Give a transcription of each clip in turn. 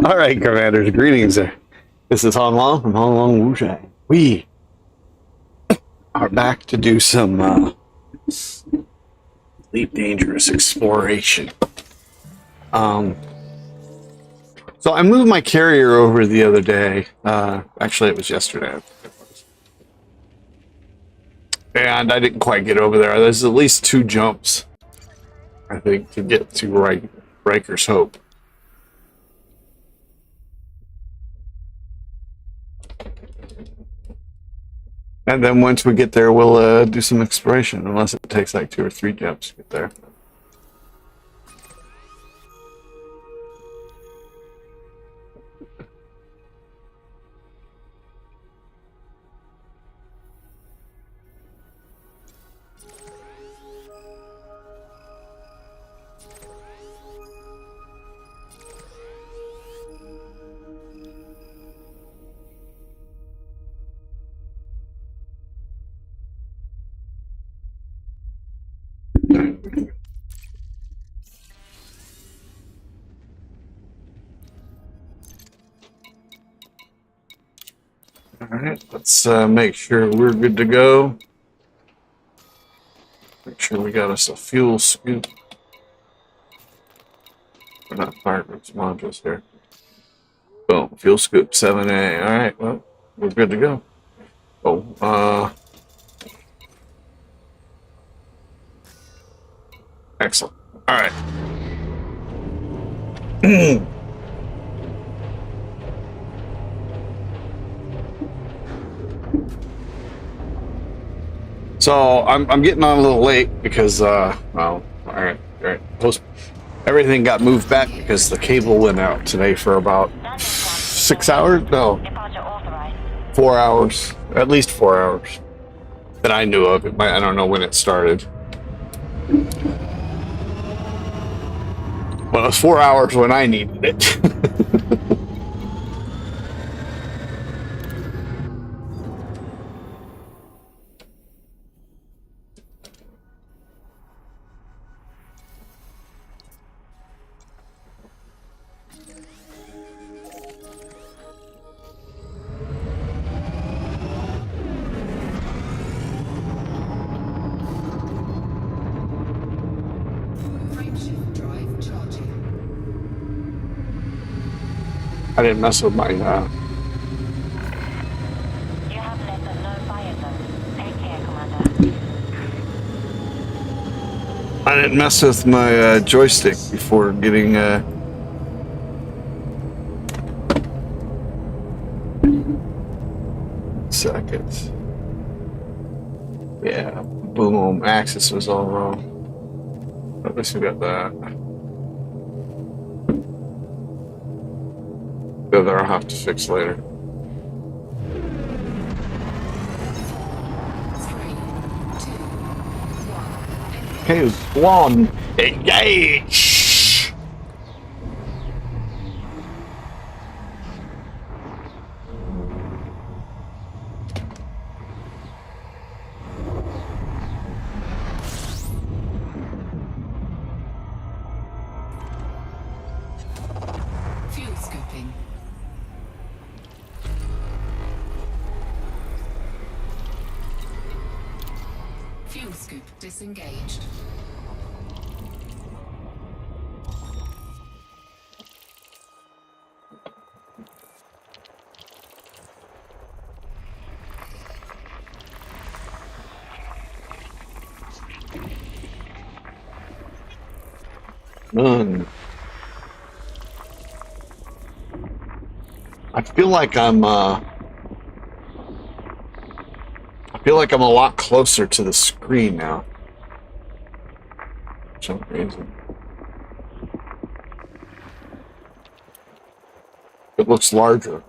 All right, Commanders, greetings there. This is Hong Long from Hong Long Wushang. We are back to do some Deep Dangerous exploration. So I moved my carrier over the other day. Actually, it was yesterday. And I didn't quite get over there. There's at least 2 jumps, I think, to get to Rykers Hope. And then once we get there, we'll do some exploration, unless it takes like 2 or 3 jumps to get there. Alright, let's make sure we're good to go. Make sure we got us a fuel scoop. We're not Firebirds modules here. Boom, fuel scoop 7A. Alright, well, we're good to go. Oh, excellent. Alright. So I'm getting on a little late because well, all right. Everything got moved back because the cable went out today for about 6 hours. No, 4 hours, at least 4 hours that I knew of. I don't know when it started. Well, it was 4 hours when I needed it. I didn't mess with my, You have left a no fire zone. Take care, Commander. I didn't mess with my joystick before getting seconds. Yeah, boom, axis was all wrong. At least we got that. The other I'll have to fix later. 3, 2, 1. Okay, 1, engage! Fuel scoop disengaged. None. I feel like I'm a lot closer to the screen now. For some reason. It looks larger.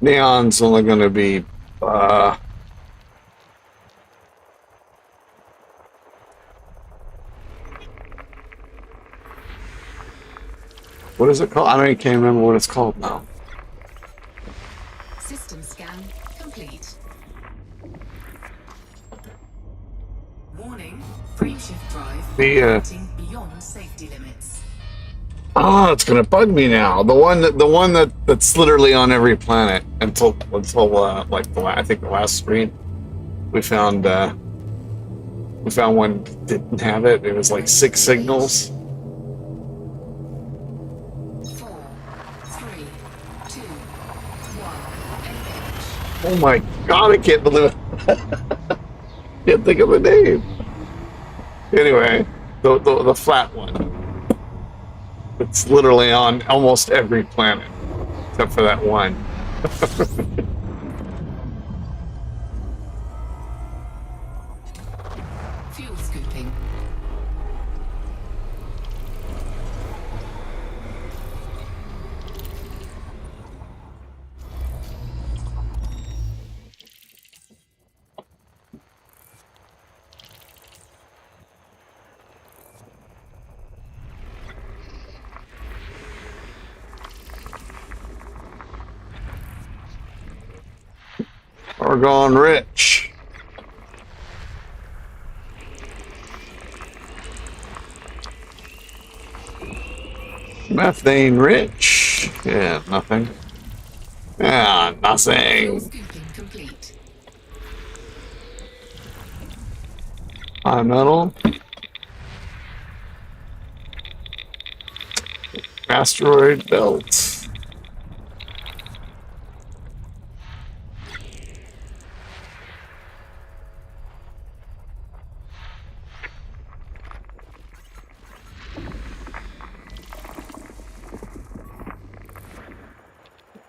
Neon's only going to be what is it called? I don't even can't remember what it's called now. System scan complete. Warning, frameshift drive operating beyond safety limits. Oh, it's gonna bug me now. The one that's literally on every planet until like I think the last screen we found one that didn't have it. It was like 6 signals. 4, 3, 2, 1. Engage. Oh my god! I can't believe it. Can't think of the name. Anyway, the flat one. It's literally on almost every planet, except for that one. Fuel scooping. We're going rich. Methane rich. Yeah, nothing. Yeah, Fuel nothing. scooping complete. High metal. Asteroid belt.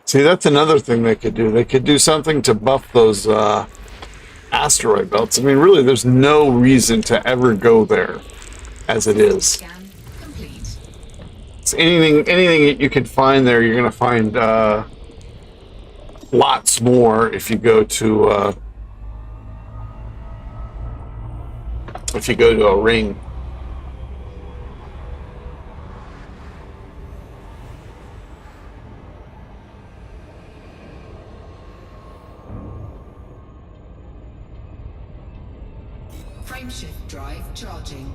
See, that's another thing they could do. They could do something to buff those asteroid belts. I mean, really, there's no reason to ever go there as it is. Scan complete. It's anything that you can find there, you're going to find lots more if you go to a ring. Frameshift drive charging.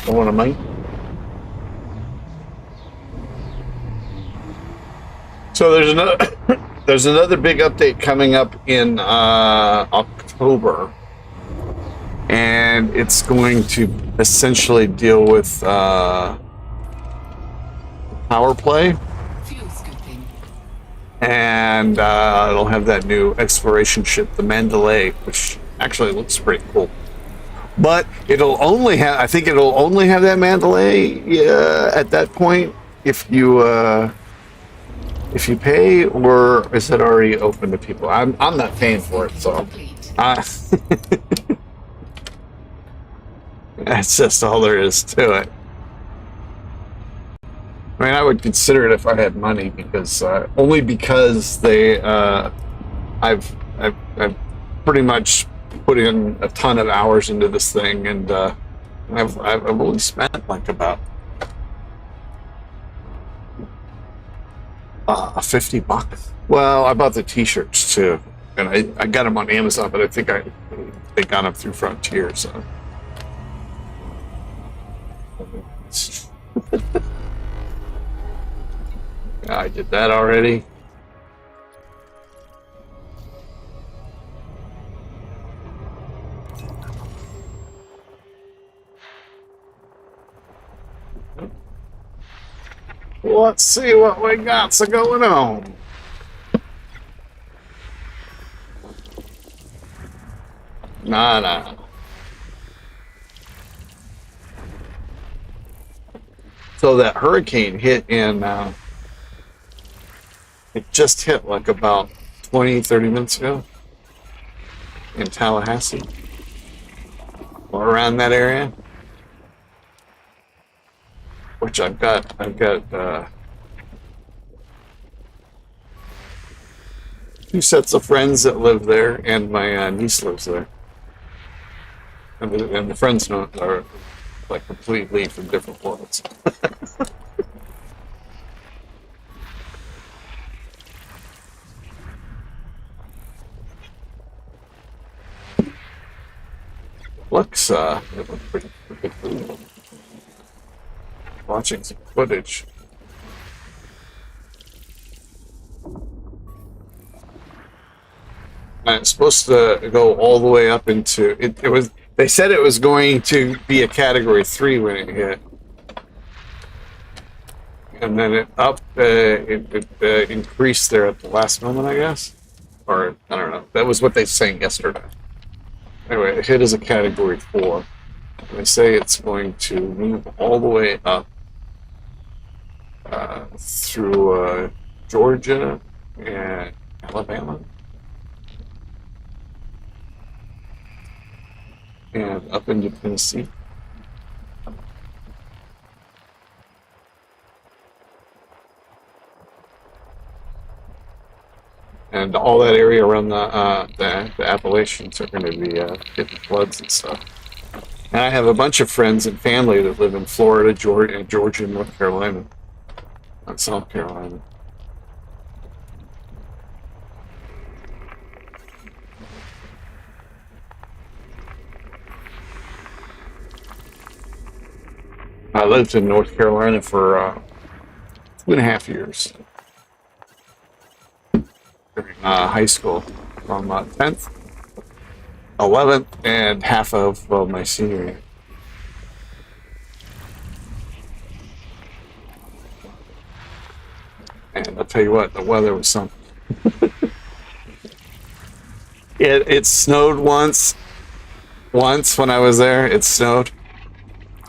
I want to make. So there's another big update coming up in October, and it's going to essentially deal with power play, and it'll have that new exploration ship, the Mandalay, which actually looks pretty cool. But it'll only have, I think it'll only have that Mandalay at that point if you pay, or is it already open to people? I'm not paying for it, so that's just all there is to it. I mean, I would consider it if I had money, because only because they I've pretty much put in a ton of hours into this thing, and I've only spent like about $50. Well, I bought the T-shirts too, and I got them on Amazon, but I think they got them through Frontier. So I did that already. Let's see what we got going on. Nah. So that hurricane hit it just hit like about 20, 30 minutes ago in Tallahassee or around that area. Which I've got two sets of friends that live there, and my niece lives there. And the friends are like completely from different worlds. It looks pretty cool. Watching some footage. And it's supposed to go all the way up into it. It was. They said it was going to be a Category 3 when it hit, and then it increased there at the last moment, I guess, or I don't know. That was what they were saying yesterday. Anyway, it hit as a Category 4. And they say it's going to move all the way up through Georgia and Alabama. And up into Tennessee. And all that area around the Appalachians are going to be getting floods and stuff. And I have a bunch of friends and family that live in Florida, Georgia, North Carolina, and South Carolina. I lived in North Carolina for 2.5 years during high school, from 10th, 11th, and half of my senior year. And I'll tell you what, the weather was something. It snowed once when I was there. It snowed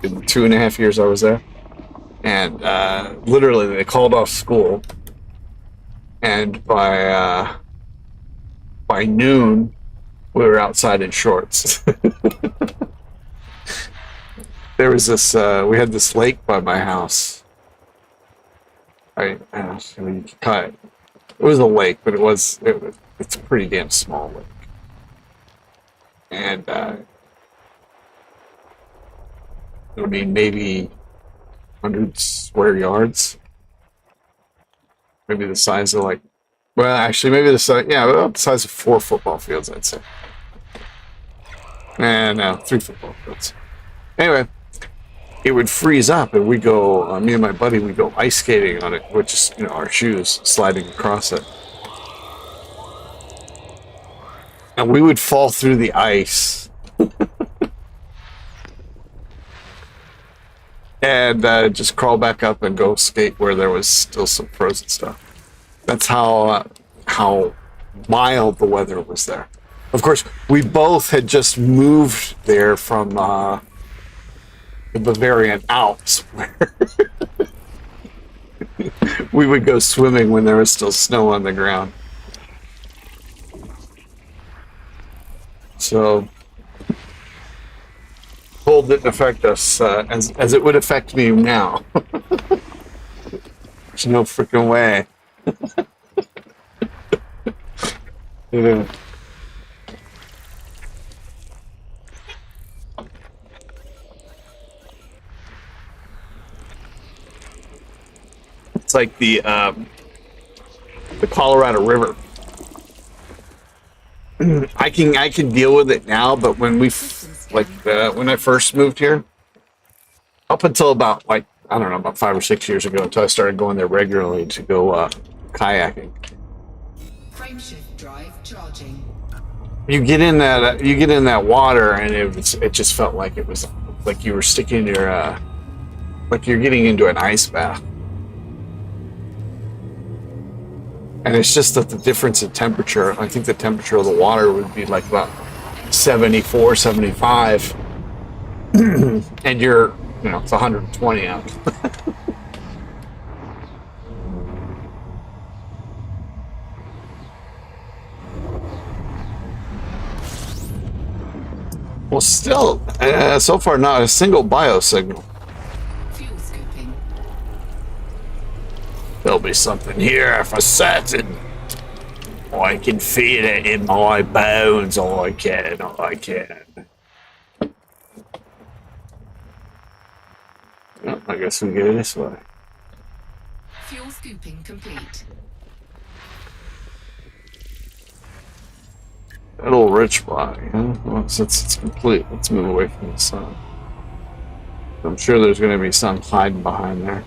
in the 2.5 years I was there, and literally they called off school, and by noon we were outside in shorts. There was this we had this lake by my house. I mean, it was a lake, but it's a pretty damn small lake, and it would be maybe 100 square yards. Maybe the size of maybe the size, about the size of 4 football fields, I'd say. And no, 3 football fields. Anyway, it would freeze up, and we go, me and my buddy, we go ice skating on it, which is, our shoes sliding across it. And we would fall through the ice. And just crawl back up and go skate where there was still some frozen stuff. That's how mild the weather was there. Of course, we both had just moved there from the Bavarian Alps, where we would go swimming when there was still snow on the ground. So cold didn't affect us as it would affect me now. There's no freaking way. Yeah. like the Colorado River. I can deal with it now, but when when I first moved here, up until about like I don't know about 5 or 6 years ago, until I started going there regularly to go kayaking. Frameshift drive charging. You get in that water, and it just felt like it was like you were sticking your like you're getting into an ice bath. And it's just that the difference in temperature, I think the temperature of the water would be like about 74, 75. And it's 120 out. Well, still, so far not a single biosignal. Fuel scooping. There'll be something here for certain. I can feel it in my bones. I can. Oh, I guess we go this way. Fuel scooping complete. That old rich body, huh? Well, since it's complete, let's move away from the sun. I'm sure there's going to be some hiding behind there.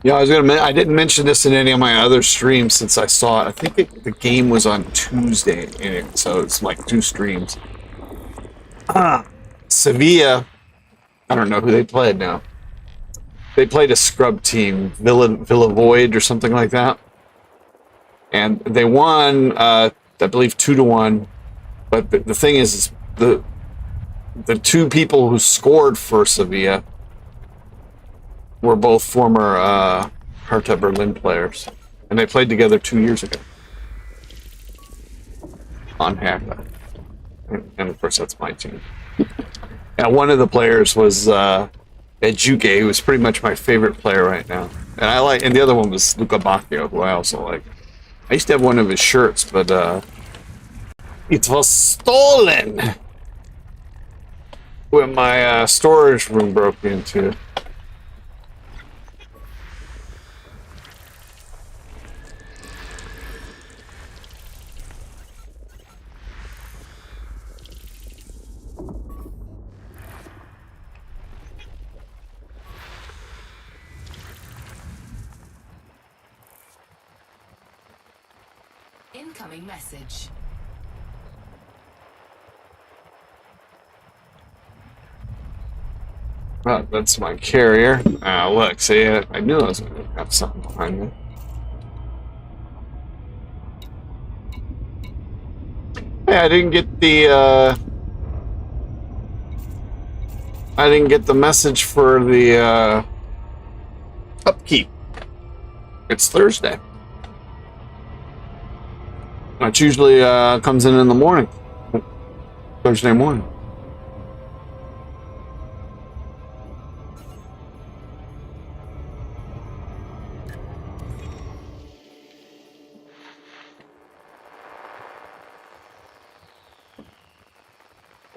Yeah, I didn't mention this in any of my other streams since I saw it. I think the game was on Tuesday, so it's like 2 streams. Sevilla, I don't know who they played now. They played a scrub team, Villa Void or something like that. And they won, I believe 2-1. But the thing is the 2 people who scored for Sevilla were both former Hertha Berlin players, and they played together 2 years ago on Hertha, and of course that's my team. And one of the players was Ejuke, who is pretty much my favorite player right now, and the other one was Luca Bacchio, who I also like. I used to have one of his shirts, but it was stolen when my storage room broke into. Incoming message. Oh, that's my carrier. Look, see, I knew I was going to have something behind me. Hey, I didn't get the message for the upkeep. It's Thursday. It usually comes in the morning, Thursday morning.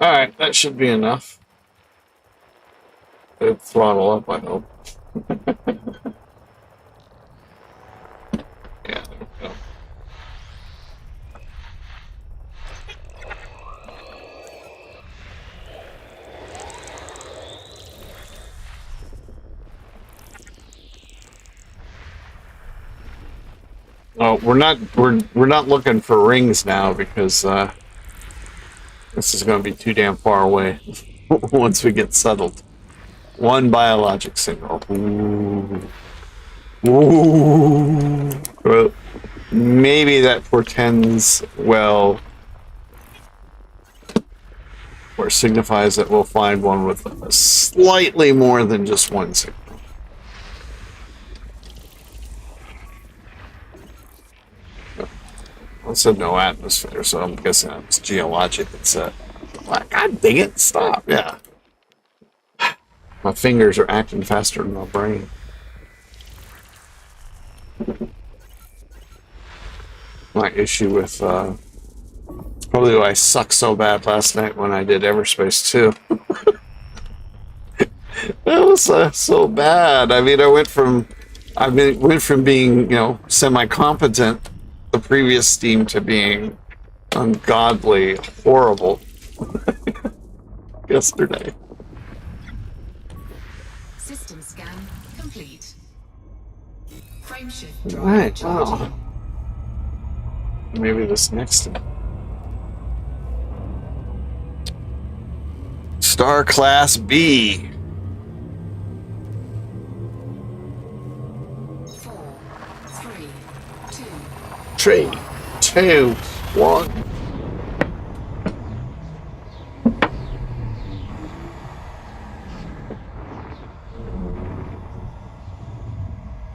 All right, that should be enough. It'll throttle up, I hope. Yeah, there we go. Oh, we're not looking for rings now because this is going to be too damn far away once we get settled. 1 biologic signal. Ooh. Ooh. maybe that portends well, or signifies that we'll find one with slightly more than just one signal. It said no atmosphere, so I'm guessing it's geologic. It's God dang it, stop. Yeah. My fingers are acting faster than my brain. My issue with probably why I sucked so bad last night when I did Everspace 2. That was so bad. I mean, went from being, semi-competent the previous Steam to being ungodly horrible yesterday. System scan complete. Frameshift drive Right, charging. wow. Maybe this next Star Class B. 4, 3, 2. 3, 2, 1.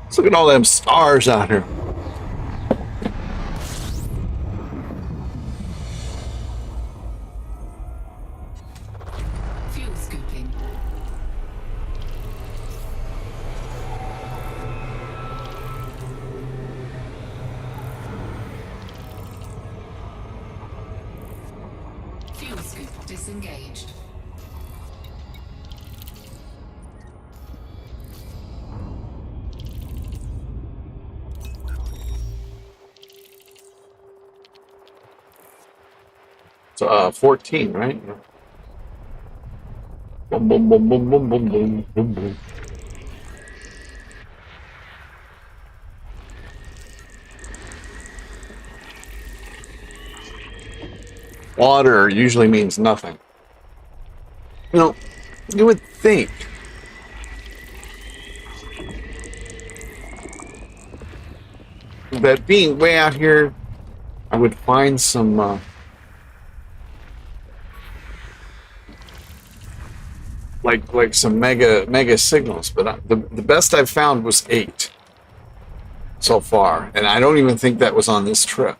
Let's look at all them stars out here. Fuel scooping. Fuel scoop disengaged. It's 14, right? Boom, boom, boom, boom, boom, boom, boom, boom, boom. Water usually means nothing. You would think that being way out here, I would find some like some mega signals, but the best I've found was 8 so far, and I don't even think that was on this trip.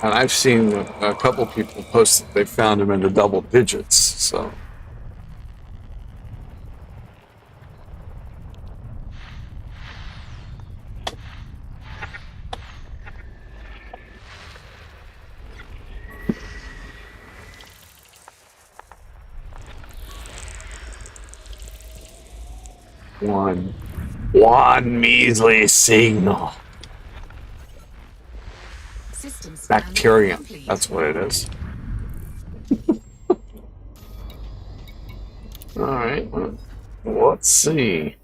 And I've seen a couple people post that they found them in the double digits, so. One measly signal. System scan Bacterium, complete. that's what it is. Alright, well, let's see.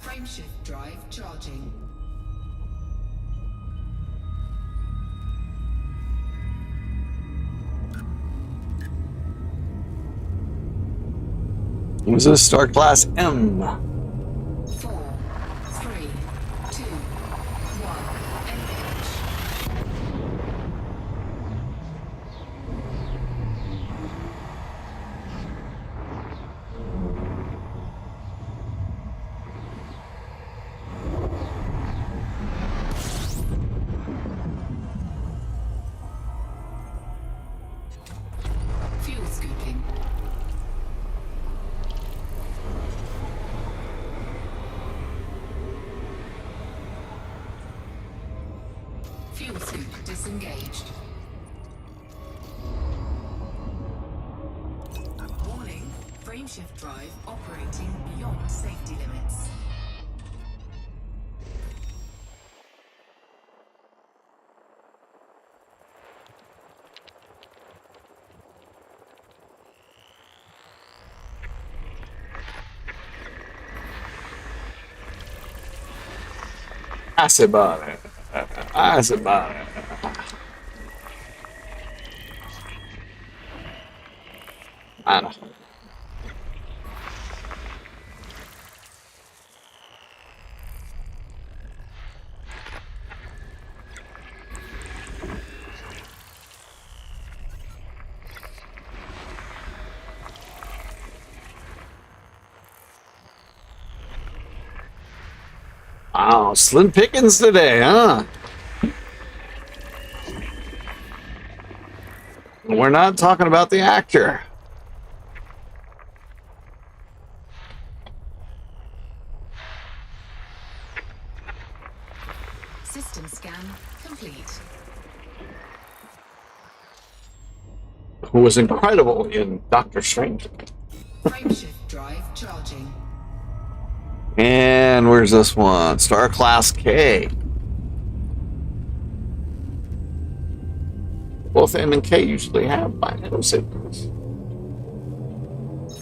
Frameshift drive charging. This is Star Class M. 4, 3, 2, 1. Engage. Fuel scooping. Fuel scoop disengaged. Warning, frameshift drive operating beyond safety limits. Acid body. I said, bye. I know. Wow, slim pickings today, huh? We're not talking about the actor. System scan complete. Who was incredible in Doctor Strange. Frameshift drive charging. And where's this one? Star Class K. Both M and K usually have binary signals.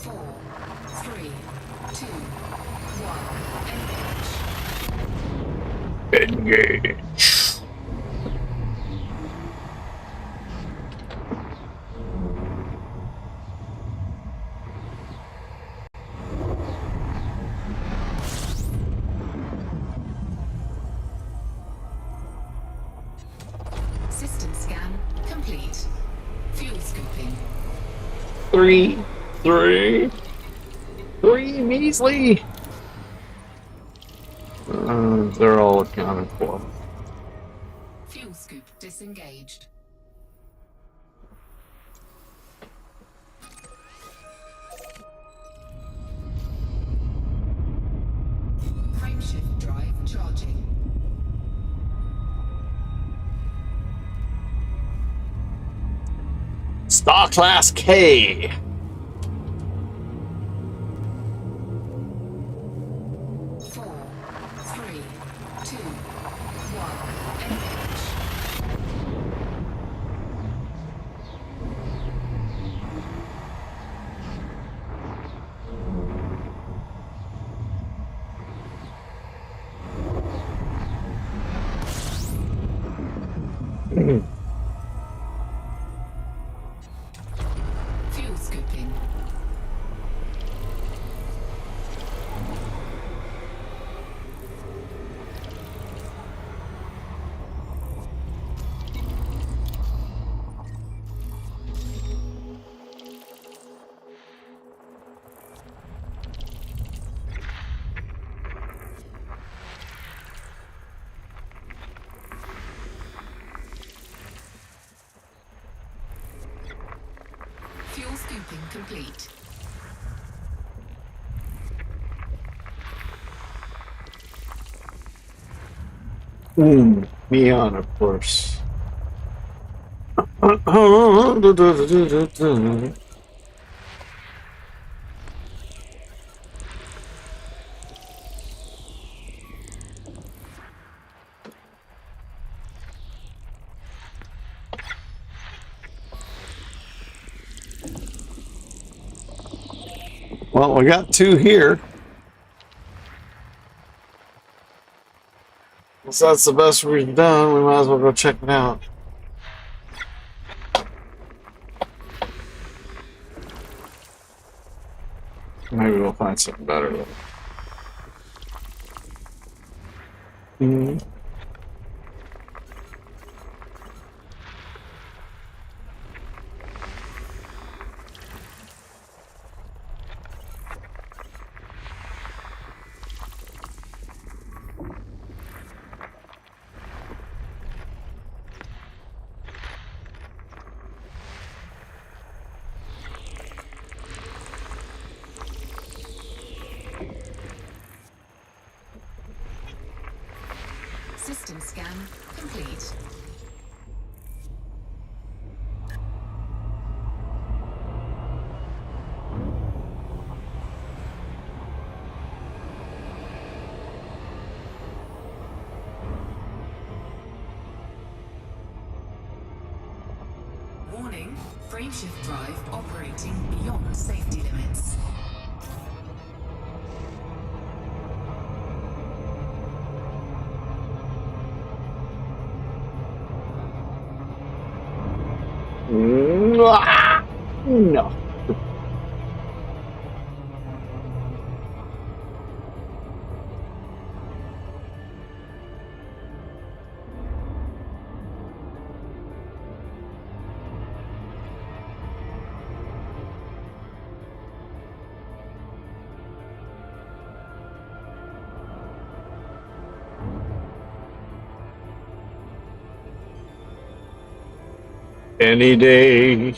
4, 3, 2, 1. Engage. System scan complete. Fuel scooping. Three measly. They're all accounted for. Fuel scoop disengaged. Frameshift drive charging. Star Class K. Four, three, two, one. Engage. Fuel scooping. Fuel scooping complete. Neon, of course. Well, we got two here. So that's the best we've done. We might as well go check it out. Maybe we'll find something better. Mm-hmm. System scan complete. Warning, frameshift drive operating beyond safety limits. Ah, no. Any day.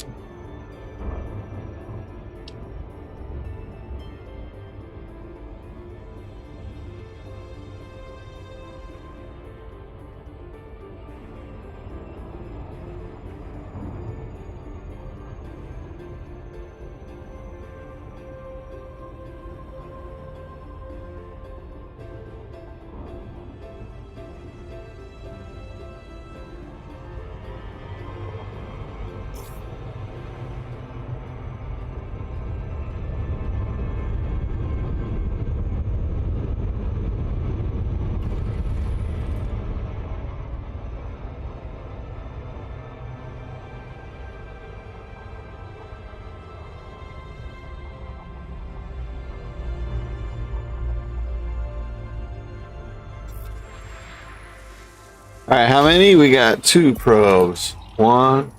All right, how many? We got 2 probes. One.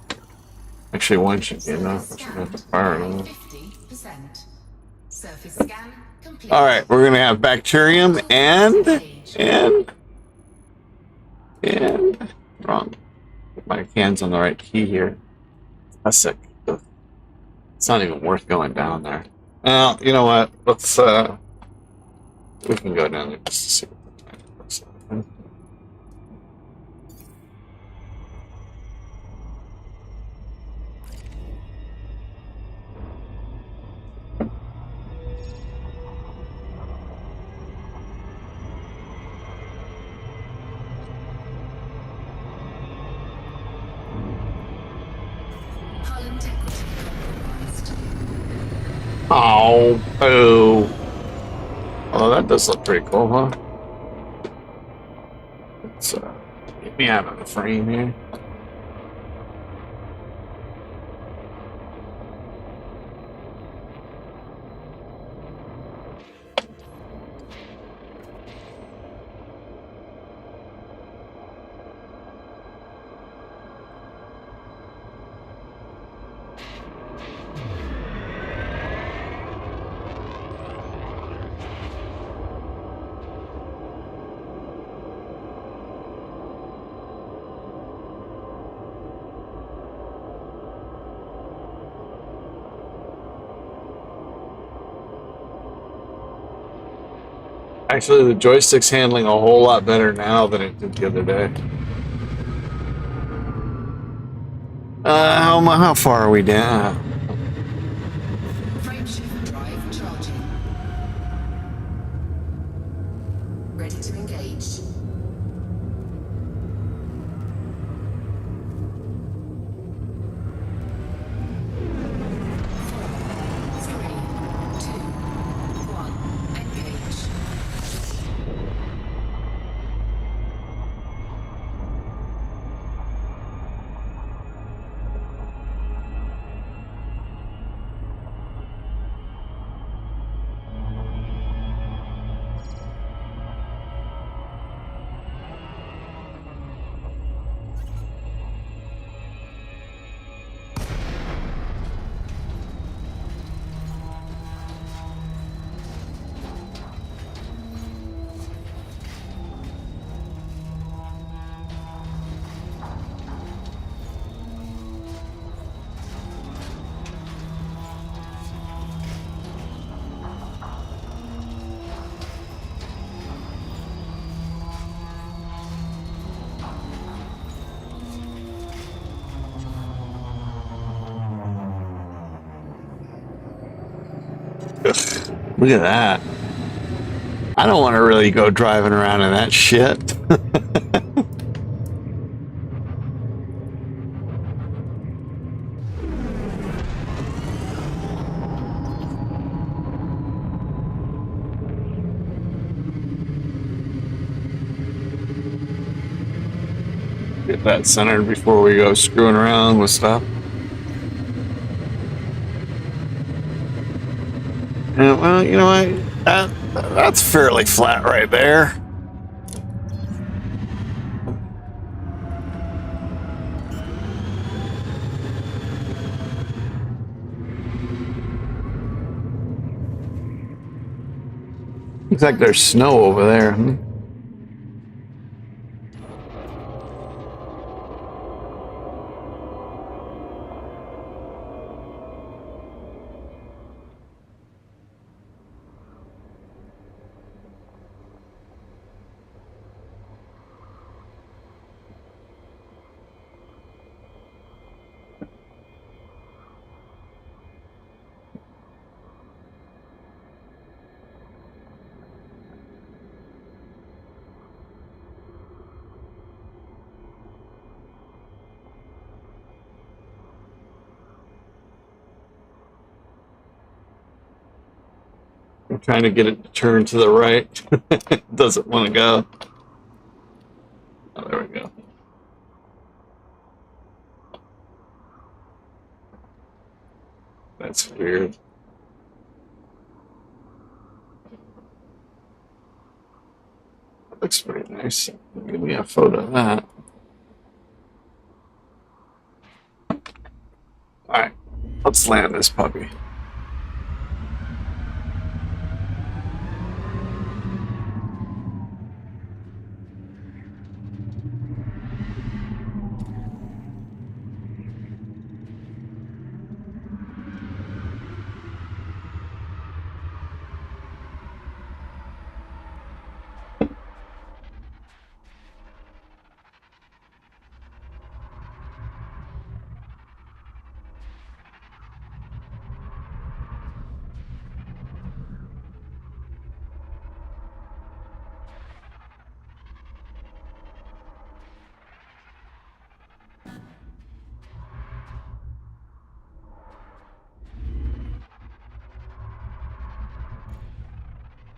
Actually, one should be enough. I should have to fire another. 50%. Surface scan complete. All right, we're gonna have bacterium and wrong. Put my hands on the right key here. That's sick. It's not even worth going down there. Well, you know what? Let's we can go down there just to see what the time looks like. Hull integrity compromised. Oh, boo. Oh, that does look pretty cool, huh? Let's get me out of the frame here. Actually, the joystick's handling a whole lot better now than it did the other day. How far are we down? Frameshift drive charging. Ready to engage. Look at that. I don't want to really go driving around in that shit. Get that centered before we go screwing around with stuff. Yeah, well, you know what? That's fairly flat right there. Looks like there's snow over there. I'm trying to get it to turn to the right. It doesn't want to go. Oh, there we go. That's weird. That looks pretty nice. Give me a photo of that. Alright, let's land this puppy.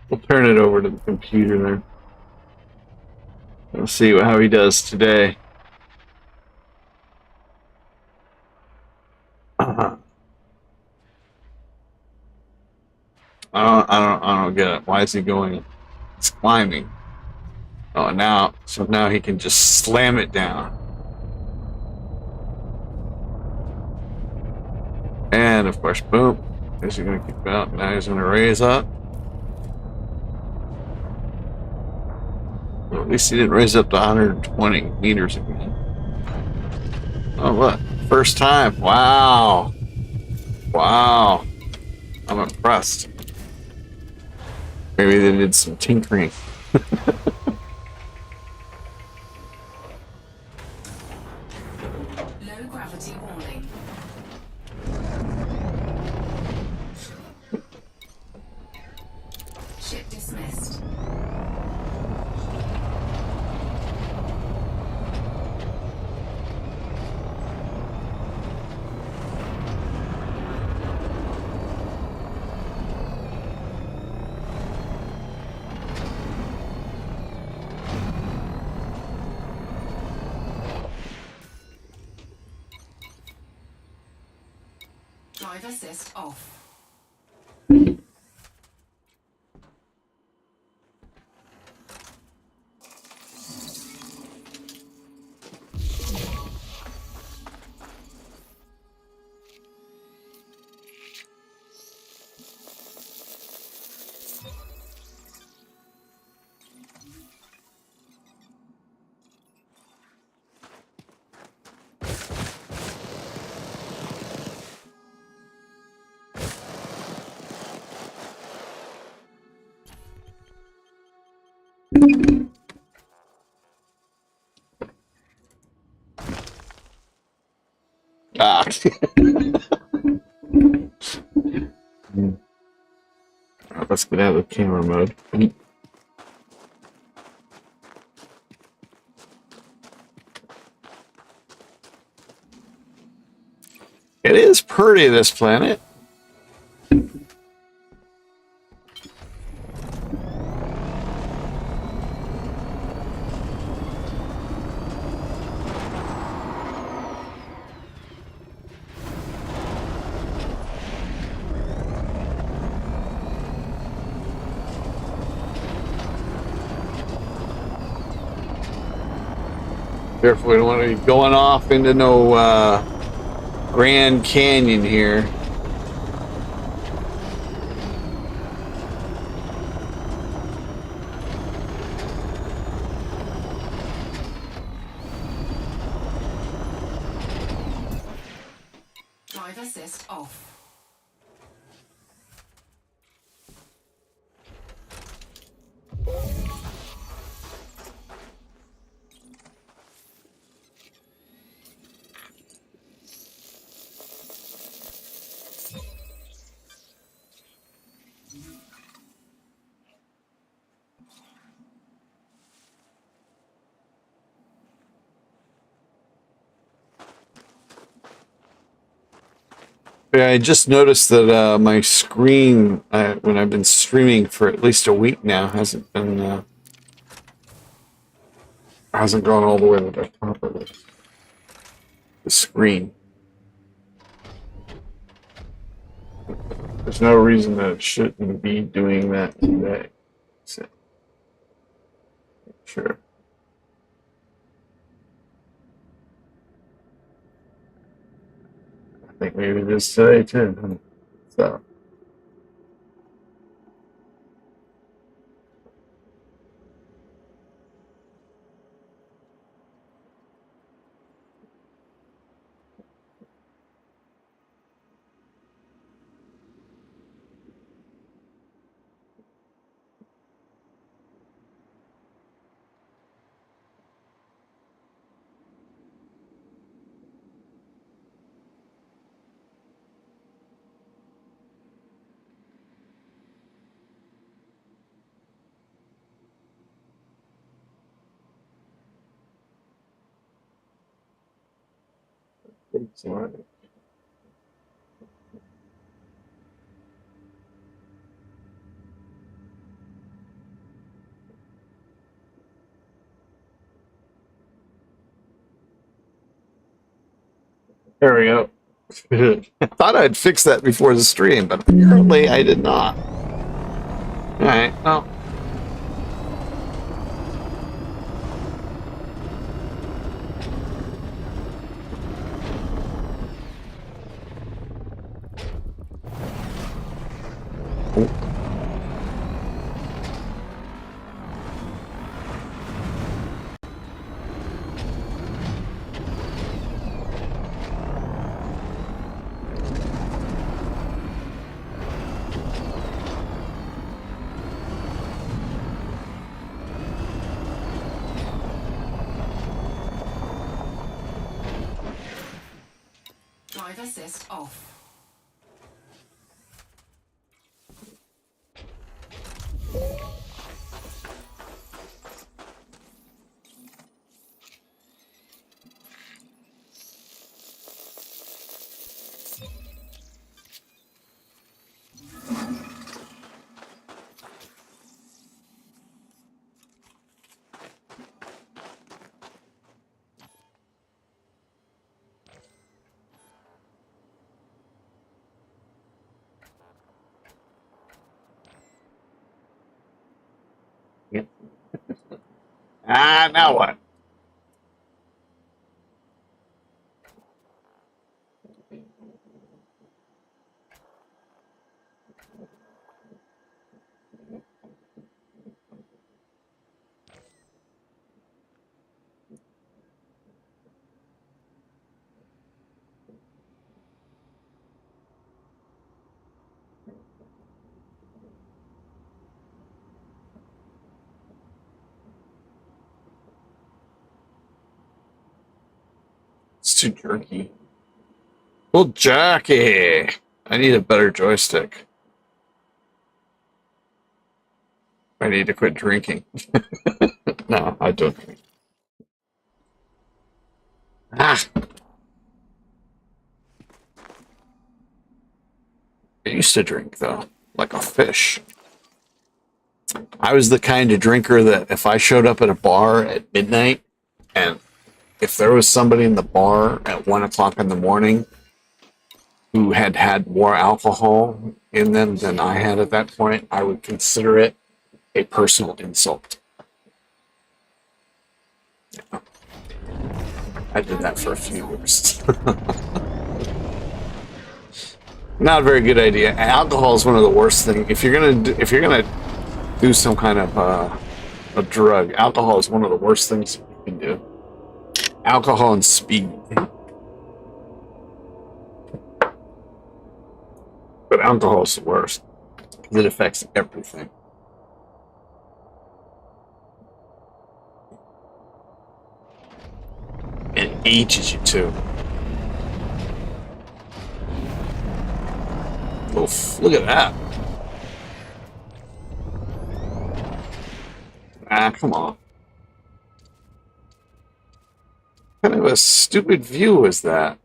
We'll turn it over to the computer there. We'll see how he does today. I don't get it. Why is he going? It's climbing. Oh, now he can just slam it down. And of course, boom. Is he going to keep out? Now he's going to raise up. Well, at least he didn't raise up to 120 meters again. Oh, look. First time. Wow. Wow. I'm impressed. Maybe they did some tinkering. Low gravity warning. Ship dismissed. Drive assist off. Ah. Let's get out of the camera mode. It is pretty, this planet. Careful, we don't want to be going off into no Grand Canyon here. Drive assist off. Yeah, I just noticed that my screen, when I've been streaming for at least a week now, hasn't gone all the way to the top of the screen. There's no reason that it shouldn't be doing that today. So, sure. I think maybe it is today too. Huh? So. It's all right. There we go. I thought I'd fix that before the stream, but apparently I did not. All right. Well. Drive assist off. Yeah. Now what? It's too jerky. Well, Jackie, I need a better joystick. I need to quit drinking. No, I don't drink. Ah, I used to drink though, like a fish. I was the kind of drinker that if I showed up at a bar at midnight and if there was somebody in the bar at 1 o'clock in the morning who had had more alcohol in them than I had at that point, I would consider it a personal insult. I did that for a few years. Not a very good idea. Alcohol is one of the worst things. If you're gonna do some kind of a drug, alcohol is one of the worst things you can do. Alcohol and speed. But alcohol is the worst. It affects everything. It ages you too. Oof, look at that. Ah, come on. What kind of a stupid view is that?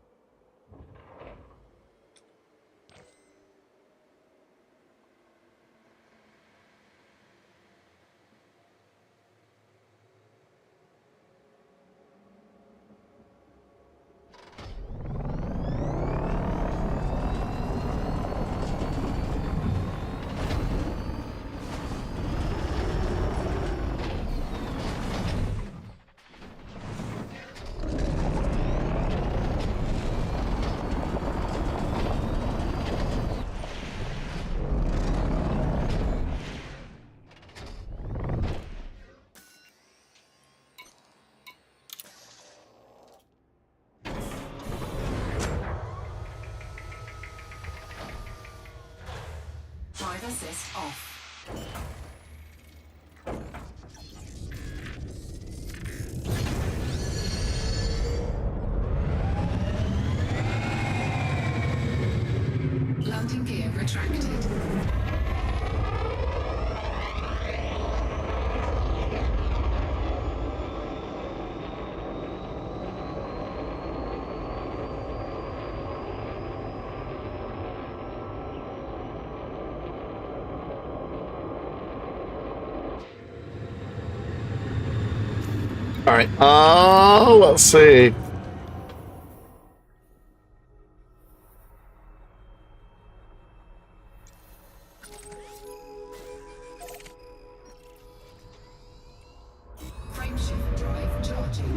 Drive assist off. Landing gear retracted. All right. Let's see. Frameshift drive charging.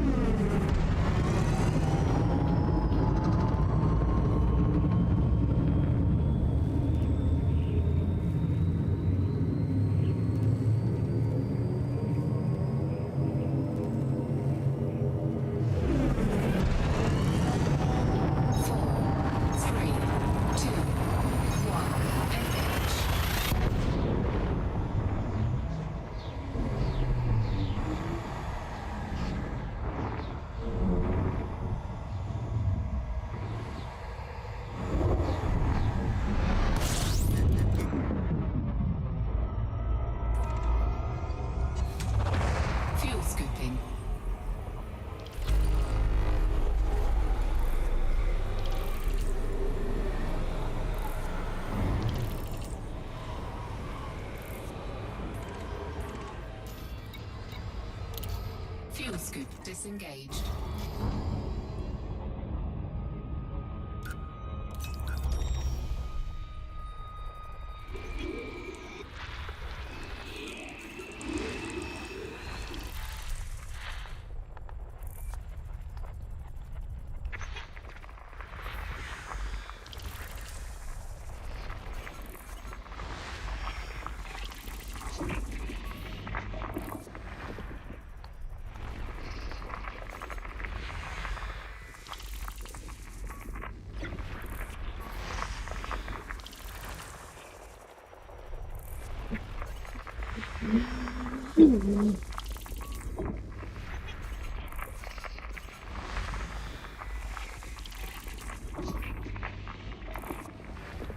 Fuel scooping. Fuel scoop disengaged.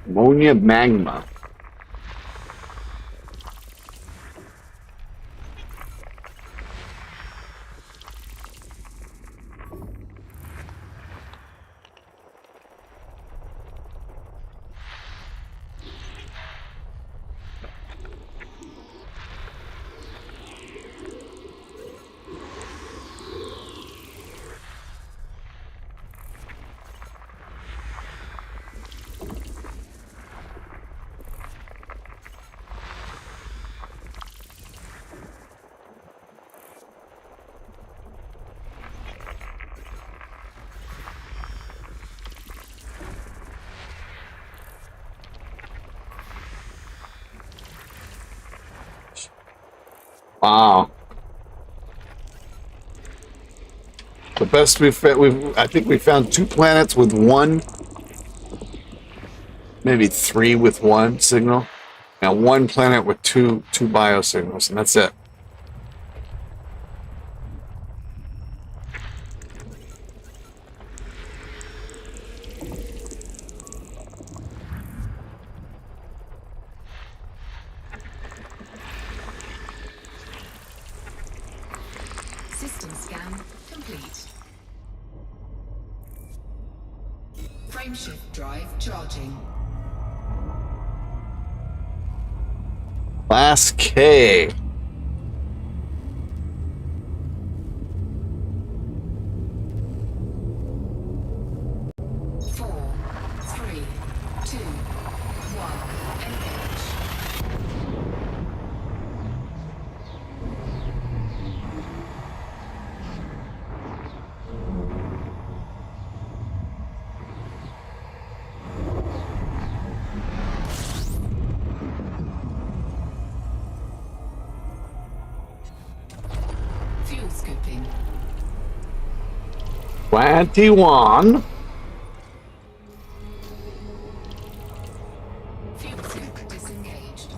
Ammonia magma. Wow. The best I think we found 2 planets with one, maybe 3 with one signal. Now 1 planet with two biosignals, and that's it. System scan complete. Frameshift drive charging. Class K. Four, three, two, one. Engage. Fuel scooping. 21. Fuel scoop disengaged.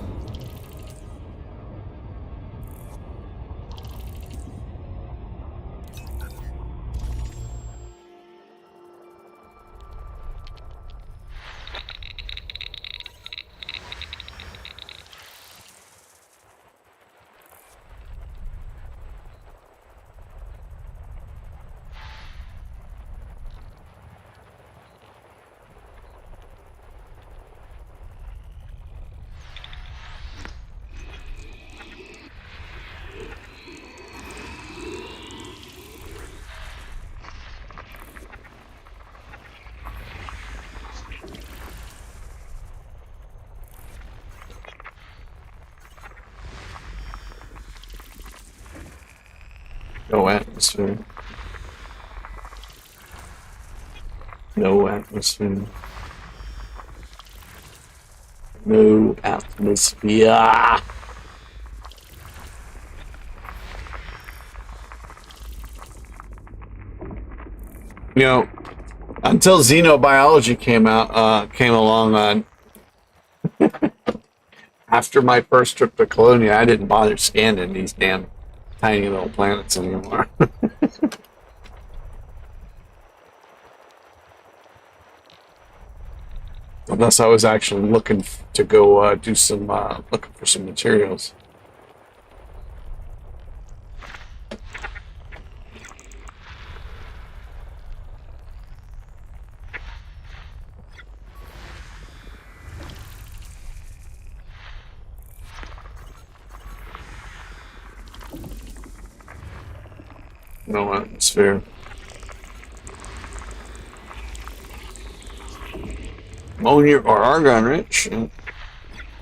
No atmosphere. No atmosphere. No atmosphere. You know, until xenobiology came along, after my first trip to Colonia, I didn't bother scanning these damn tiny little planets anymore. Unless I was actually looking to go do some looking for some materials. No atmosphere. Ammonia or argon rich.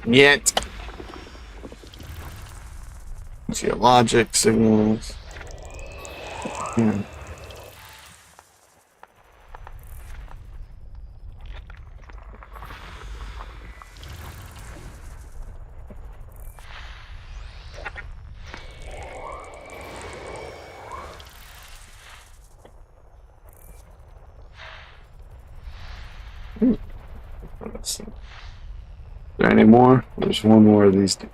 Yet. Geologic signals. Yeah. Let's see. Is there any more? There's one more of these dudes.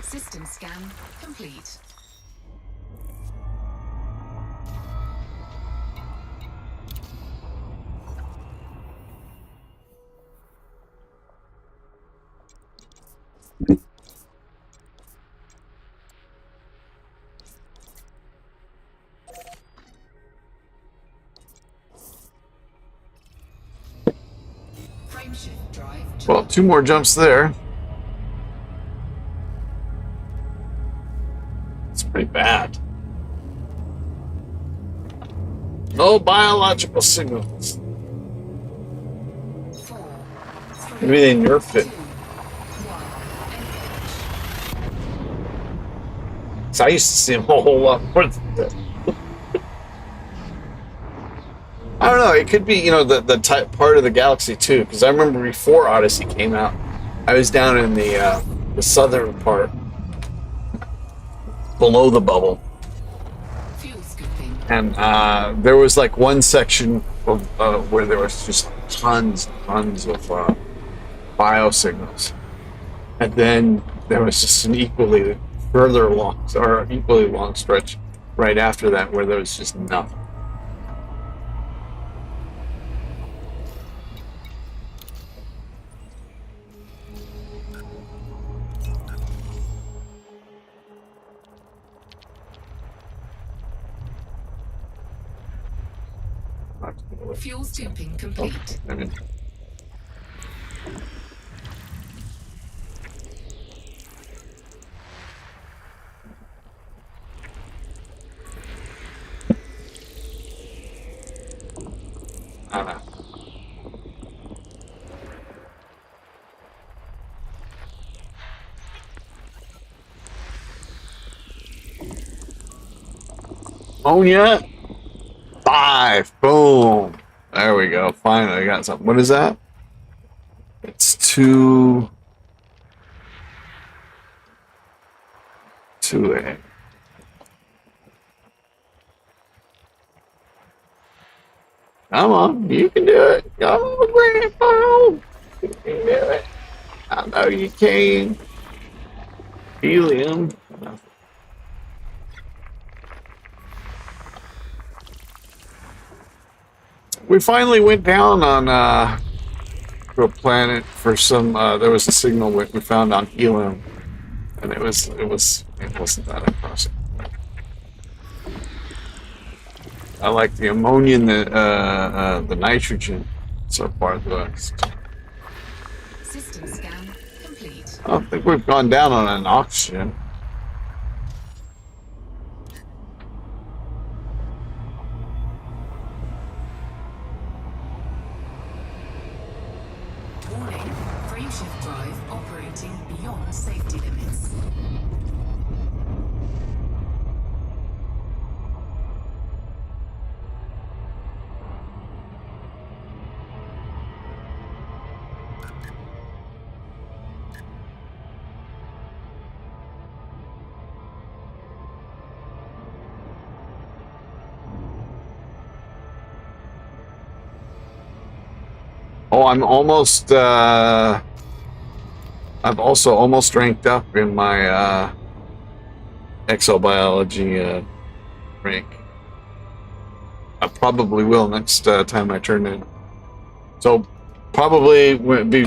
System scan complete. Frameshift drive. Well, 2 more jumps there. It's pretty bad. No biological signals. 4, 3, Maybe they nerfed 2, it. 1. So I used to see them a whole lot more than that. I don't know. It could be, the type part of the galaxy too. Because I remember before Odyssey came out, I was down in the southern part, below the bubble, Fuel scooping. and there was like one section of where there was just tons of biosignals, and then there was just an equally long stretch right after that where there was just nothing. Fuel scooping complete. I mean, I don't know. Ammonia. 5. Boom. There we go. Finally, I got something. What is that? It's 2. 2A. Come on, you can do it. Come on, Grandpa. You can do it. I know you can. Helium. We finally went down on to a planet for some. There was a signal we found on helium, and it wasn't that impressive. I like the ammonia and the nitrogen so far. System scan complete. I don't think we've gone down on an oxygen. Warning, frameshift drive operating beyond safety limits. Oh, I'm almost. I've also almost ranked up in my exobiology rank. I probably will next time I turn in. So probably would be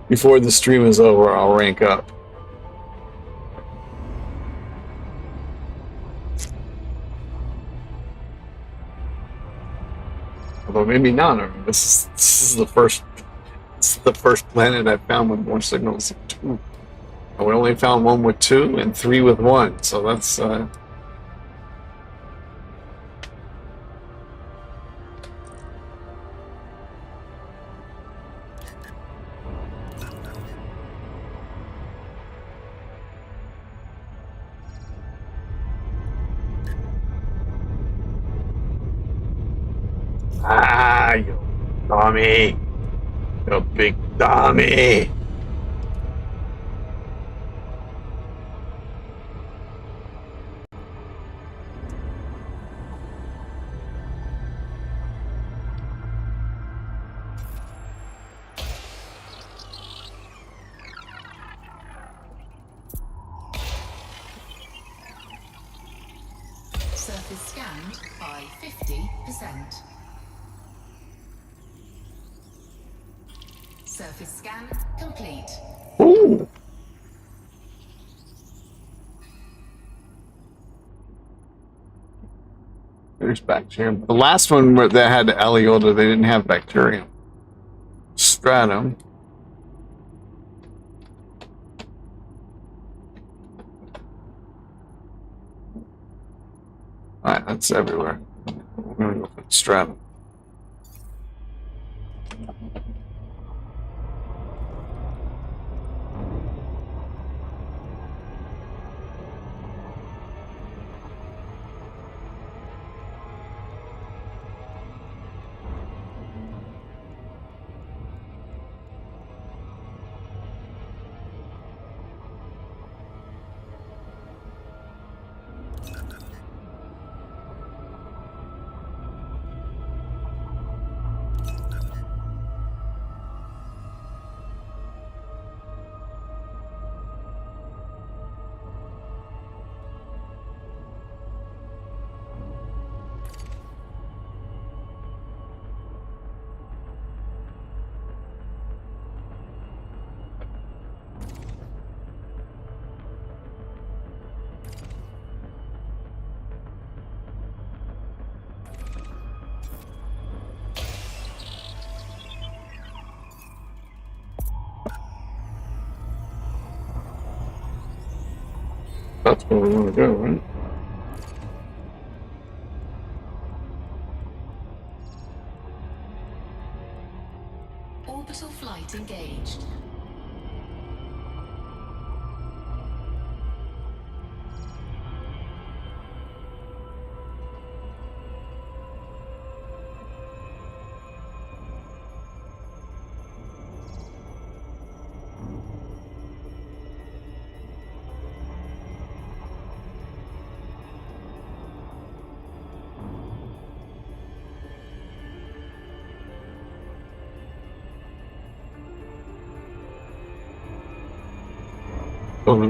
before the stream is over. I'll rank up. Although maybe not. I mean, this is the first. This is the first planet I found with more signals than 2. And we only found one with 2 and 3 with 1. So that's. You dummy. You big dummy. Surface scanned by 50%. Surface scan complete. Ooh. There's bacterium. The last one that had Aliota, they didn't have bacterium. Stratum. Alright, that's everywhere. We're gonna go for the stratum. That's where we want to go, right? Orbital flight engaged. Oh,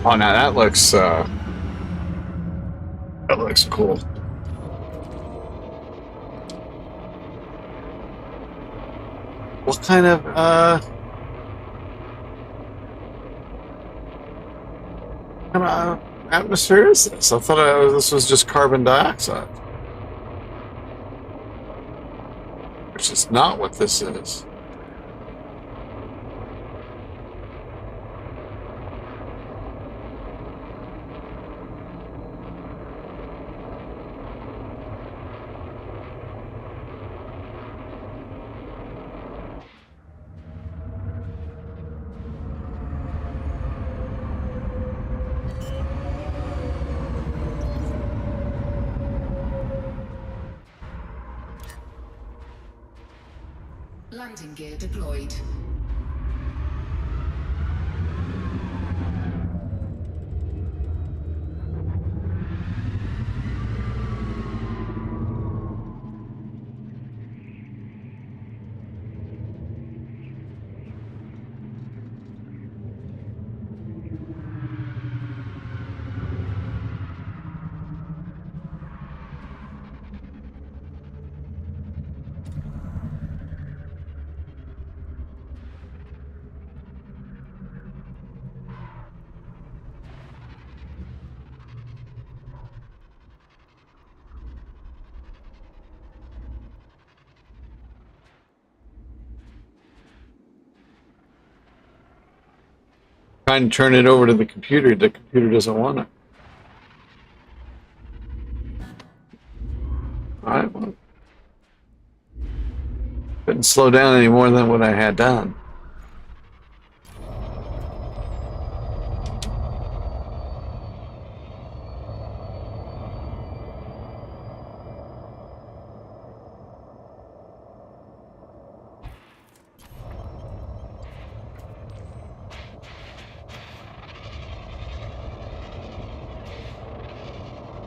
oh, now that looks cool. What kind of atmosphere is this? I thought this was just carbon dioxide, which is not what this is. Landing gear deployed. Trying to turn it over to the computer. The computer doesn't want it. All right, well, couldn't slow down any more than what I had done.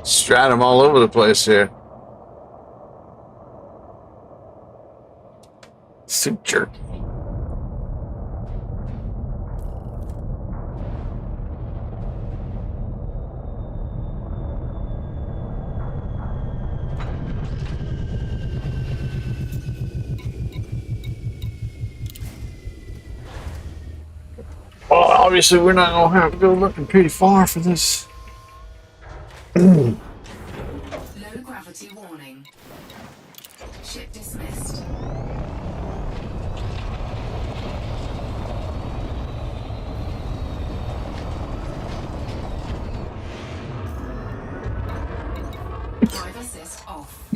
Stratum all over the place here. Suit jerk. obviously we're not gonna have to go looking pretty far for this. Low gravity warning. Ship dismissed. Drive assist off.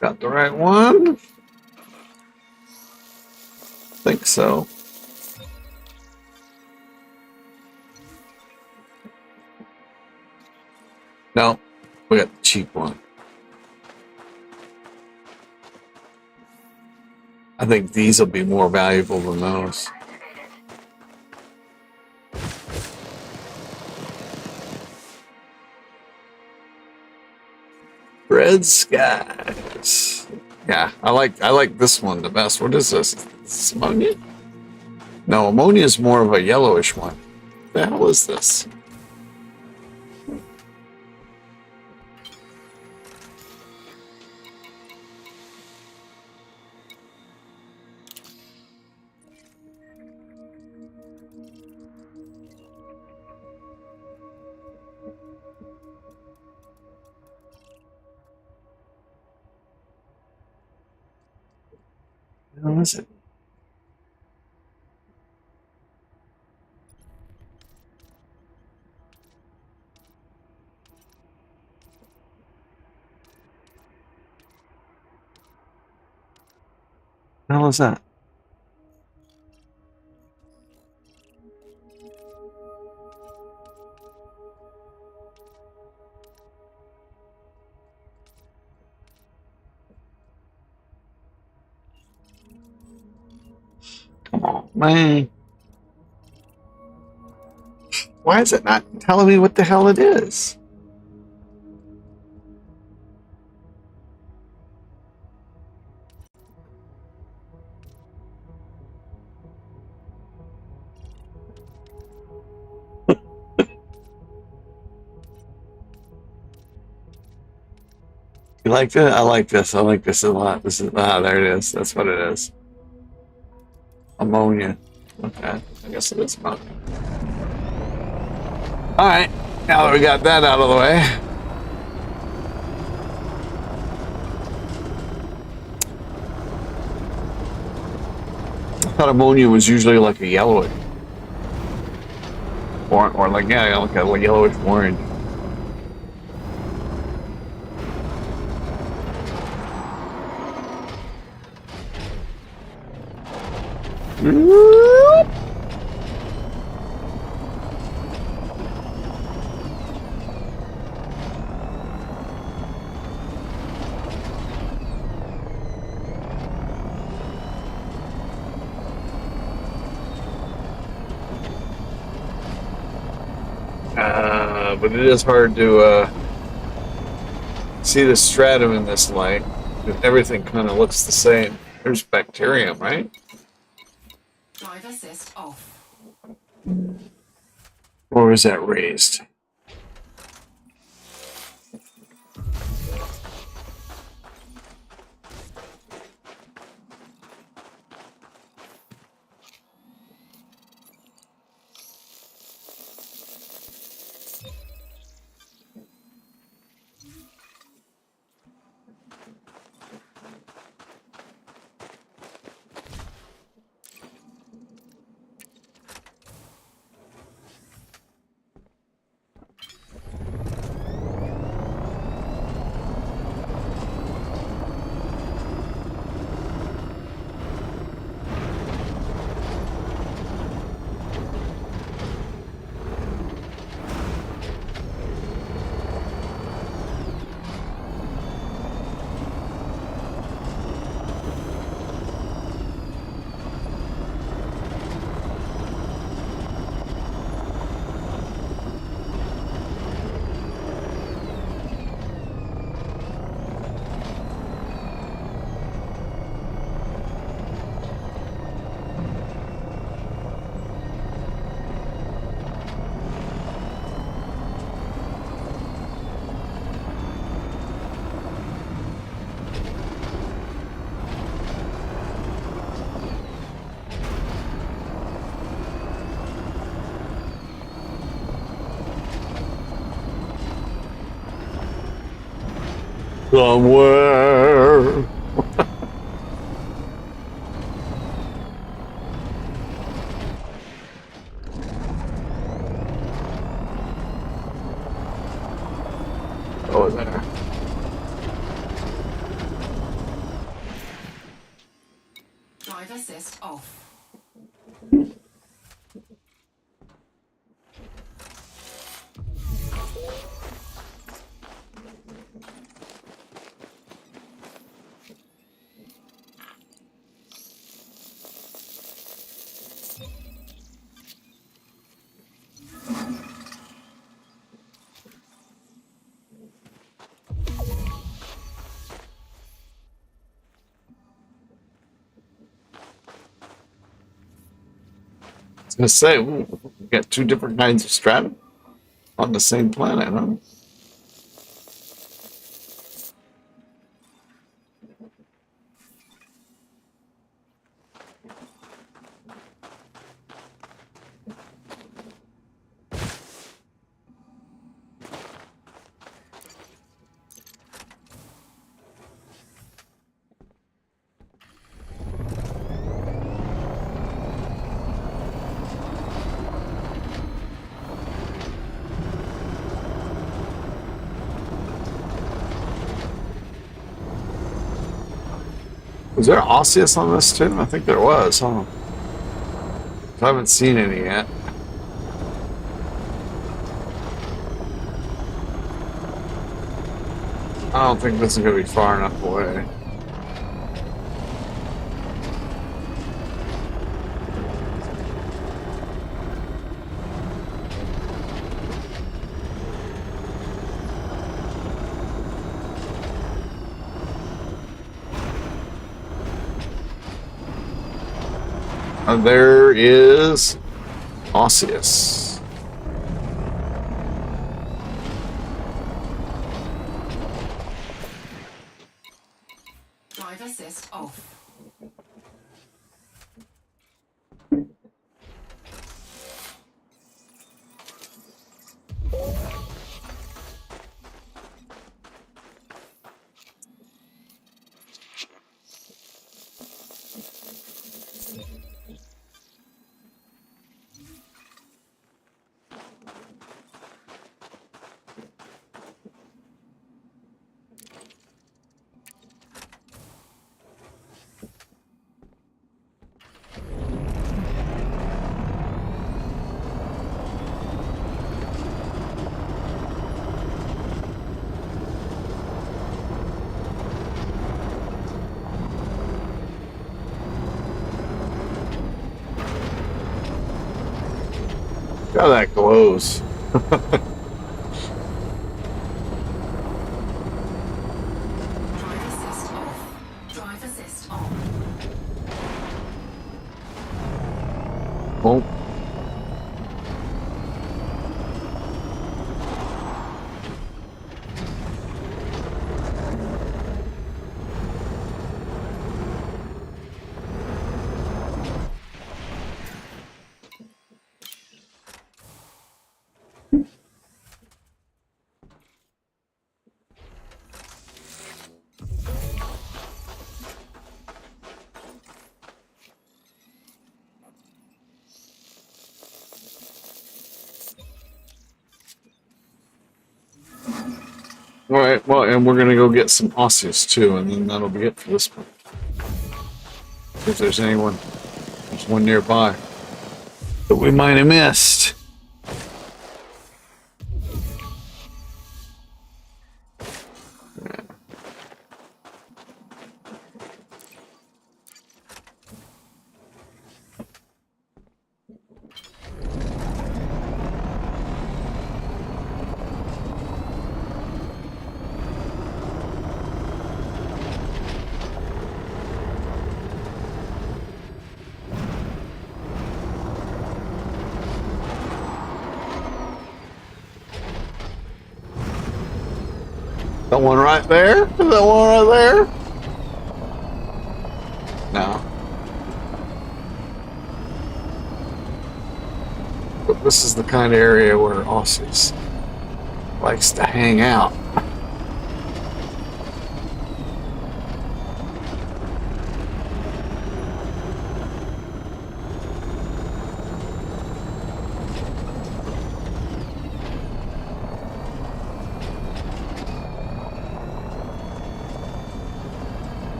Got the right one? Think so. No, we got the cheap one. I think these will be more valuable than those. Red skies. Yeah, I like this one the best. What is this? Is this ammonia? No, ammonia is more of a yellowish one. What the hell is this? What is it? What the hell is that? Come on, man. Why is it not telling me what the hell it is? You like it? I like this. I like this a lot. This is there it is. That's what it is. Ammonia. Okay, I guess it is ammonia. All right, now that we got that out of the way. I thought ammonia was usually like a yellowish, or like yeah, like a yellowish orange. But it is hard to see the stratum in this light. Everything kind of looks the same. There's bacterium, right? Drive assist off. Or is that raised? Somewhere. Oh, there. Drive assist off. I was gonna say, ooh, we got two different kinds of strata on the same planet, huh? Was there osseous on this too? I think there was, huh? I haven't seen any yet. I don't think this is gonna be far enough away. There is osseous. Drive assist off. How that glows. Drive assist off. Drive assist on. Oh. All right, well, and we're gonna go get some osseous too, and then that'll be it for this one. If there's anyone, there's one nearby that we might have missed. That one right there? Is that one right there? No. But this is the kind of area where osseous likes to hang out.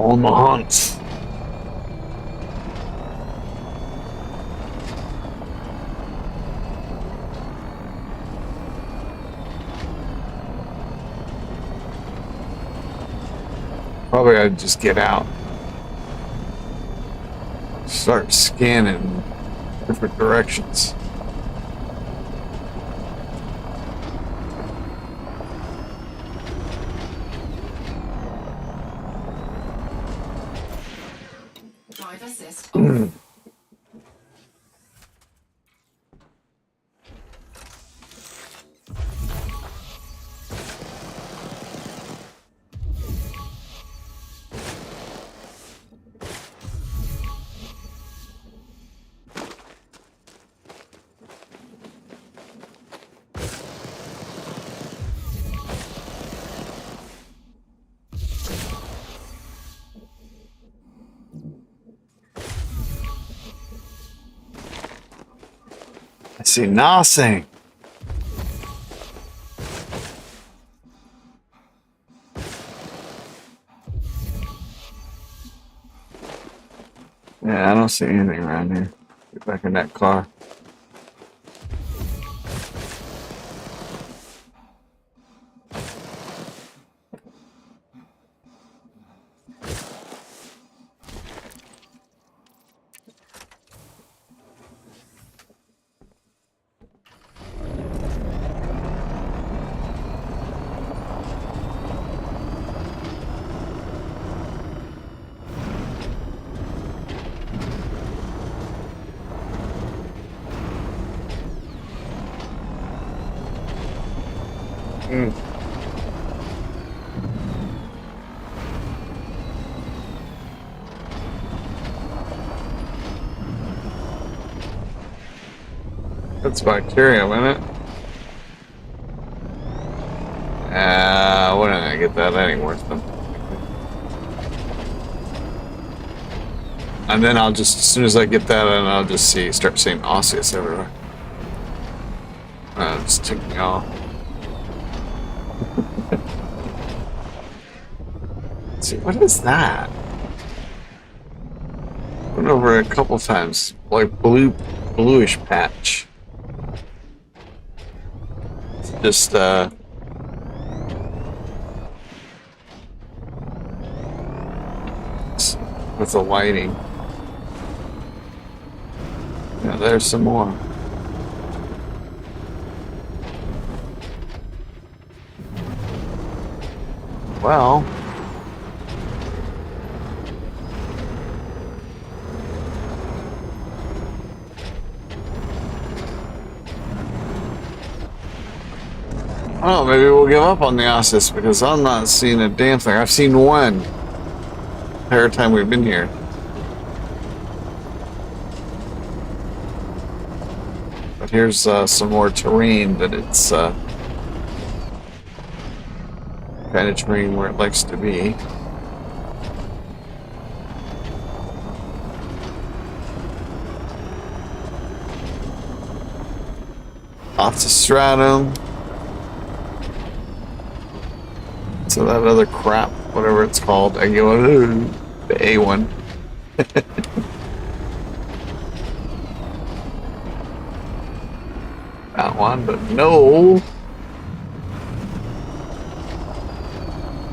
On the hunt. Probably I'd just get out. Start scanning different directions. Drive assist off. I see nothing. Yeah, I don't see anything around here. Get back in that car. That's bacterium, isn't it? When did I get that? That ain't worth them. And then I'll just, as soon as I get that, and I'll just start seeing osseous everywhere. Just take me off. Let's see, what is that? Went over it a couple times, like bluish patch. It's just with the lighting. Yeah, there's some more. Well, maybe we'll give up on the osseous because I'm not seeing a damn thing. I've seen one the entire time we've been here. But here's some more terrain that it's kind of terrain where it likes to be. Off to stratum. So that other crap, whatever it's called, I go, ooh, the A1. That one, but no.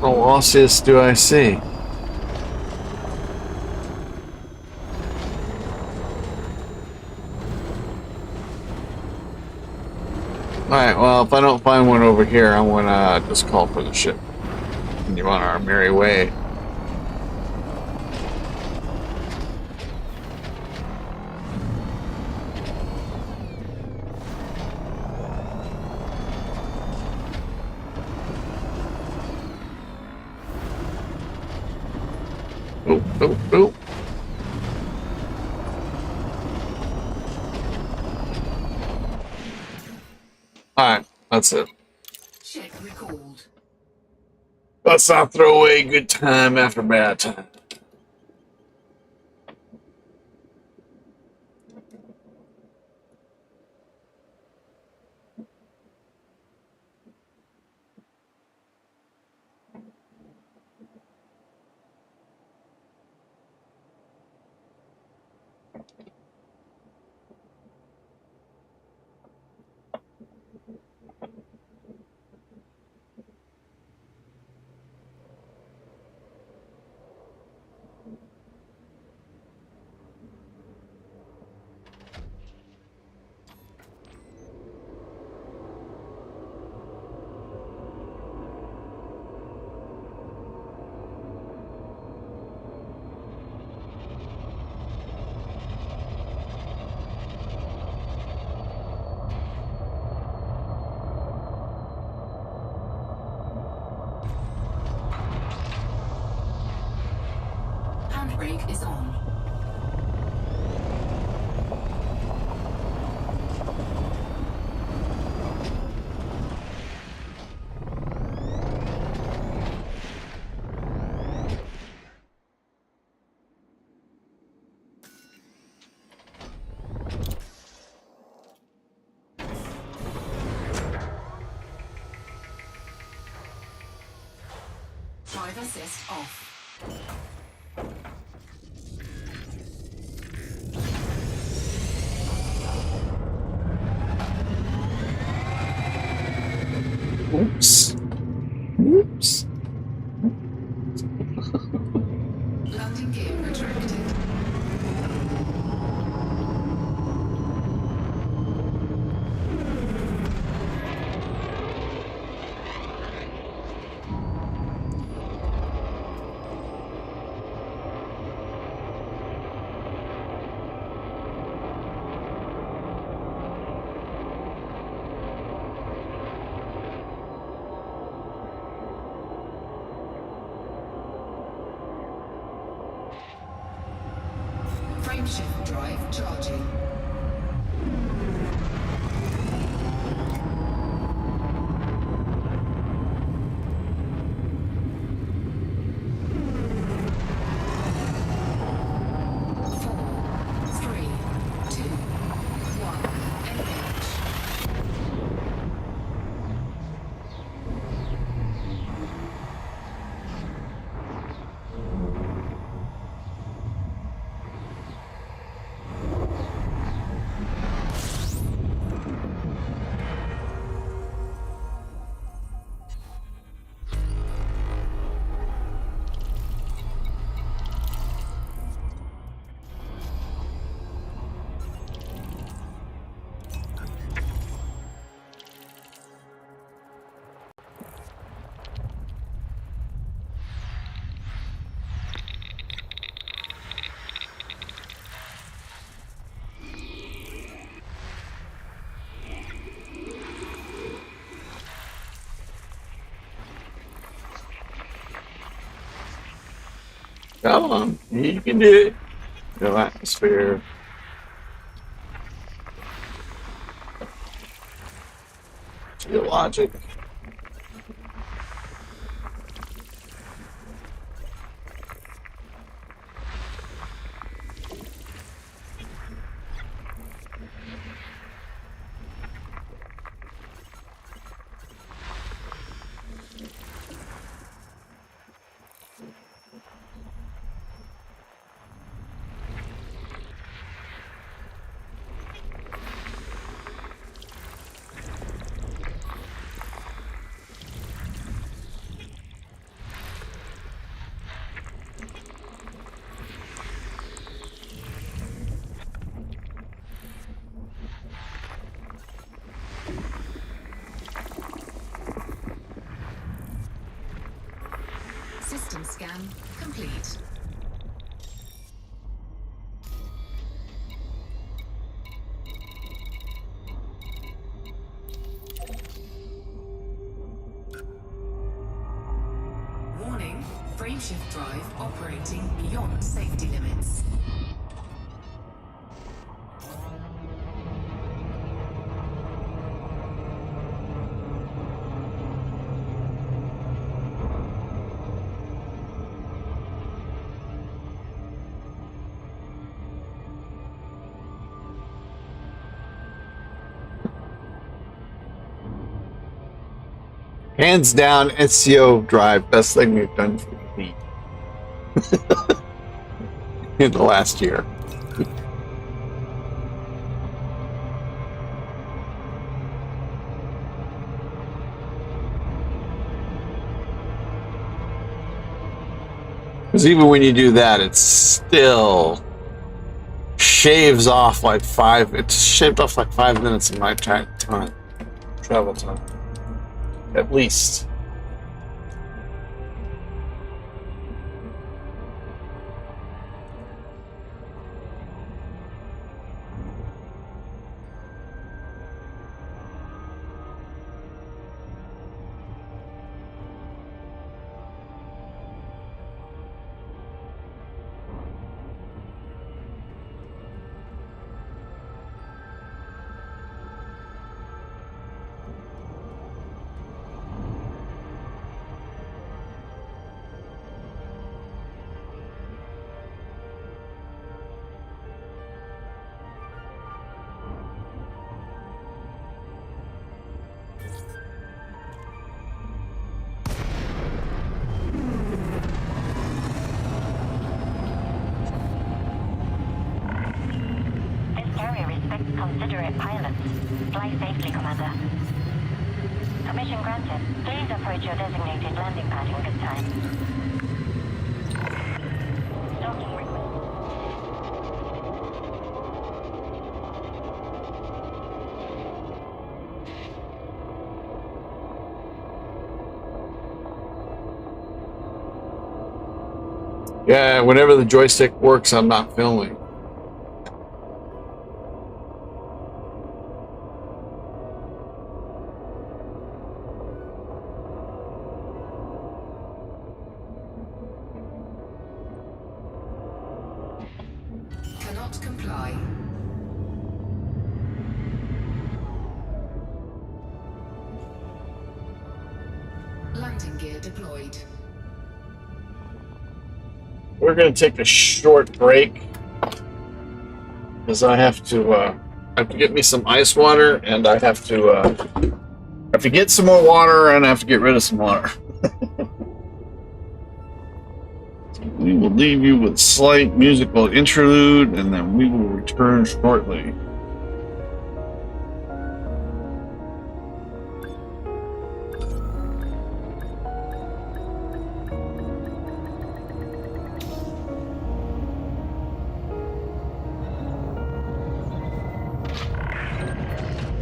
No osseous do I see. Alright, well, if I don't find one over here, I'm gonna just call for the ship. Continue on our merry way. Oh, oh, oh. Alright, that's it. Check recalled. Let's not throw away good time after bad time. is on. Drive assist off. Oops. Oops. Landing gear retracted. Frameshift drive charging. Four, three, two, one. Engage. Come on, you can do it. No atmosphere. Geologic. System scan complete. Warning, frameshift drive operating beyond safety limits. Hands down, SCO drive, best thing we've done for me in the last year. Because even when you do that, it's still shaves off like it's shaved off like 5 minutes of my time, travel time, at least. Considerate pilots. Fly safely, Commander. Permission granted. Please approach your designated landing pad in good time. Docking request. Yeah, whenever the joystick works, I'm not filming. Cannot comply. Landing gear deployed. We're going to take a short break because I have to get me some ice water, and I have to get some more water, and I have to get rid of some water. We will leave you with slight musical interlude, and then we will return shortly.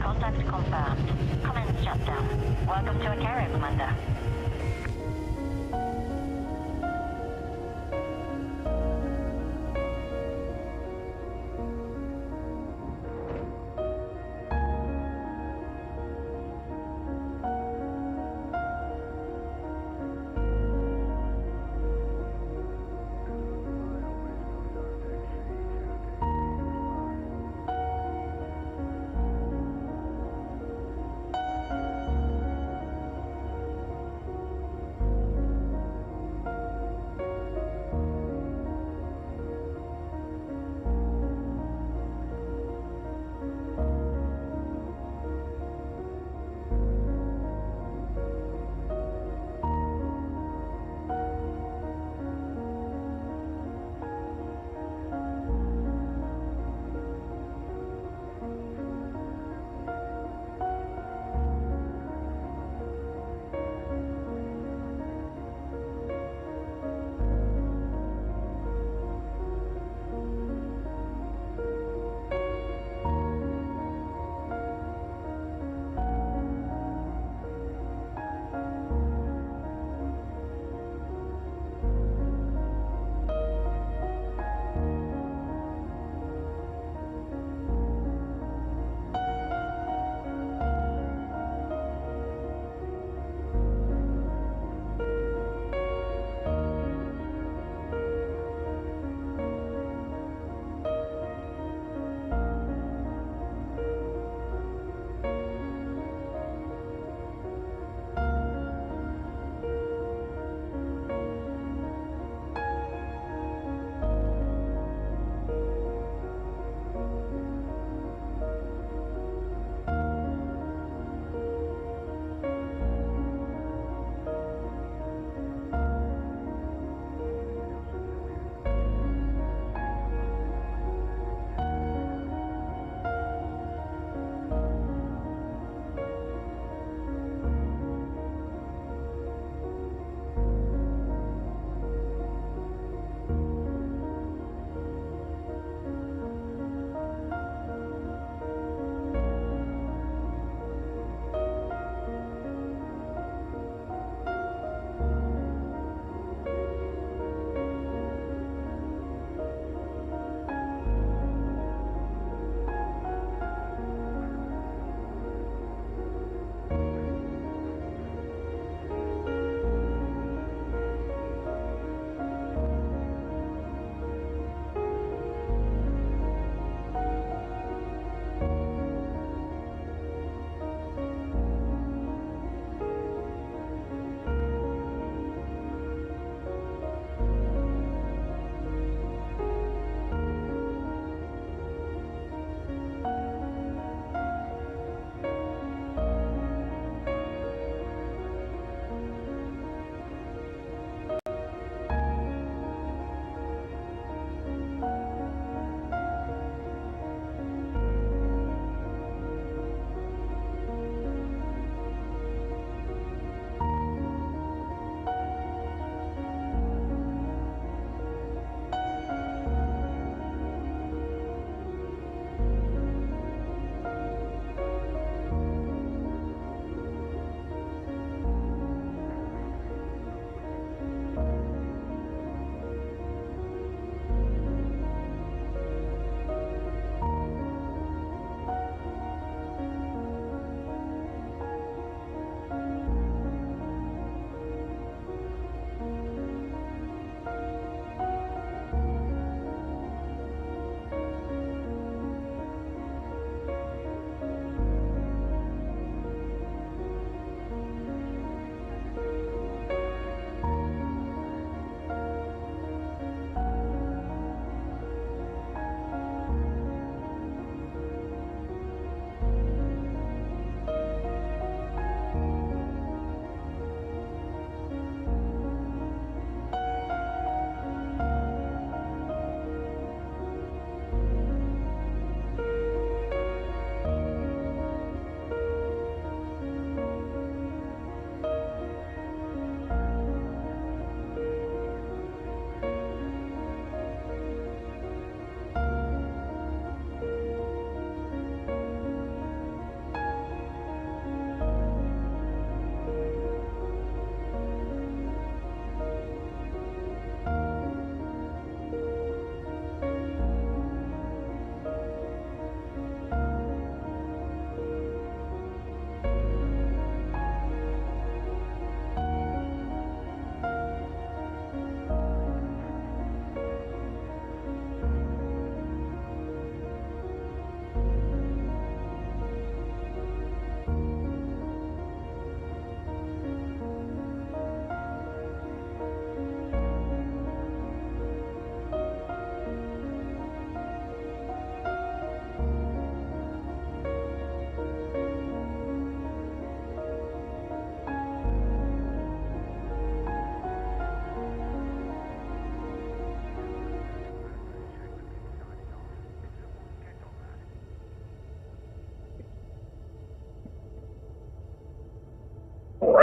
Contact confirmed. Commence shutdown. Welcome to a carrier, Commander.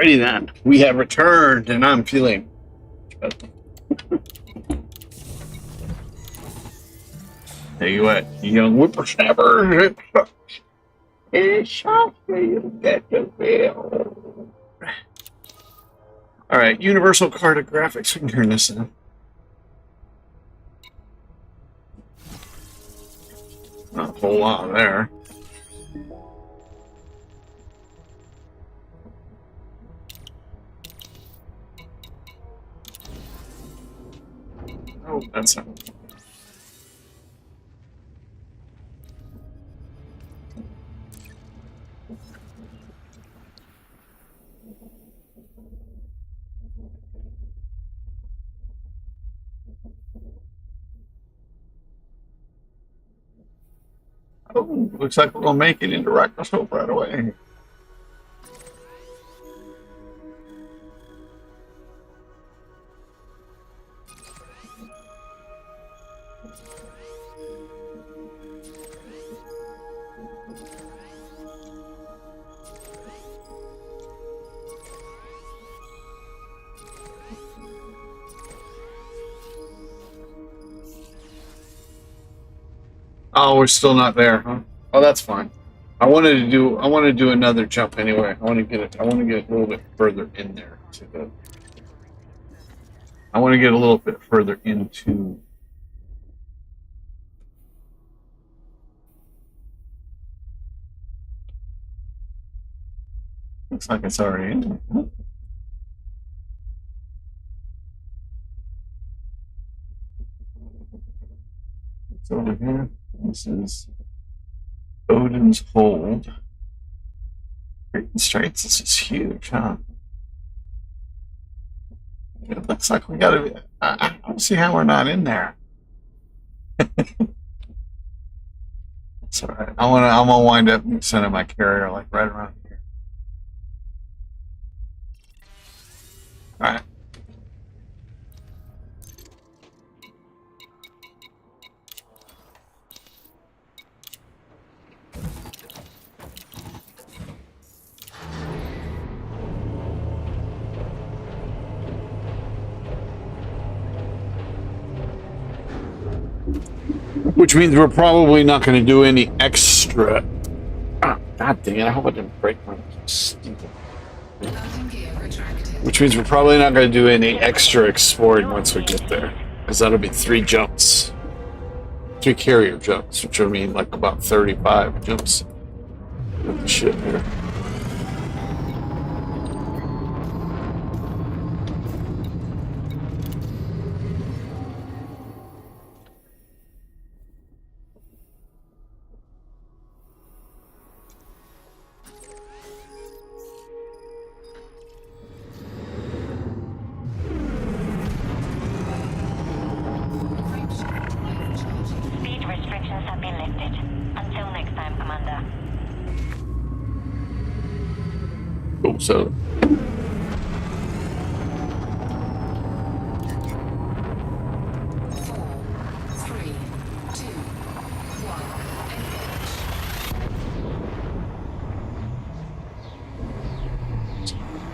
Alrighty then, we have returned, and I'm feeling better. Tell you what, you young whippersnapper, it's softly you get the feel. Alright, universal cartographics. We can turn this in. Not a whole lot there. Oh, that's not. Oh, looks like we're gonna make it into Rykers Hope right away. Oh, we're still not there, huh? Oh, that's fine. I want to do another jump anyway. I want to get a little bit further in there to the. I want to get a little bit further into. Looks like it's already in there. It's over here. This is Odin's Hold. Great Straits. This is huge, huh? It looks like we gotta be. I don't see how we're not in there. It's all right. I'm gonna wind up sending my carrier like right around here. All right. Which means we're probably not going to do any extra. Ah, God dang it! I hope I didn't break my stupid. Which means we're probably not going to do any extra exploring once we get there, because that'll be 3 jumps, 3 carrier jumps, which will mean like about 35 jumps with the ship here. Speed restrictions have been lifted. Until next time, Commander. Oh, so.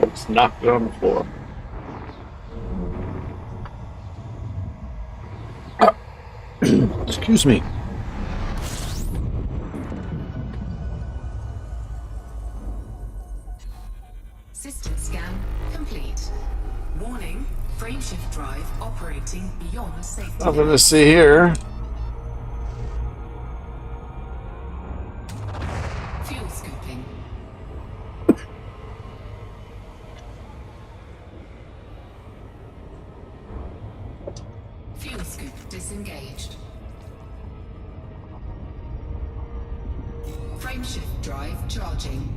It's knocked it on the floor. Excuse me. System scan complete. Warning, frameshift drive operating beyond safety. Nothing to see here. Fuel scooping. Fuel scoop disengaged. Frameshift drive charging.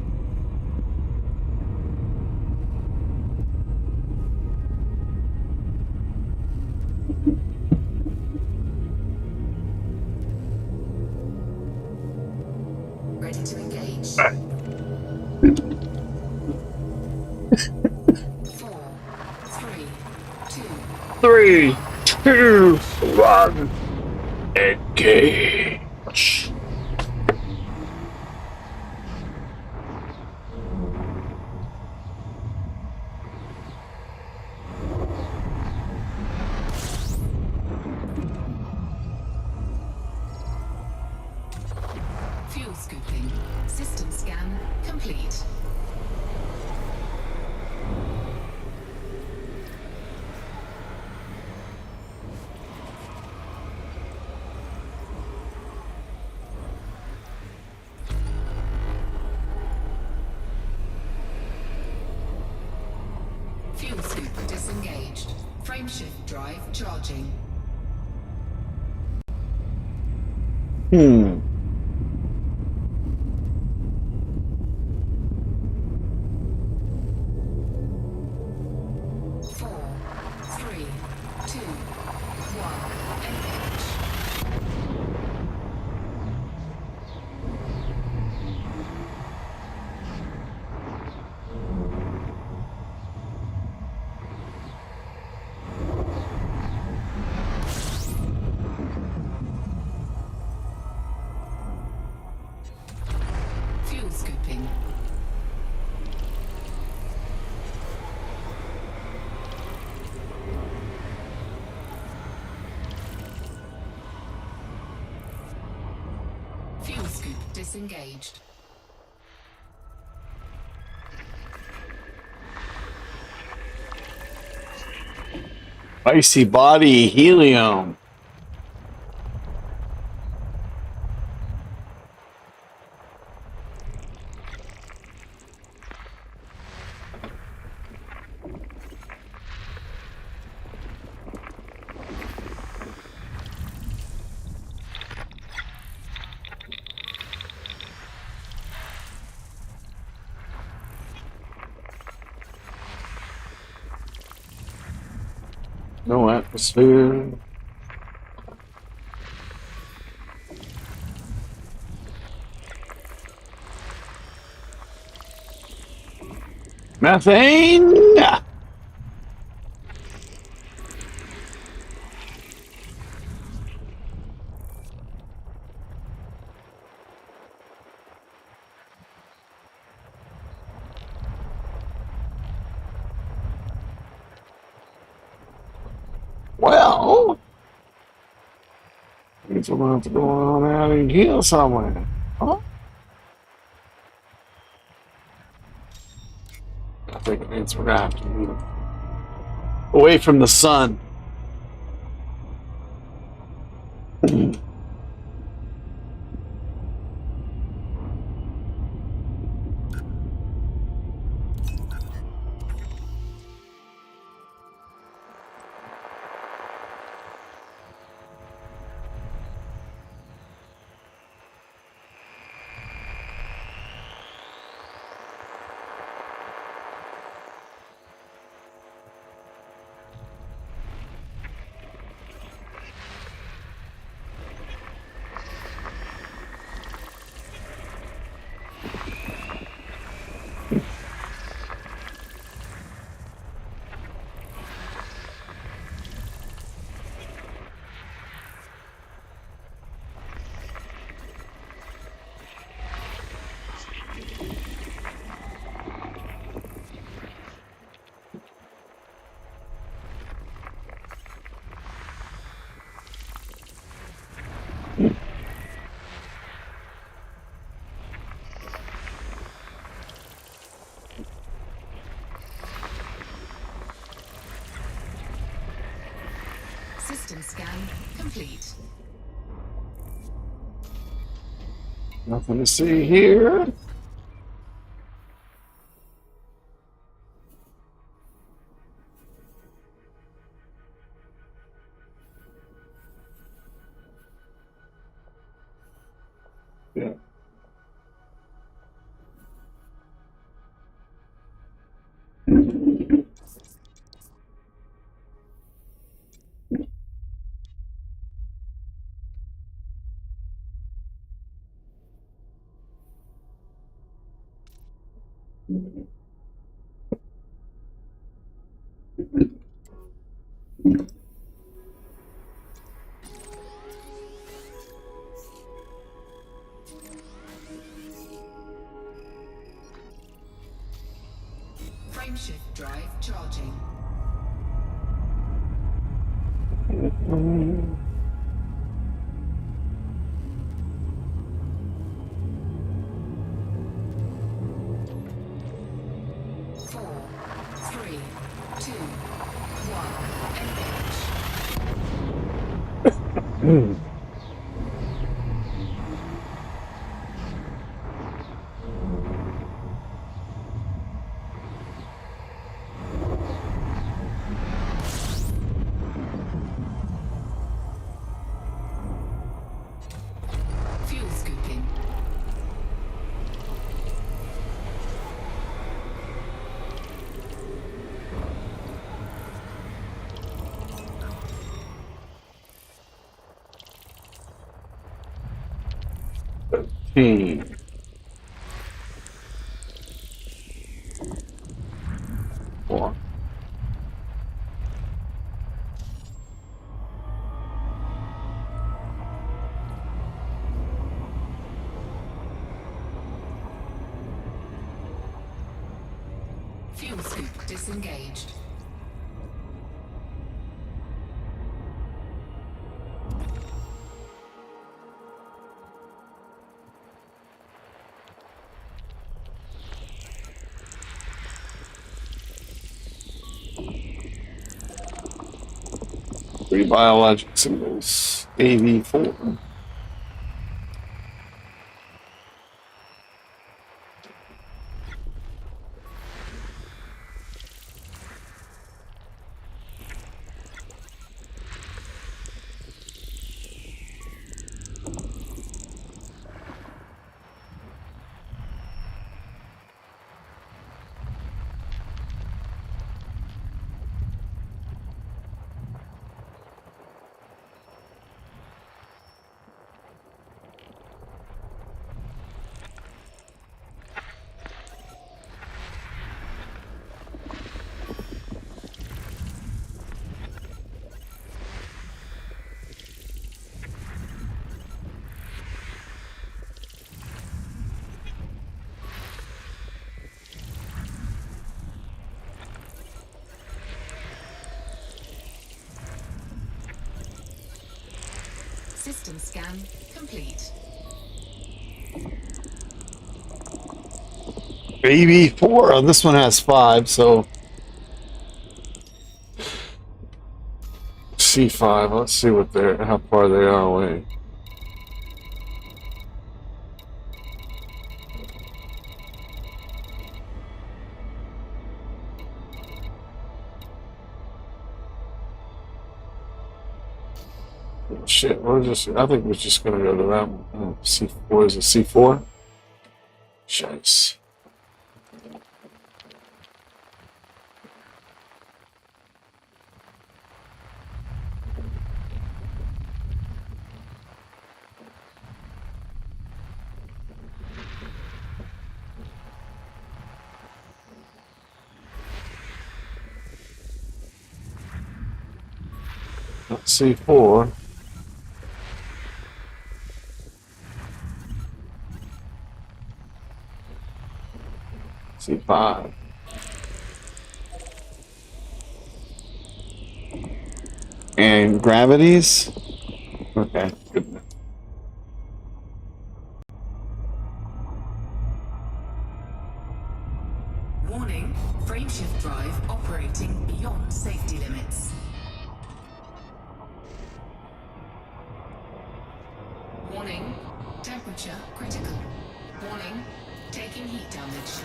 Ready to engage. 4, 3, 2. 3, 2, 1. Engage. Fuel scooping. System scan complete. Fuel scoop disengaged. Frameshift drive charging. Hmm. Four, three, two, one. Engage. Fuel scooping. Fuel scoop disengaged. Icy body helium. No atmosphere. Methane. Well, I guess we're going to have to go on out and heal somewhere. Huh? I think it means we're going to have to move away from the sun. System scan complete. Nothing to see here. Yeah. Frameshift drive charging. Fuel scooping. Hmm. Four. Fuel scoop disengaged. Three biologic symbols. AV4. System scan complete. AV4. This one has 5, so C5. Let's see what they're how far they are away. Shit, I think we're just gonna go to that one. Oh, C4 is a C4? Shice. Not C4. C5. And gravities? Okay, good. Warning, frameshift drive operating beyond safety limits. Warning, temperature critical. Warning, taking heat damage.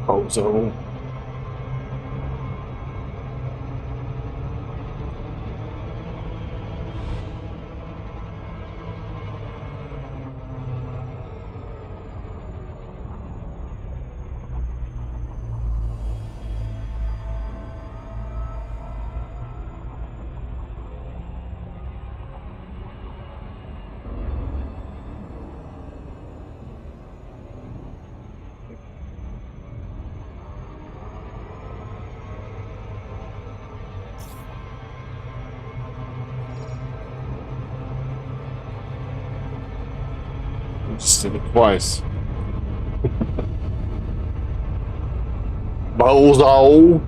Ozone. Just did it twice. Bozo.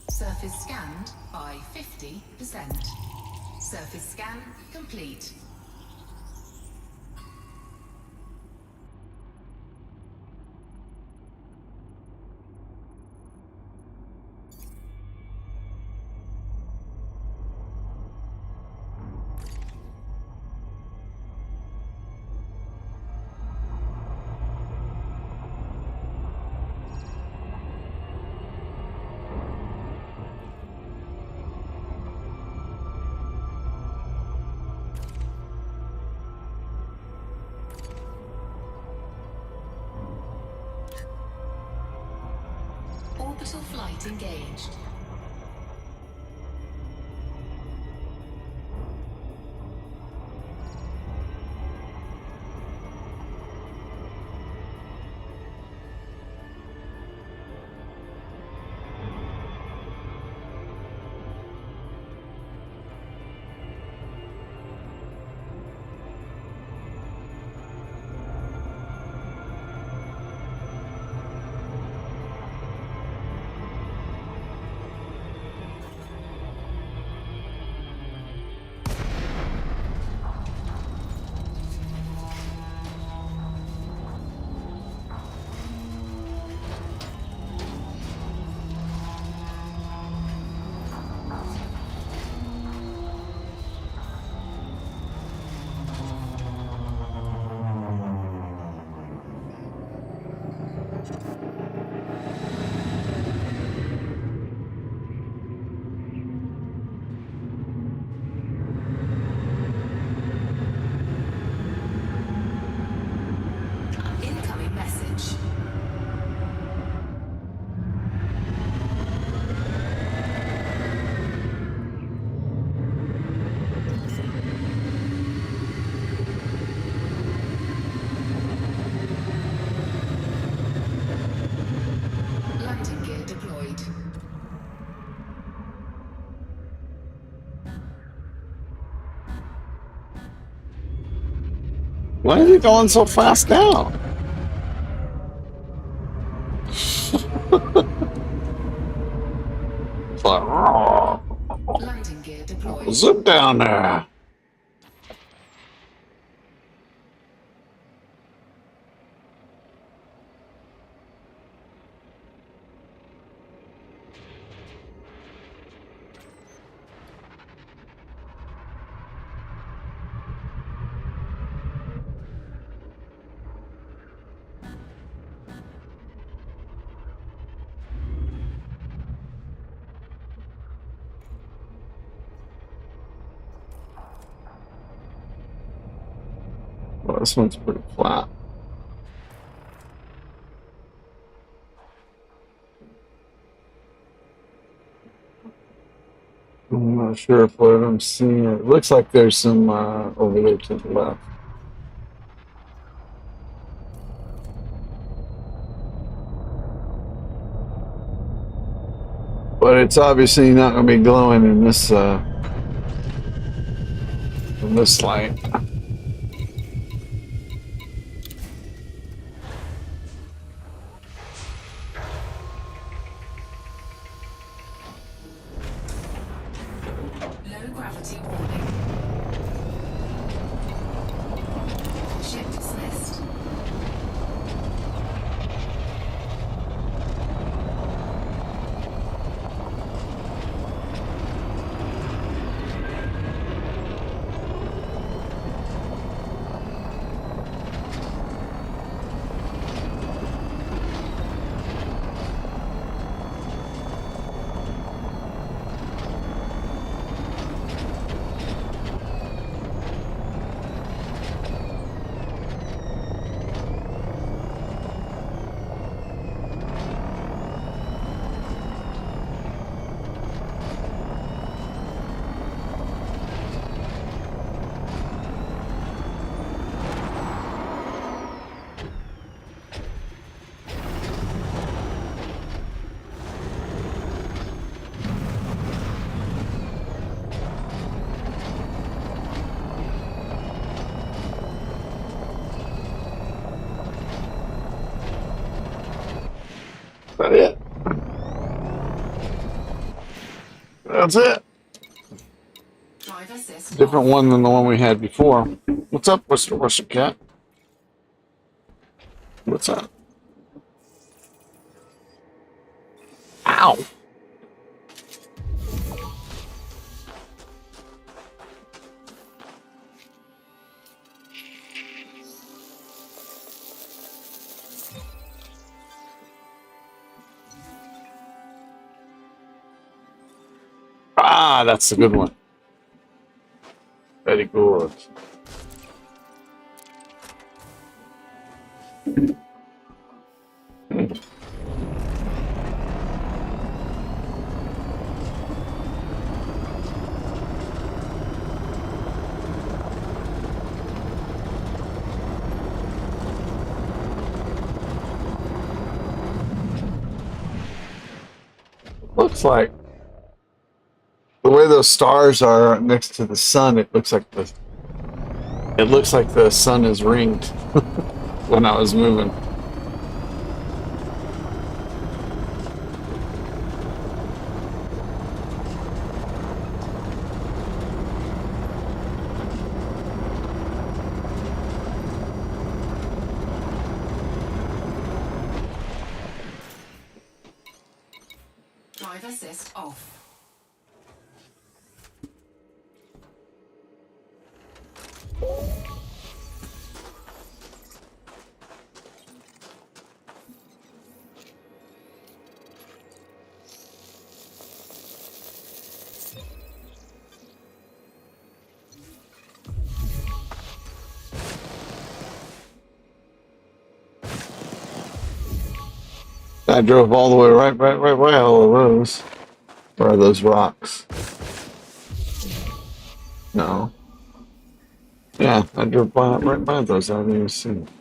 Surface scanned by 50%. Surface scan complete. Orbital flight engaged. Incoming message. Landing gear deployed. Why is he going so fast now? It's like, oh, Landing gear deployed. zip down there. Well, this one's pretty flat. I'm not sure if what I'm seeing. It looks like there's some over there to the left. But it's obviously not going to be glowing in this light. Low gravity warning. Ship dismissed. that it? That's it. Drive assist Different off. one than the one we had before. What's up, Mr. Russian Cat? What's up? Ow! Ah, that's a good one. Very good. Looks like the way those stars are next to the sun. It looks like the sun is ringed when I was moving. Drive assist off. I drove all the way right by all of those. Or are those rocks? No. Yeah, I drove right by those. I haven't even seen them.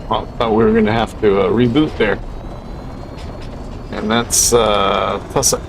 I thought we were going to have to reboot there. And that's Tussock.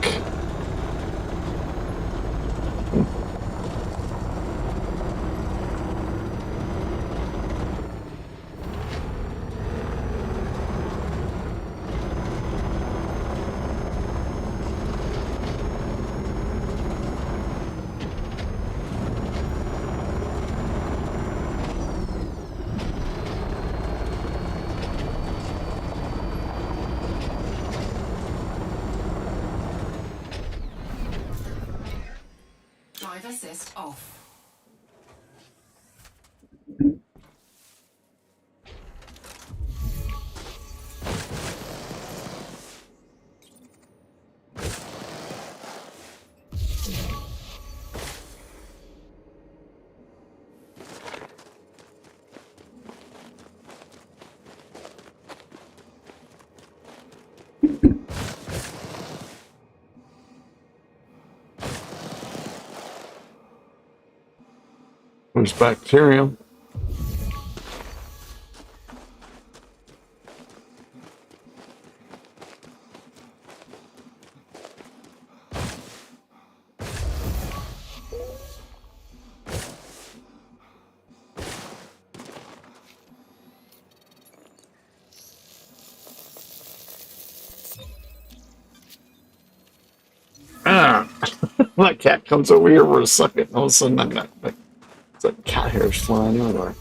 Drive assist off. There's bacterium. Ah, that cat comes over here for a second. All of a sudden, I got it's like cat hairs flying everywhere.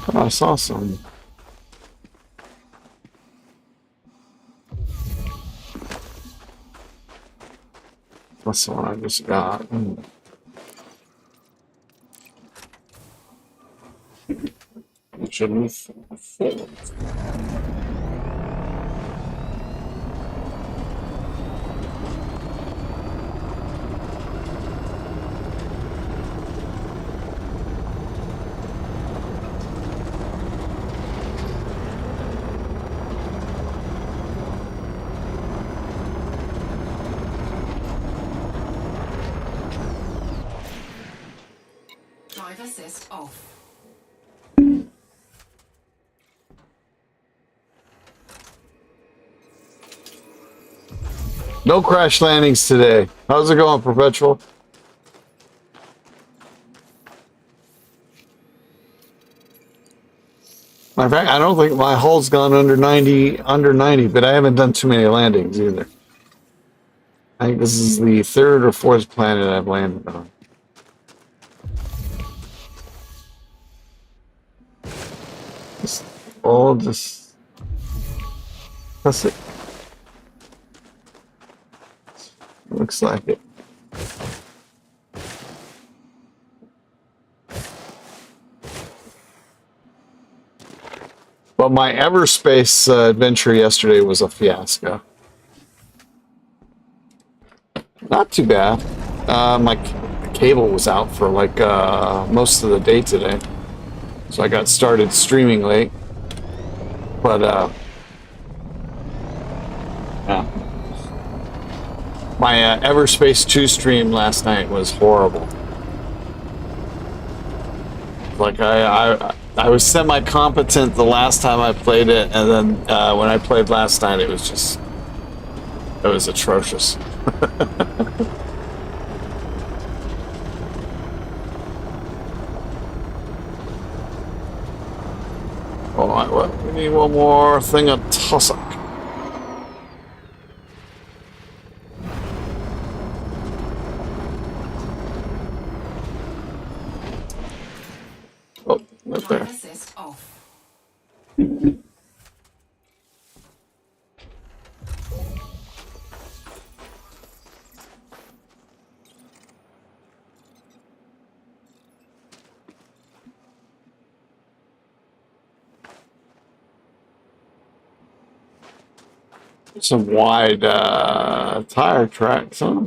Oh, I saw some. That's the one I just got. Should move forward. Drive assist off. No crash landings today. How's it going, Perpetual? In fact, I don't think my hull's gone under 90, but I haven't done too many landings either. I think this is the third or fourth planet I've landed on. Just that's it. Looks like it. But my Everspace adventure yesterday was a fiasco. Not too bad. My cable was out for like most of the day today, so I got started streaming late. But yeah. My Everspace 2 stream last night was horrible. Like I was semi-competent the last time I played it, and then when I played last night, it was atrocious. Alright, well, we need one more thing of tussock. Oh, right there. Drive assist off. Some wide tire tracks, huh?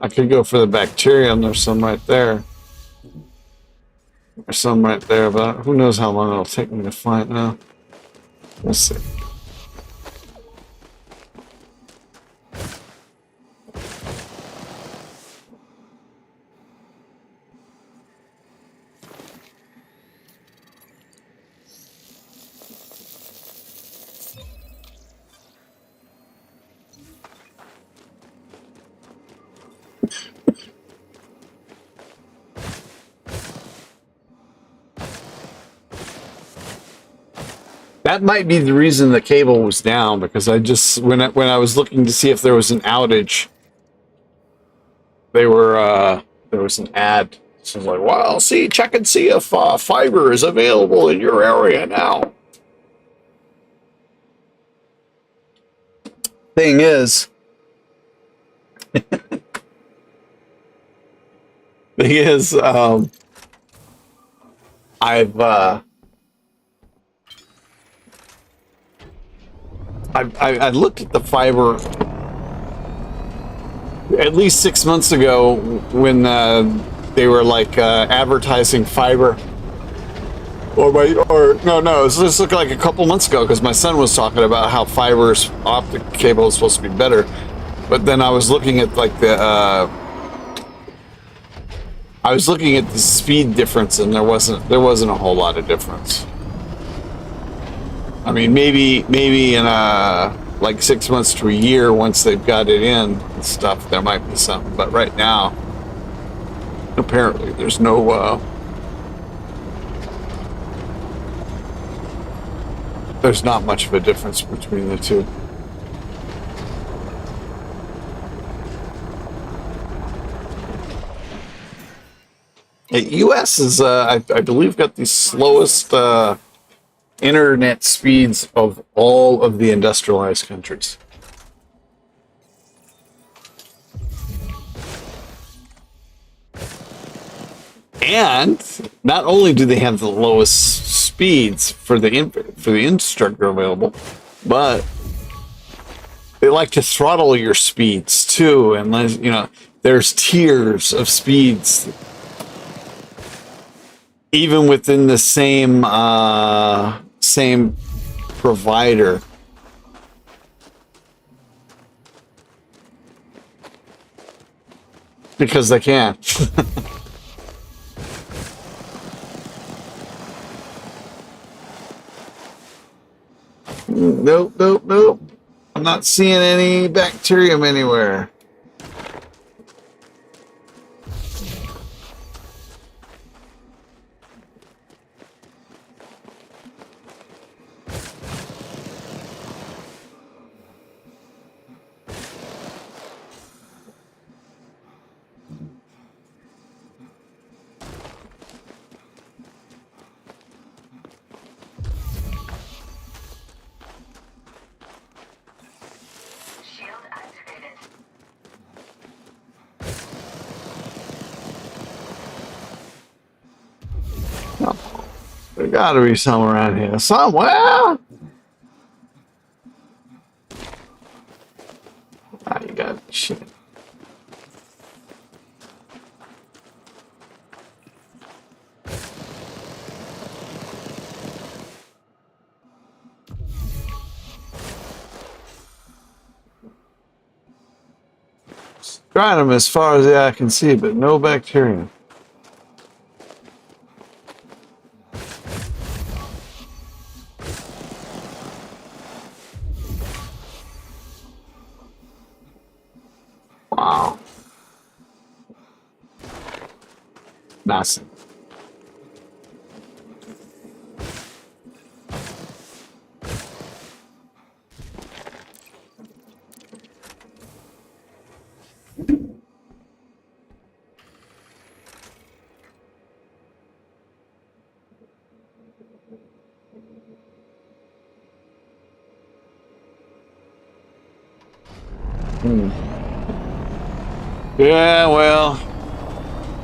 I could go for the bacterium. There's some right there. There's some right there, but who knows how long it'll take me to find now. Let's see. That might be the reason the cable was down, because I just when I was looking to see if there was an outage, there was an ad. So I was like, well, check and see if fiber is available in your area now. Thing is, I looked at the fiber at least 6 months ago when they were like advertising fiber. Or this looked like a couple months ago, because my son was talking about how fiber's optic cable is supposed to be better. But then I was looking at like the speed difference, and there wasn't a whole lot of difference. I mean, maybe in like 6 months to a year, once they've got it in and stuff, there might be something. But right now, there's not much of a difference between the two. The U.S. is, I believe, got the slowest internet speeds of all of the industrialized countries. And not only do they have the lowest speeds for the infrastructure available, but they like to throttle your speeds too. And you know, there's tiers of speeds, even within the same provider. Because they can. Nope, nope, nope. I'm not seeing any bacterium anywhere. There gotta be some around here. Somewhere! Ah, you got shit. Trying them as far as the eye can see, but no bacteria. Wow. Nothing. Yeah, well,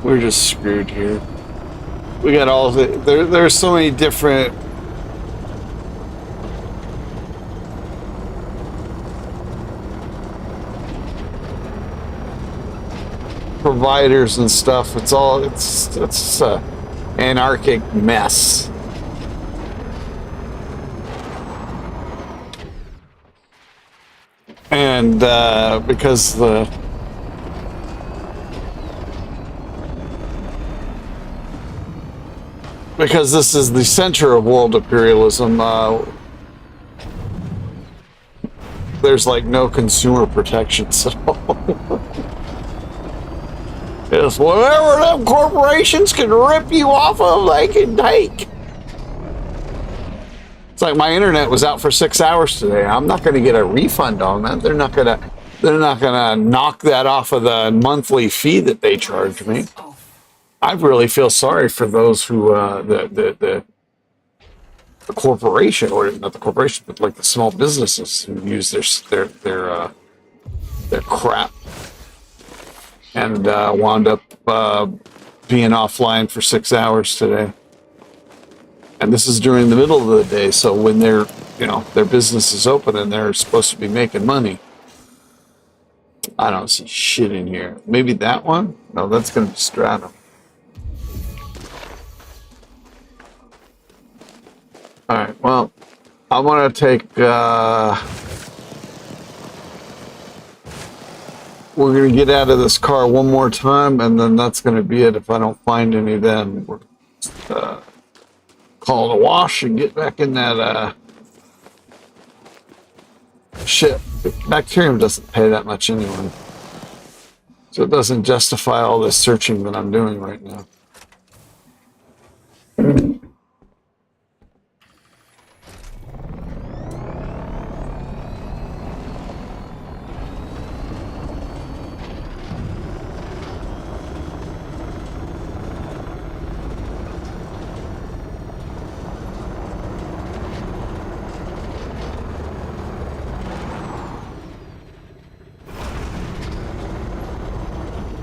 we're just screwed here. We got all the there's so many different providers and stuff. It's a anarchic mess. And because this is the center of world imperialism, there's like no consumer protections at all. It's whatever them corporations can rip you off of, they can take. It's like my internet was out for 6 hours today. I'm not going to get a refund on that. They're not going to knock that off of the monthly fee that they charge me. I really feel sorry for those who the corporation, or not the corporation, but like the small businesses who use their crap and wound up being offline for 6 hours today. And this is during the middle of the day, so when their business is open and they're supposed to be making money. I don't see shit in here. Maybe that one? No, that's going to be Stratum. Alright, well, I want to take, we're going to get out of this car one more time, and then that's going to be it. If I don't find any, then we're call it a wash and get back in that, shit. Bacterium doesn't pay that much anyway. So it doesn't justify all this searching that I'm doing right now.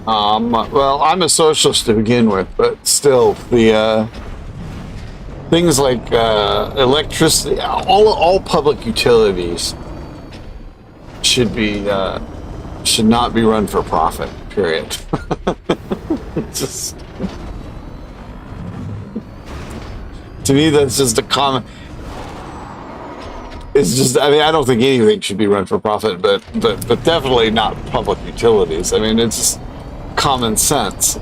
Well, I'm a socialist to begin with, but still, the things like electricity, all public utilities should should not be run for profit. Period. Just to me, that's just a common. It's just, I mean, I don't think anything should be run for profit, but definitely not public utilities. I mean, it's just common sense.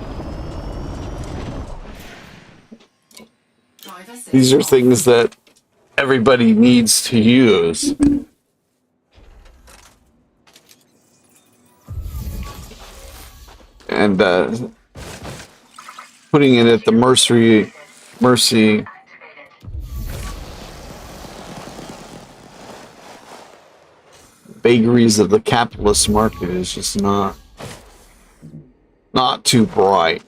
These are things that everybody needs to use. And putting it at the mercy vagaries of the capitalist market is just not too bright.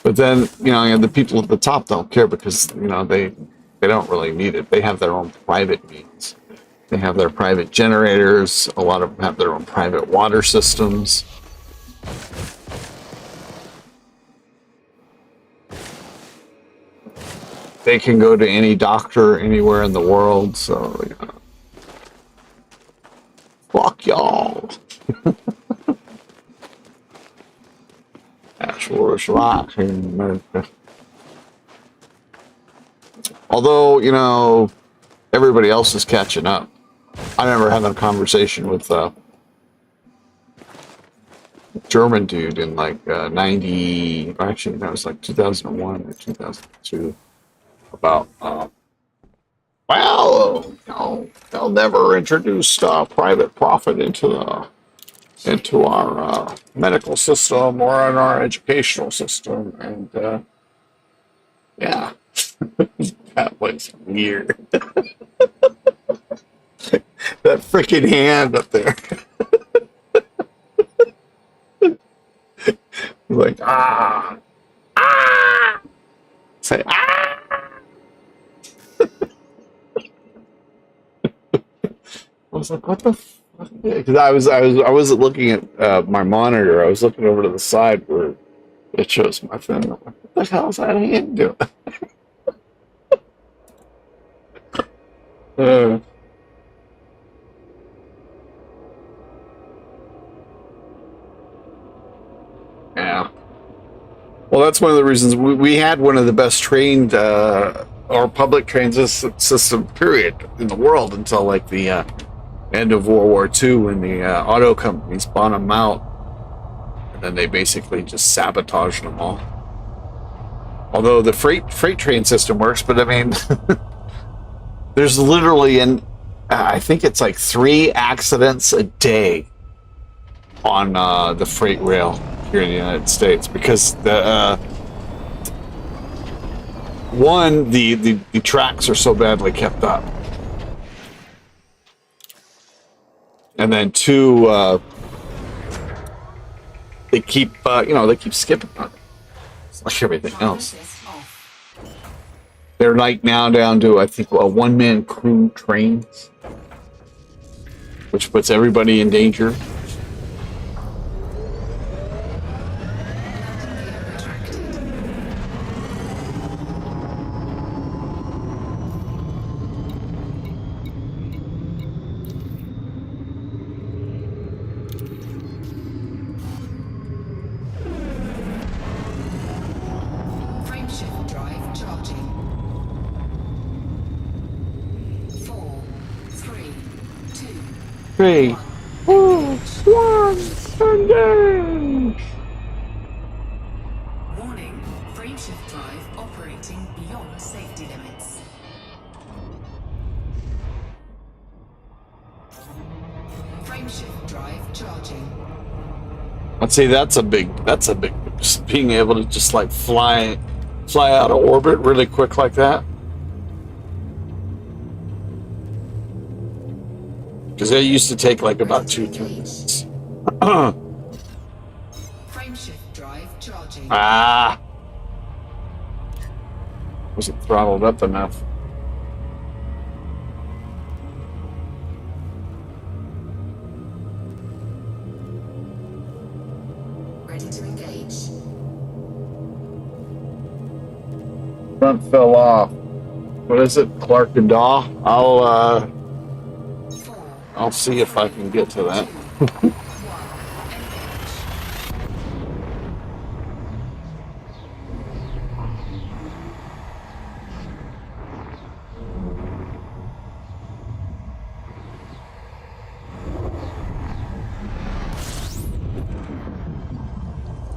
But then, the people at the top don't care because, they don't really need it. They have their own private needs. They have their private generators. A lot of them have their own private water systems. They can go to any doctor anywhere in the world, so, fuck y'all. That's what it's like here in America. Although, everybody else is catching up. I remember having a conversation with a German dude in like 90, actually that was like 2001 or 2002, about, well, they'll never introduce private profit into our medical system or in our educational system, and yeah, that was weird. That freaking hand up there. Like, say, I was like, what the fuck? Because I wasn't looking at my monitor. I was looking over to the side where it shows my thing. I'm like, what the hell is that hand doing? Yeah. Well, that's one of the reasons we had one of the best trained or public transit system period in the world until like the end of World War II, when the auto companies bought them out, and then they basically just sabotaged them all. Although the freight train system works, but I mean, there's literally I think it's like 3 accidents a day on the freight rail here in the United States, because the one, the tracks are so badly kept up, and then 2, they keep skipping on it. It's like everything else. They're like now down to, I think, a one-man crew trains, which puts everybody in danger. Frameshift drive charging. 4, 3, 2, 3, 2, 1, engage! warning, frameshift drive operating beyond safety limits. Frameshift drive charging. I'd say that's a big just being able to just like fly out of orbit really quick like that. Because they used to take like about 2-3 minutes. Frameshift drive charging. Wasn't throttled up enough. Front fell off. What is it? Clark and Daw? I'll see if I can get to that.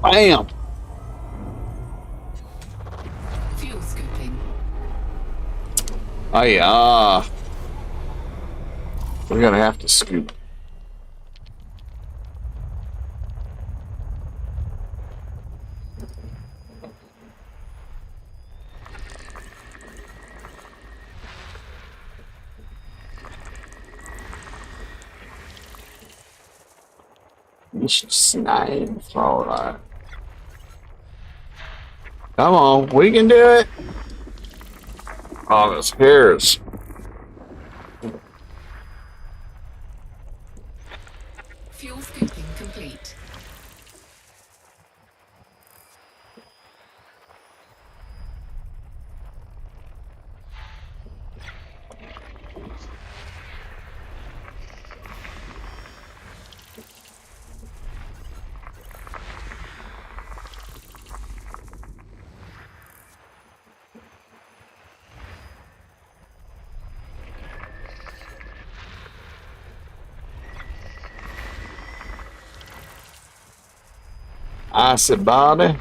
Bam! Fuel scooping. Oh yeah. We're gonna have to scoop. Snide. All right. Come on, we can do it. Oh, those hairs. Fuel scooping complete. Acid body.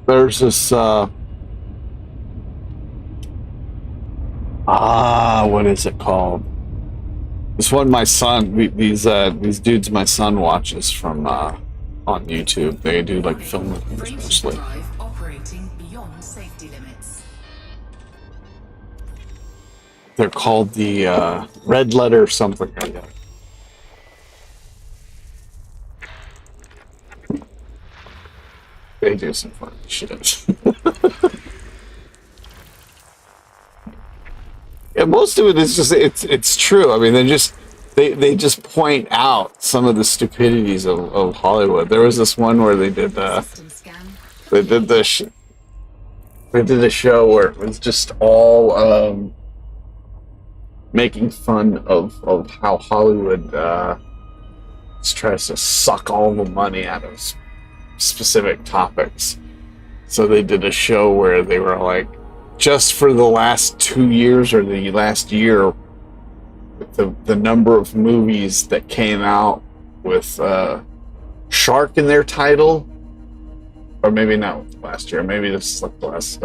There's this what is it called? This one my son these dudes my son watches from on YouTube. They do like film reviews mostly. Drive operating beyond safety limits. They're called the Red Letter something like that. They do some fun shit. Yeah, most of it is just it's true. I mean, they just point out some of the stupidities of Hollywood. There was this one where they did System scan. they did they did a show where it was just all making fun of how Hollywood just tries to suck all the money out of specific topics. So they did a show where they were like, just for the last 2 years or the last year, the number of movies that came out with shark in their title, or maybe not last year, maybe this is like the last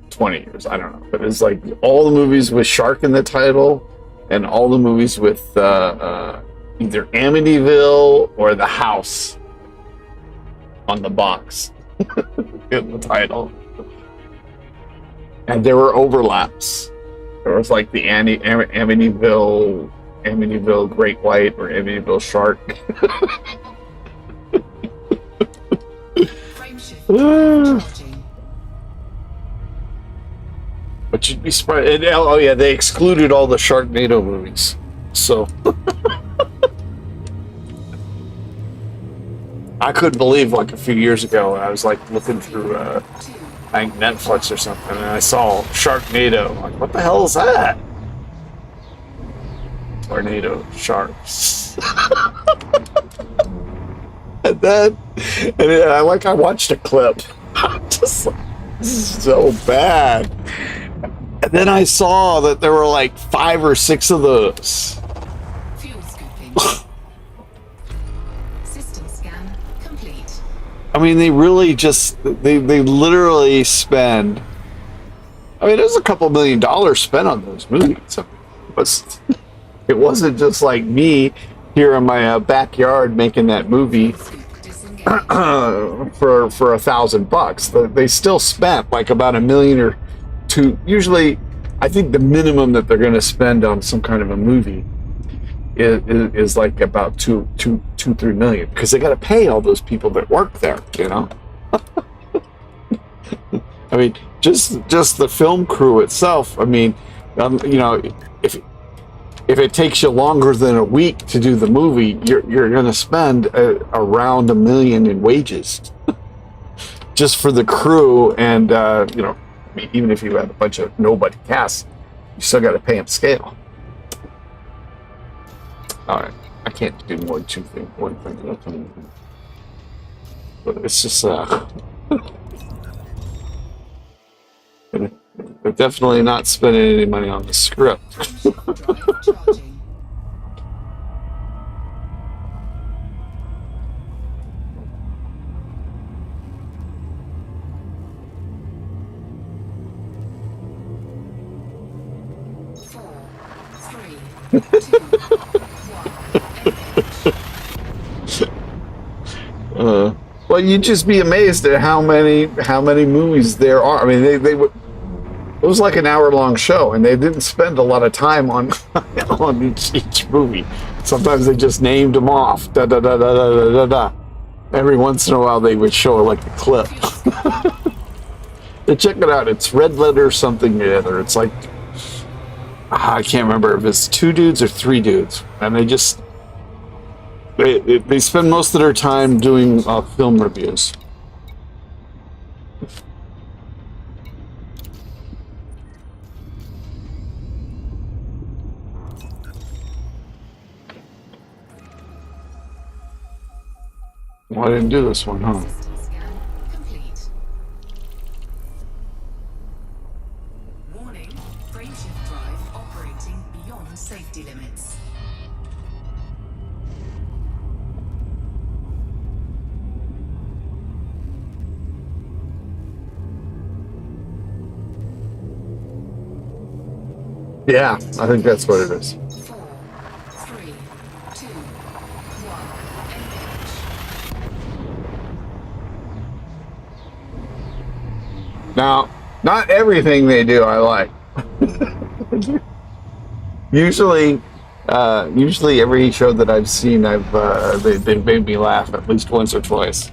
20 years, I don't know, but it's like all the movies with shark in the title and all the movies with either Amityville or The House on the box in the title. And there were overlaps. There was like the Amityville Great White or Amityville Shark. Frame shift charging. But you'd be surprised. Oh yeah, they excluded all the Sharknado movies. So I couldn't believe like a few years ago I was like looking through I think Netflix or something, and I saw Sharknado. I'm like, what the hell is that? Tornado sharks. I watched a clip. I'm just like, this is so bad. And then I saw that there were like 5 or 6 of those. Fuel scooping. System scan complete. I mean, they really just, they literally spend, I mean, there's a couple $1 million spent on those movies. It wasn't just like me here in my backyard making that movie for $1,000. They still spent like about $1 million or usually, I think the minimum that they're going to spend on some kind of a movie is like about 3 million, because they got to pay all those people that work there, you know. I mean, just the film crew itself. I mean, you know, if it takes you longer than a week to do the movie, you're going to spend around $1 million in wages just for the crew. And you know, I mean, even if you had a bunch of nobody casts, you still got to pay them scale. All right, I can't do more than one thing at a time. But it's just they're definitely not spending any money on the script. Charging. Four, three, two, one. Well, you'd just be amazed at how many movies there are. I mean, they would. It was like an hour-long show, and they didn't spend a lot of time on on each movie. Sometimes they just named them off. Da da da da da da da. Every once in a while, they would show like a clip. But check it out. It's Red Letter something or other. It's like I can't remember if it's 2 dudes or 3 dudes, and they spend most of their time doing film reviews. Well, I didn't do this one, huh? Scan complete. Warning, frameshift drive operating beyond safety limits. Yeah, I think that's what it is. 4, 3, 2, 1. Engage. Now, not everything they do I like. Usually every show that I've seen, they've made me laugh at least once or twice.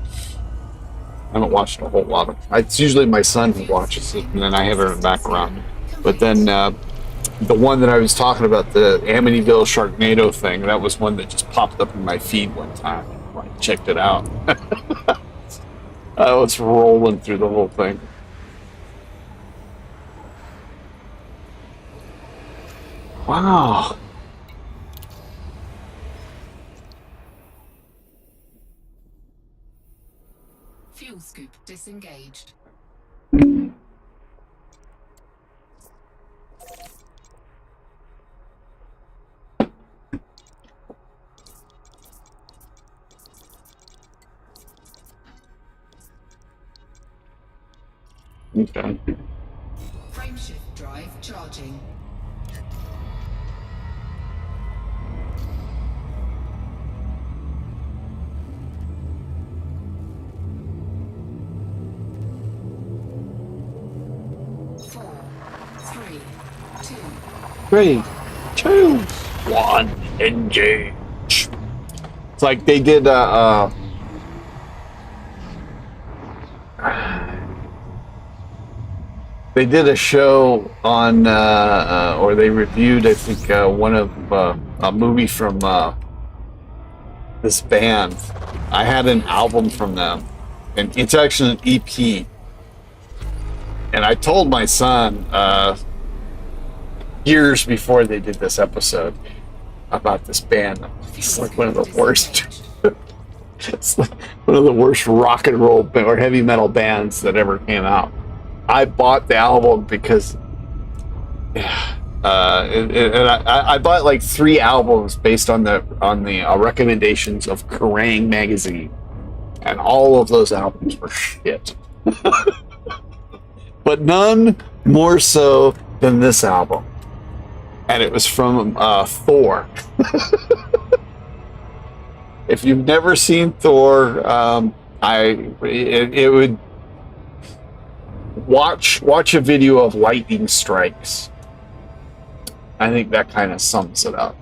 I haven't watched a whole lot of it. It's usually my son who watches it, and then I have it in the background. But then the one that I was talking about, the Amityville Sharknado thing, that was one that just popped up in my feed one time. I checked it out. I was rolling through the whole thing. Wow. Fuel scoop disengaged. Okay. Frameshift drive charging. Four, three, two. 3, 2, 1, engage. It's like they did they did a show on or they reviewed, I think, one of a movie from this band. I had an album from them, and it's actually an EP. And I told my son years before they did this episode about this band. It's like one of the worst. It's like one of the worst rock and roll or heavy metal bands that ever came out. I bought the album because, and I bought like 3 albums based on the recommendations of Kerrang magazine, and all of those albums were shit. But none more so than this album, and it was from Thor. If you've never seen Thor, it would. Watch a video of lightning strikes. I think that kind of sums it up.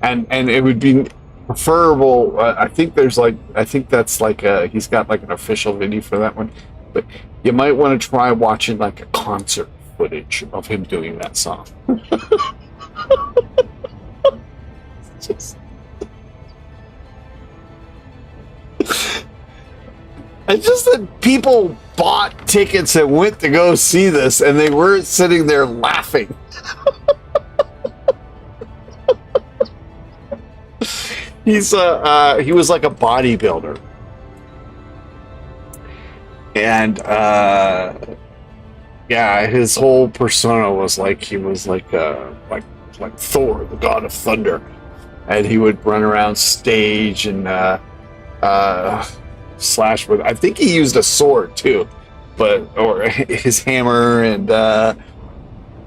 And it would be preferable. I think that's like he's got like an official video for that one. But you might want to try watching like a concert footage of him doing that song. Just... It's just that people bought tickets and went to go see this, and they weren't sitting there laughing. He was like a bodybuilder, and yeah, his whole persona was like he was like Thor, the god of thunder, and he would run around stage and slash with. I think he used a sword too, or his hammer, and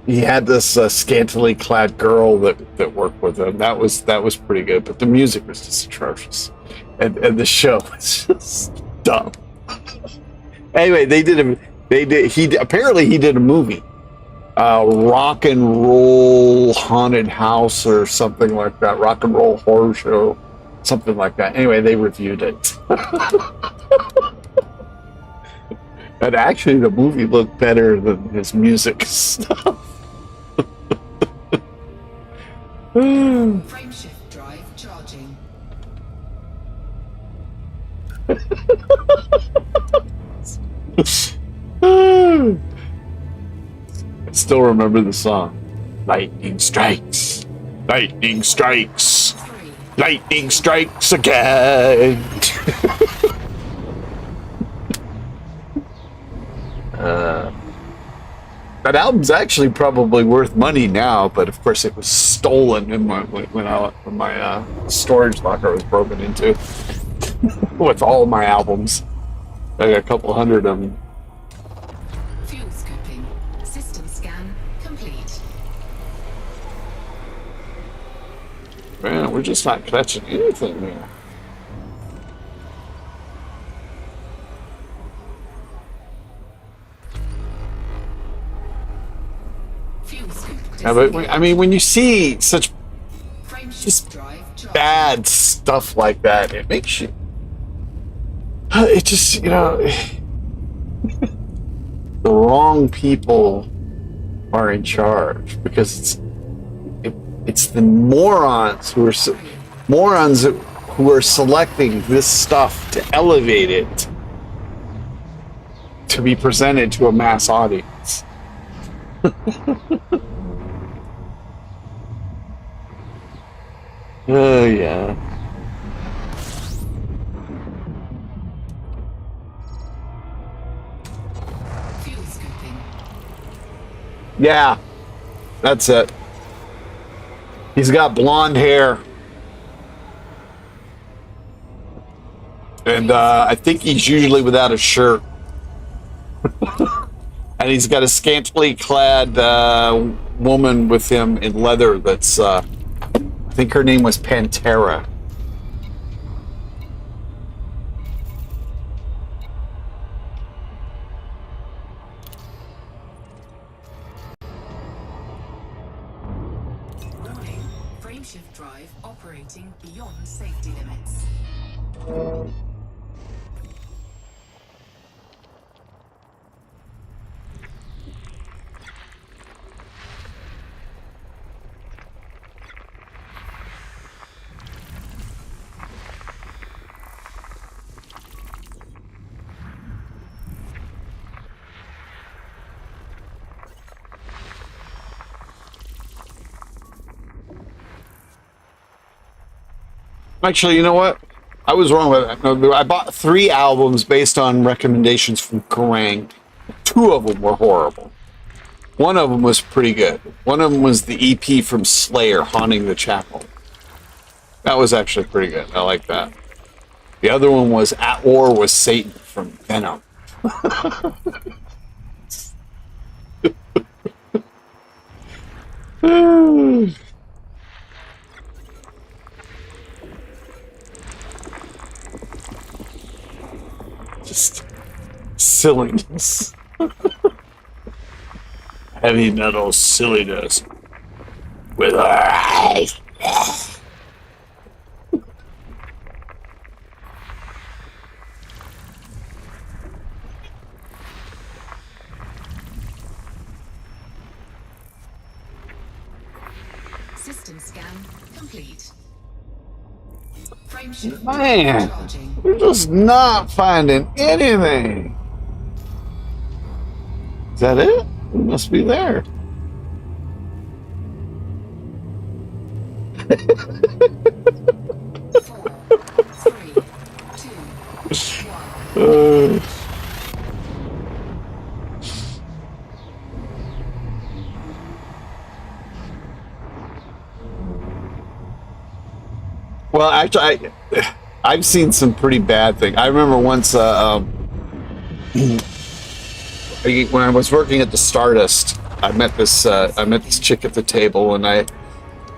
he had this scantily clad girl that worked with him. That was pretty good, but the music was just atrocious, and the show was just dumb. Anyway, apparently he did a movie, Rock and Roll Haunted House or something like that, Rock and Roll Horror Show, something like that. Anyway, they reviewed it. And actually the movie looked better than his music stuff. Frameshift drive charging. I still remember the song. Lightning strikes. Lightning strikes. Lightning strikes again. That album's actually probably worth money now, but of course it was stolen in when my storage locker was broken into with all my albums. I got a couple hundred of them. Fuel scooping. System scan complete. Man, we're just not catching anything here. Yeah, but I mean, when you see such just bad stuff like that, it makes you. It just, the wrong people are in charge, because it's the morons who are selecting this stuff to elevate it to be presented to a mass audience. Oh, yeah. Fuel scooping. Yeah, that's it. He's got blonde hair. And I think he's usually without a shirt. And he's got a scantily clad woman with him in leather that's... I think her name was Pantera. Warning. Frameshift drive operating beyond safety limits. Actually, you know what? I was wrong with that. No, I bought 3 albums based on recommendations from Kerrang. 2 of them were horrible. One of them was pretty good. One of them was the EP from Slayer, Haunting the Chapel. That was actually pretty good. I like that. The other one was At War with Satan from Venom. Just silliness. heavy metal silliness with our eyes. System scan complete. Frameshift Man, charging. we're just not finding anything. Is that it? It must be there. 4, 3, 2, 1. Uh, well, actually, I've seen some pretty bad things. I remember once when I was working at the Stardust, I met this chick at the table, and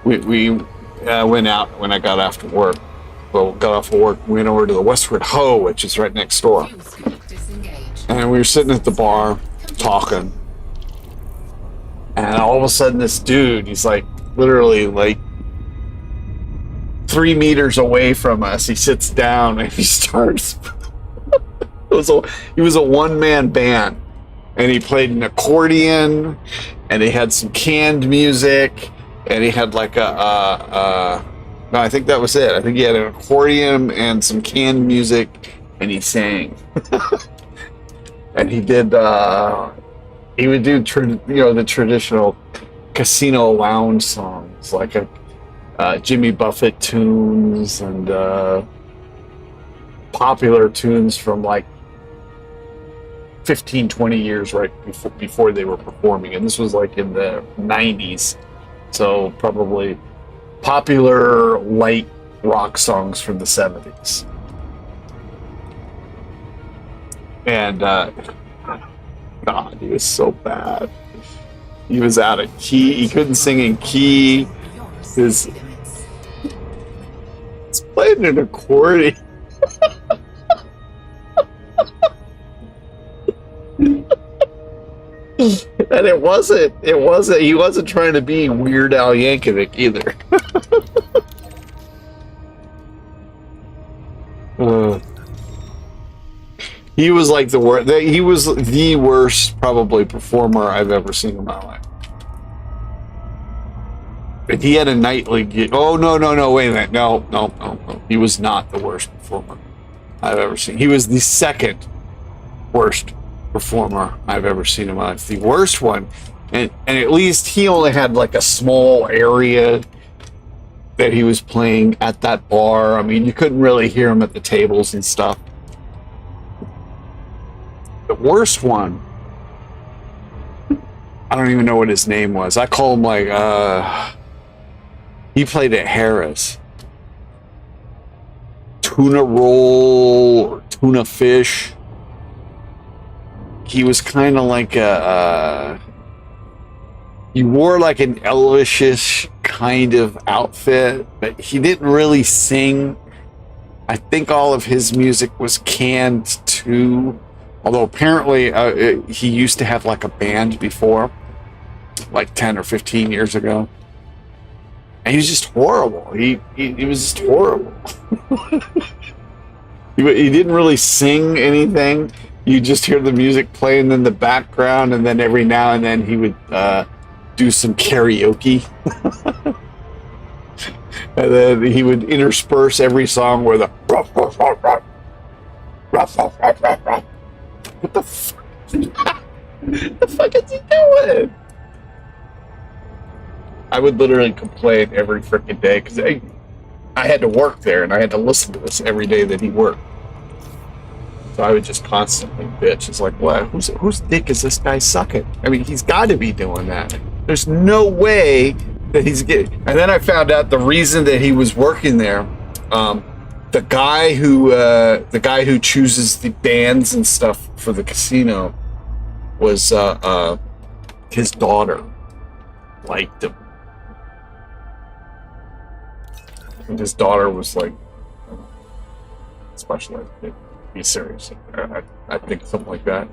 we went out when I got off work. Well, got off of work, went over to the Westward Ho, which is right next door, Fuel scoop disengaged. and we were sitting at the bar talking, and all of a sudden, this dude, he's like literally like 3 meters away from us. He sits down and he starts. He was a one-man band, and he played an accordion, and he had some canned music, and he had like no, I think that was it. I think he had an accordion and some canned music, and he sang. And he would do the traditional casino lounge songs, like Jimmy Buffett tunes and popular tunes from like 15, 20 years right before they were performing. And this was like in the 90s. So probably popular light rock songs from the 70s. And God, he was so bad. He was out of key. He couldn't sing in key. Beyond His safety limits. He's playing an accordion. And he wasn't trying to be Weird Al Yankovic either. He was like the worst. He was the worst, probably, performer I've ever seen in my life. And he had a nightly gig. Oh no! Wait a minute! No! He was not the worst performer I've ever seen. He was the second worst performer I've ever seen in my life. The worst one, and at least he only had like a small area that he was playing at that bar. I mean, you couldn't really hear him at the tables and stuff. The worst one, I don't even know what his name was. I call him like he played at Harris. Tuna roll or tuna fish. He was kind of like he wore like an Elvis-ish kind of outfit, but he didn't really sing. I think all of his music was canned too. Although apparently he used to have like a band before, like 10 or 15 years ago. And he was just horrible. He was just horrible. He didn't really sing anything. You just hear the music playing in the background, and then every now and then he would do some karaoke. And then he would intersperse every song with a ruff, ruff, ruff, ruff, ruff, ruff, ruff, ruff, ruff. What the fuck? What the fuck is he doing? I would literally complain every freaking day because I had to work there and I had to listen to this every day that he worked. So I would just constantly bitch. It's like, what? Whose dick is this guy sucking? I mean, he's got to be doing that. There's no way that he's getting. And then I found out the reason that he was working there. The guy who chooses the bands and stuff for the casino was his daughter liked him. And his daughter was like special ed. Be serious. I think something like that.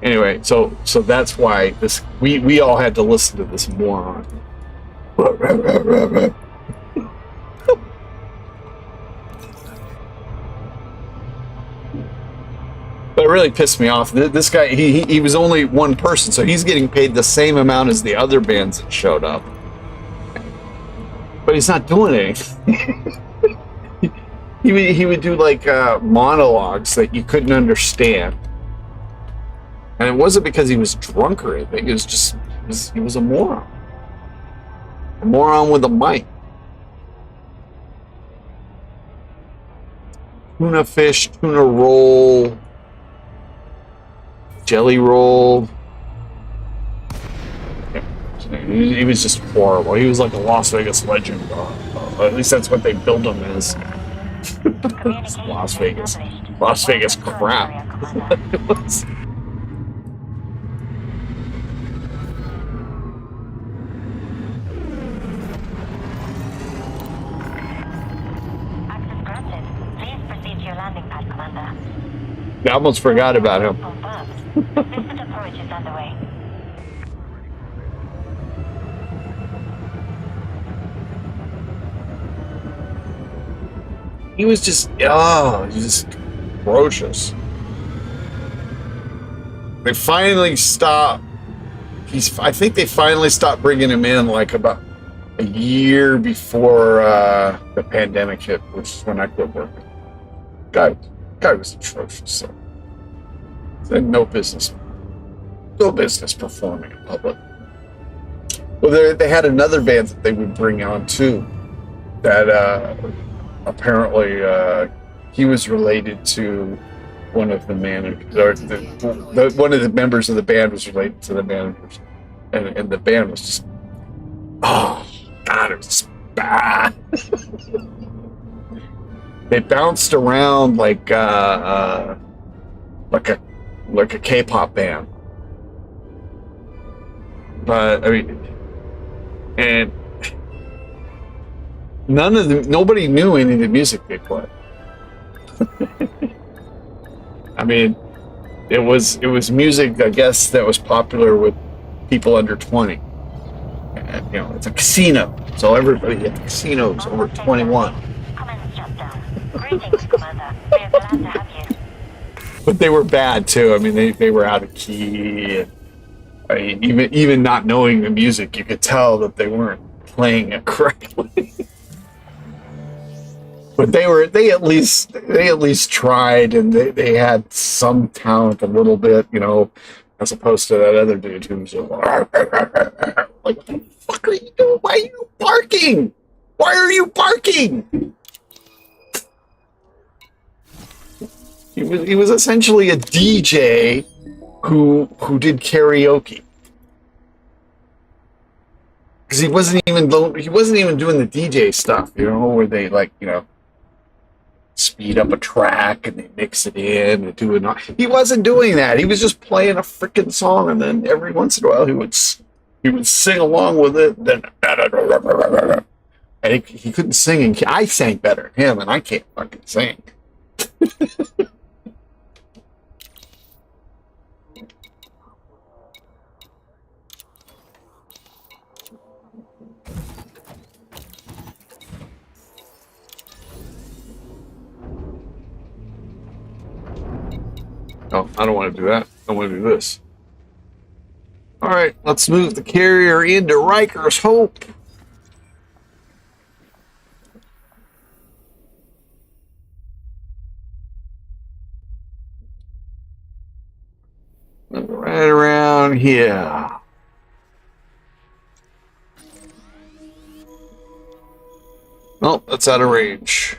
Anyway, so that's why we all had to listen to this moron. But it really pissed me off. This guy, he was only one person, so he's getting paid the same amount as the other bands that showed up. But he's not doing anything. he would do like monologues that you couldn't understand. And it wasn't because he was drunk or anything. It was just, he was a moron. A moron with a mic. Tuna fish, tuna roll, jelly roll. He was just horrible. He was like a Las Vegas legend. At least that's what they billed him as. Las Vegas crap. It was. Access granted. Please proceed to your landing pad, Commander. I almost forgot about him. Confirmed. Distant approach is underway. He was just, he's just ferocious. They finally stopped. I think they finally stopped bringing him in like about a year before the pandemic hit, which is when I quit working. Guy was atrocious. So they had no business performing in public. Well, they had another band that they would bring on too. That apparently he was related to one of the managers, or one of the members of the band was related to the managers, and the band was just, oh God, it was just bad. They bounced around like a K-pop band, but I mean, and nobody knew any of the music they played. I mean, it was music, I guess, that was popular with people under 20. And, you know, it's a casino, so everybody at the casino is over 21. Commence shutdown. Greetings, Commander. We are glad to have you. But they were bad too. I mean, they were out of key. I mean, even not knowing the music, you could tell that they weren't playing it correctly. But they at least tried, and they had some talent a little bit, you know, as opposed to that other dude who was like, what the fuck are you doing? Why are you barking? Why are you barking? He was essentially a DJ who did karaoke. Because he wasn't even doing the DJ stuff, you know, where they like, you know, speed up a track and they mix it in and do it. He wasn't doing that. He was just playing a freaking song, and then every once in a while he would sing along with it. Then and he couldn't sing. And I sang better than him, and I can't fucking sing. Oh, I don't want to do that. I want to do this. All right, let's move the carrier into Rykers Hope. Right around here. Oh, that's out of range.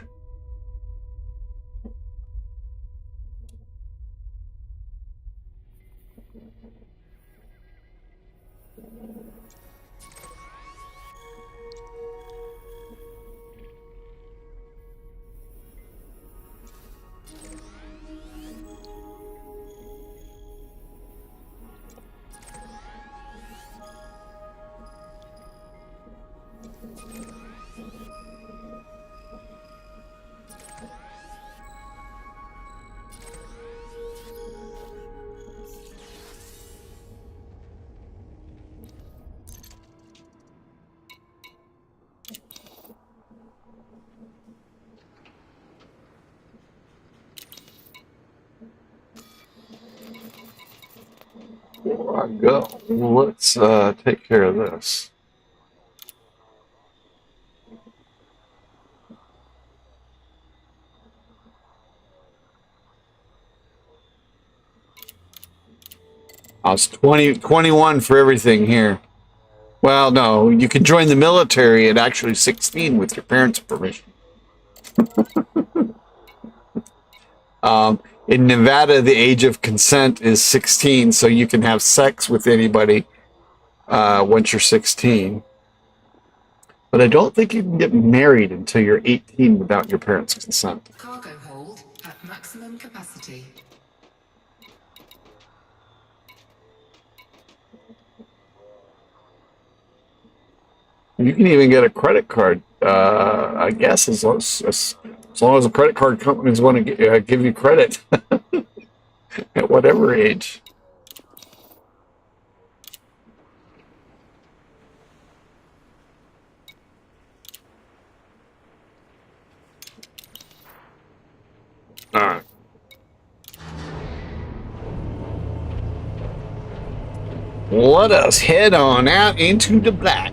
before I go, let's take care of this. I was 21 for everything here. Well, no, you can join the military at actually 16 with your parents' permission. In Nevada, the age of consent is 16, so you can have sex with anybody once you're 16. But I don't think you can get married until you're 18 without your parents' consent. Cargo hold at maximum capacity. You can even get a credit card, I guess, as long as the credit card companies want to give you credit at whatever age. All right. Let us head on out into the black.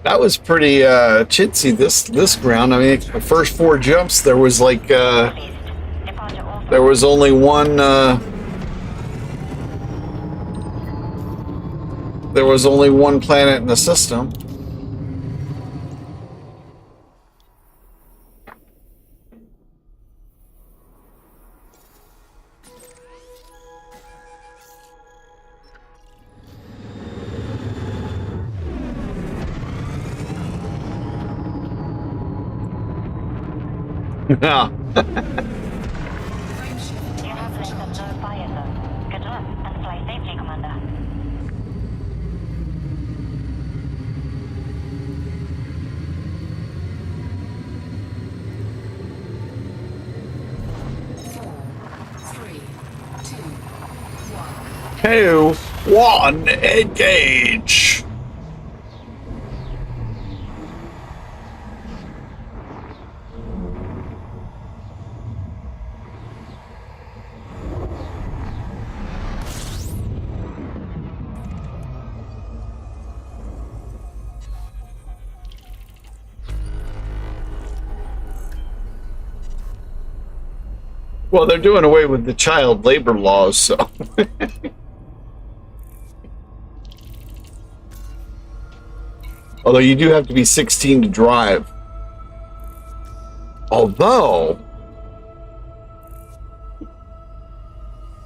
That was pretty chintzy, this ground. I mean, the first 4 jumps, there was like there was only one planet in the system. Yeah. You have left a no fire zone. Good luck and fly safely, Commander. Two, one, engage. Well, they're doing away with the child labor laws, so. Although you do have to be 16 to drive. Although,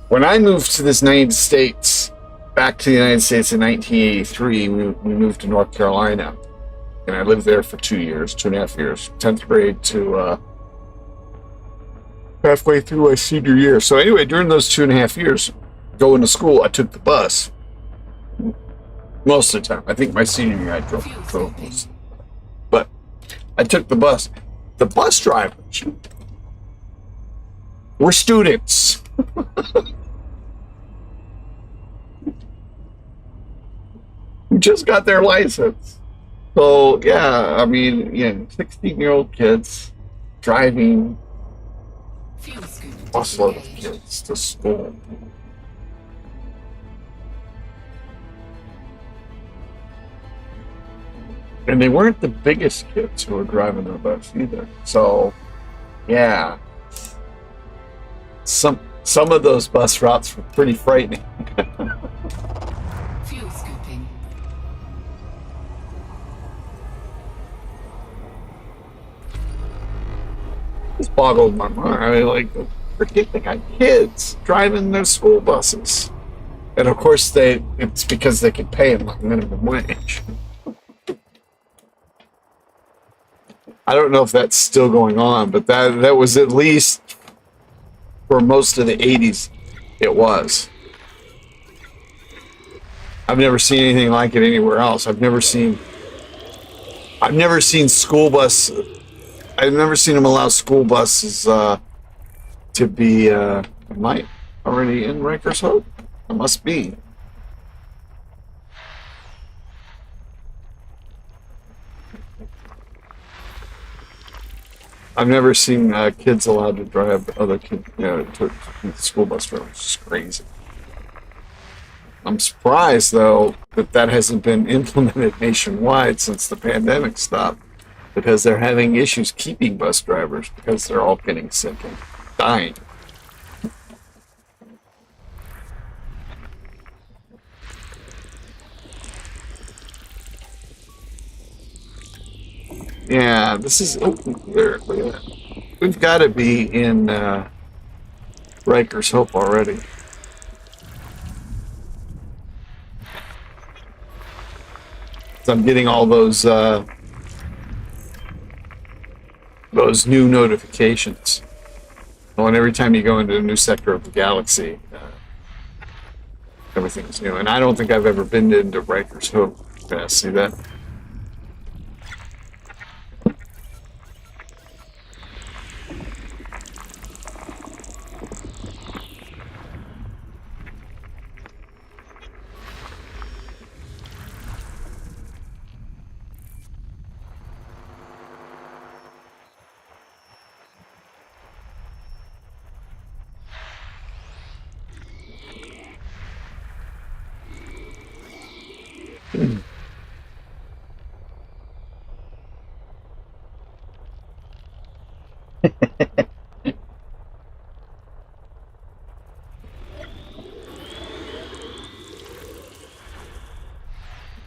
when I moved to this United States, back to the United States in 1983, we moved to North Carolina. And I lived there for 2 years, 2.5 years, 10th grade to halfway through my senior year. So anyway, during those 2.5 years, going to school, I took the bus. Most of the time. I think my senior year I drove most. But I took the bus. The bus drivers were students. Who just got their license. So yeah, I mean, 16-year-old kids driving busload of kids to school. And they weren't the biggest kids who were driving the bus either. So, yeah. Some of those bus routes were pretty frightening. Fuel scooping. This boggled my mind. I mean, like, they got kids driving their school buses. And of course, it's because they can pay them like minimum wage. I don't know if that's still going on, but that was at least for most of the 80s, it was. I've never seen anything like it anywhere else. I've never seen school bus. I've never seen them allow school buses to be. Am I already in Rykers Hope? I must be. I've never seen kids allowed to drive other kids, to the school bus drivers. It's crazy. I'm surprised though that that hasn't been implemented nationwide since the pandemic stopped, because they're having issues keeping bus drivers because they're all getting sick and dying. Yeah, this is there. Look at that. We've got to be in Rykers Hope already. So I'm getting all those new notifications. Well, and every time you go into a new sector of the galaxy, everything's new. And I don't think I've ever been into Rykers Hope. Yeah, see that?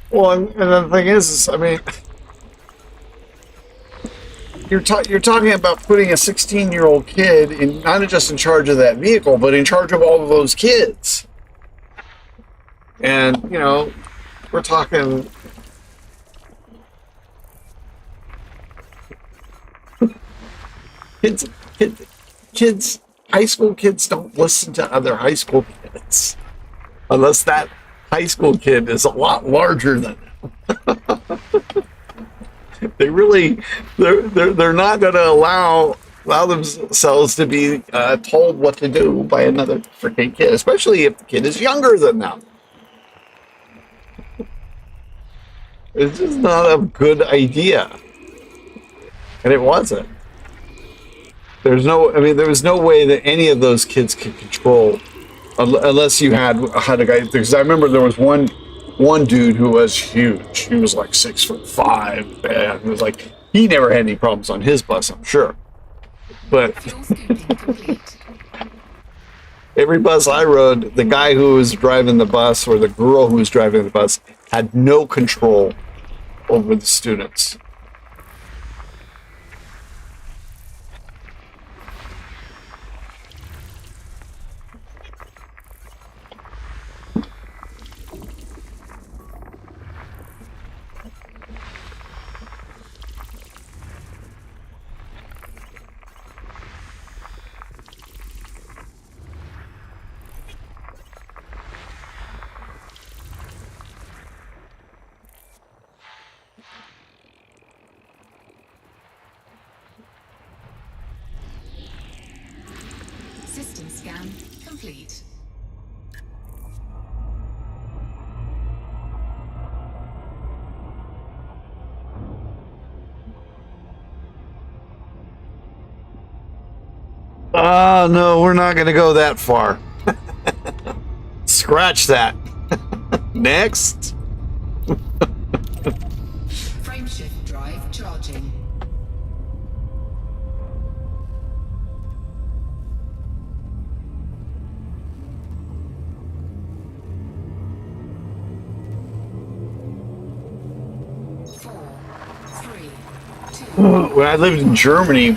Well, and the thing is, I mean, you're talking about putting a 16-year-old kid in, not just in charge of that vehicle, but in charge of all of those kids. And we're talking kids, kids. High school kids don't listen to other high school kids unless that high school kid is a lot larger than them. They really, they're not going to allow themselves to be told what to do by another freaking kid, especially if the kid is younger than them. It's just not a good idea, and it wasn't. There was no way that any of those kids could control, unless you had a guy. Because I remember there was one dude who was huge. He was like 6'5", and he was like, he never had any problems on his bus, I'm sure. But every bus I rode, the guy who was driving the bus or the girl who was driving the bus had no control over the students. System scan complete. No, we're not going to go that far. Scratch that. Next. Frameshift drive charging. When I lived in Germany,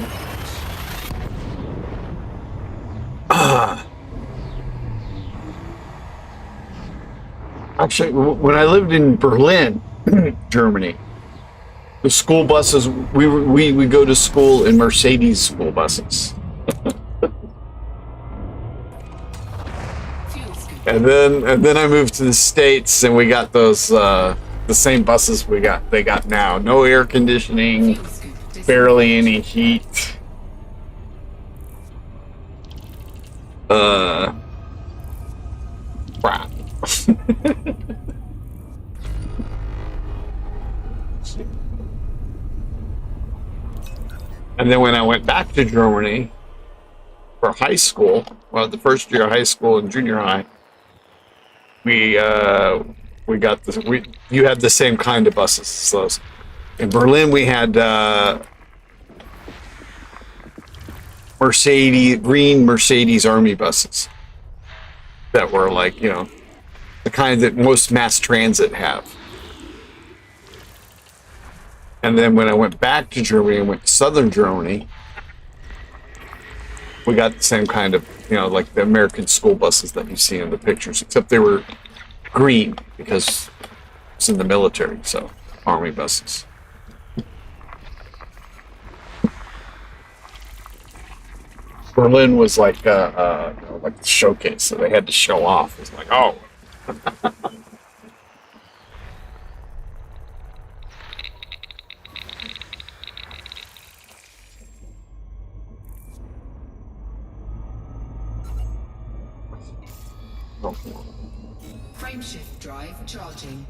actually, when I lived in Berlin, Germany, the school buses, we go to school in Mercedes school buses. And then I moved to the States, and we got those the same buses they got now. No air conditioning, barely any heat. Crap. And then when I went back to Germany for high school, well, the first year of high school and junior high, we got this. You had the same kind of buses as those. In Berlin, we had green Mercedes Army buses that were like, the kind that most mass transit have. And then when I went back to Germany and went to southern Germany, we got the same kind of, like the American school buses that you see in the pictures, except they were green because it's in the military, so army buses. Berlin was like like the showcase, so they had to show off. It's like, oh. Frameshift drive charging.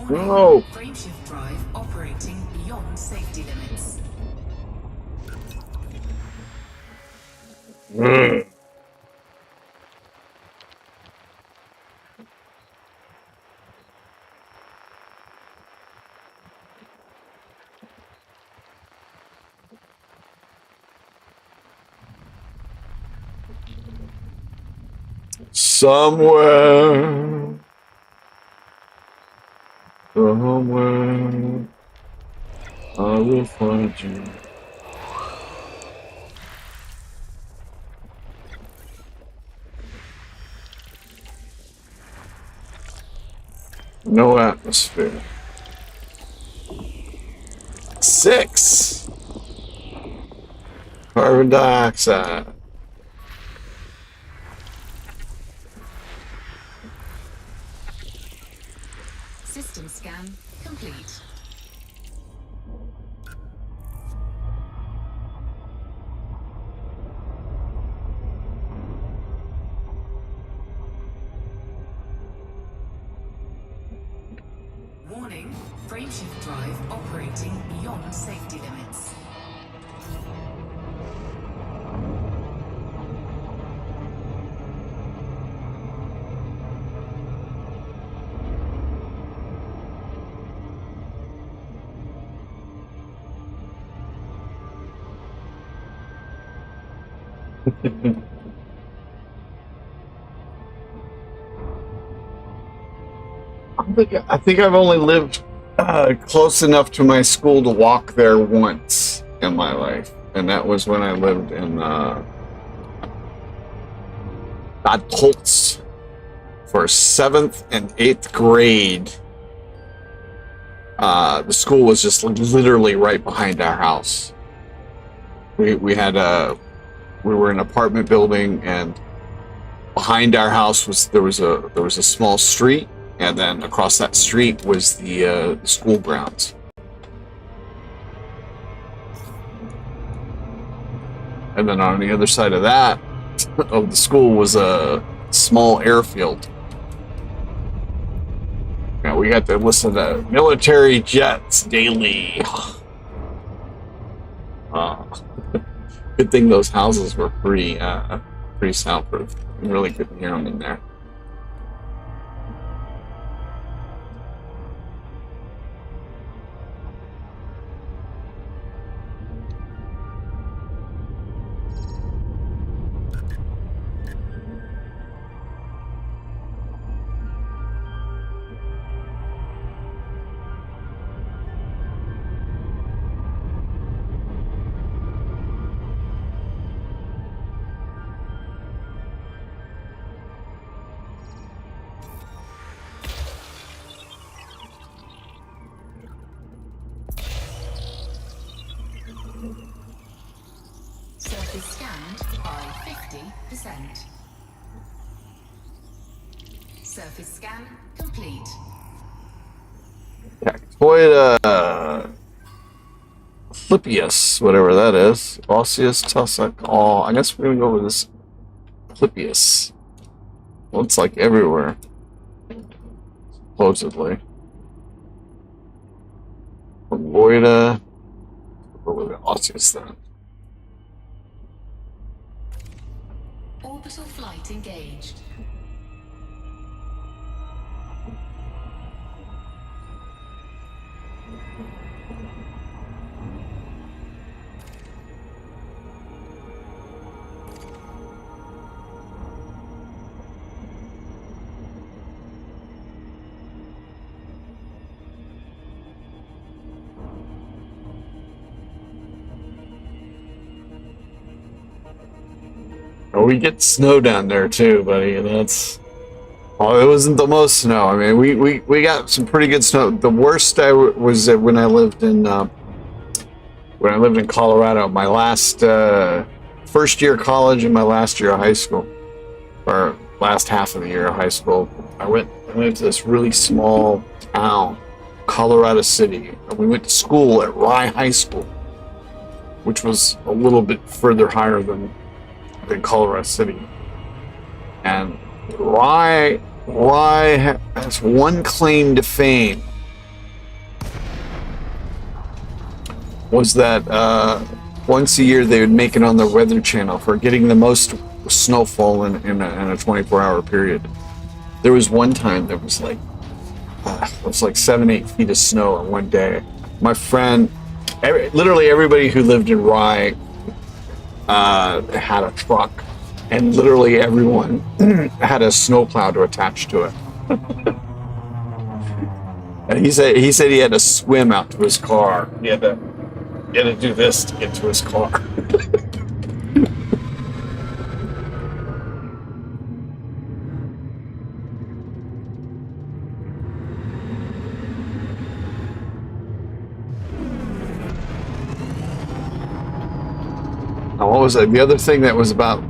No. Warning. Frameshift drive operating beyond safety limits. Somewhere, I will find you. No atmosphere. 6. Carbon dioxide. System scan complete. Warning, frameshift drive operating beyond safety limits. I think I've only lived close enough to my school to walk there once in my life, and that was when I lived in Bad Pultz for 7th and 8th grade. The school was just literally right behind our house. We were in an apartment building, and behind our house there was a small street, and then across that street was the school grounds. And then on the other side of that, of the school, was a small airfield. Yeah, we got to listen to military jets daily. Good thing those houses were pretty soundproof. You really couldn't hear them in there. Surface scanned by 50%. Surface scan complete. Toyota Clippius, whatever that is. Osseous Tussock. Oh, I guess we're gonna go with this Clippius. Well, it's like everywhere, supposedly. Toyota. Go with the Osseous then. Orbital flight engaged. Oh, we get snow down there too, buddy. That's well, it wasn't the most snow. I mean, we got some pretty good snow. The worst was when I lived in Colorado. My last first year of college and my last year of high school, or last half of the year of high school. I went to this really small town, Colorado City. We went to school at Rye High School, which was a little bit further higher than Colorado City. And Rye has one claim to fame, was that once a year they would make it on the Weather Channel for getting the most snowfall in a 24-hour period. There was one time there was like it was like 7-8 feet of snow in one day. My friend, literally everybody who lived in Rye had a truck, and literally everyone had a snowplow to attach to it. And he said he had to swim out to his car. He had to do this to get to his car. What was it? The other thing that was about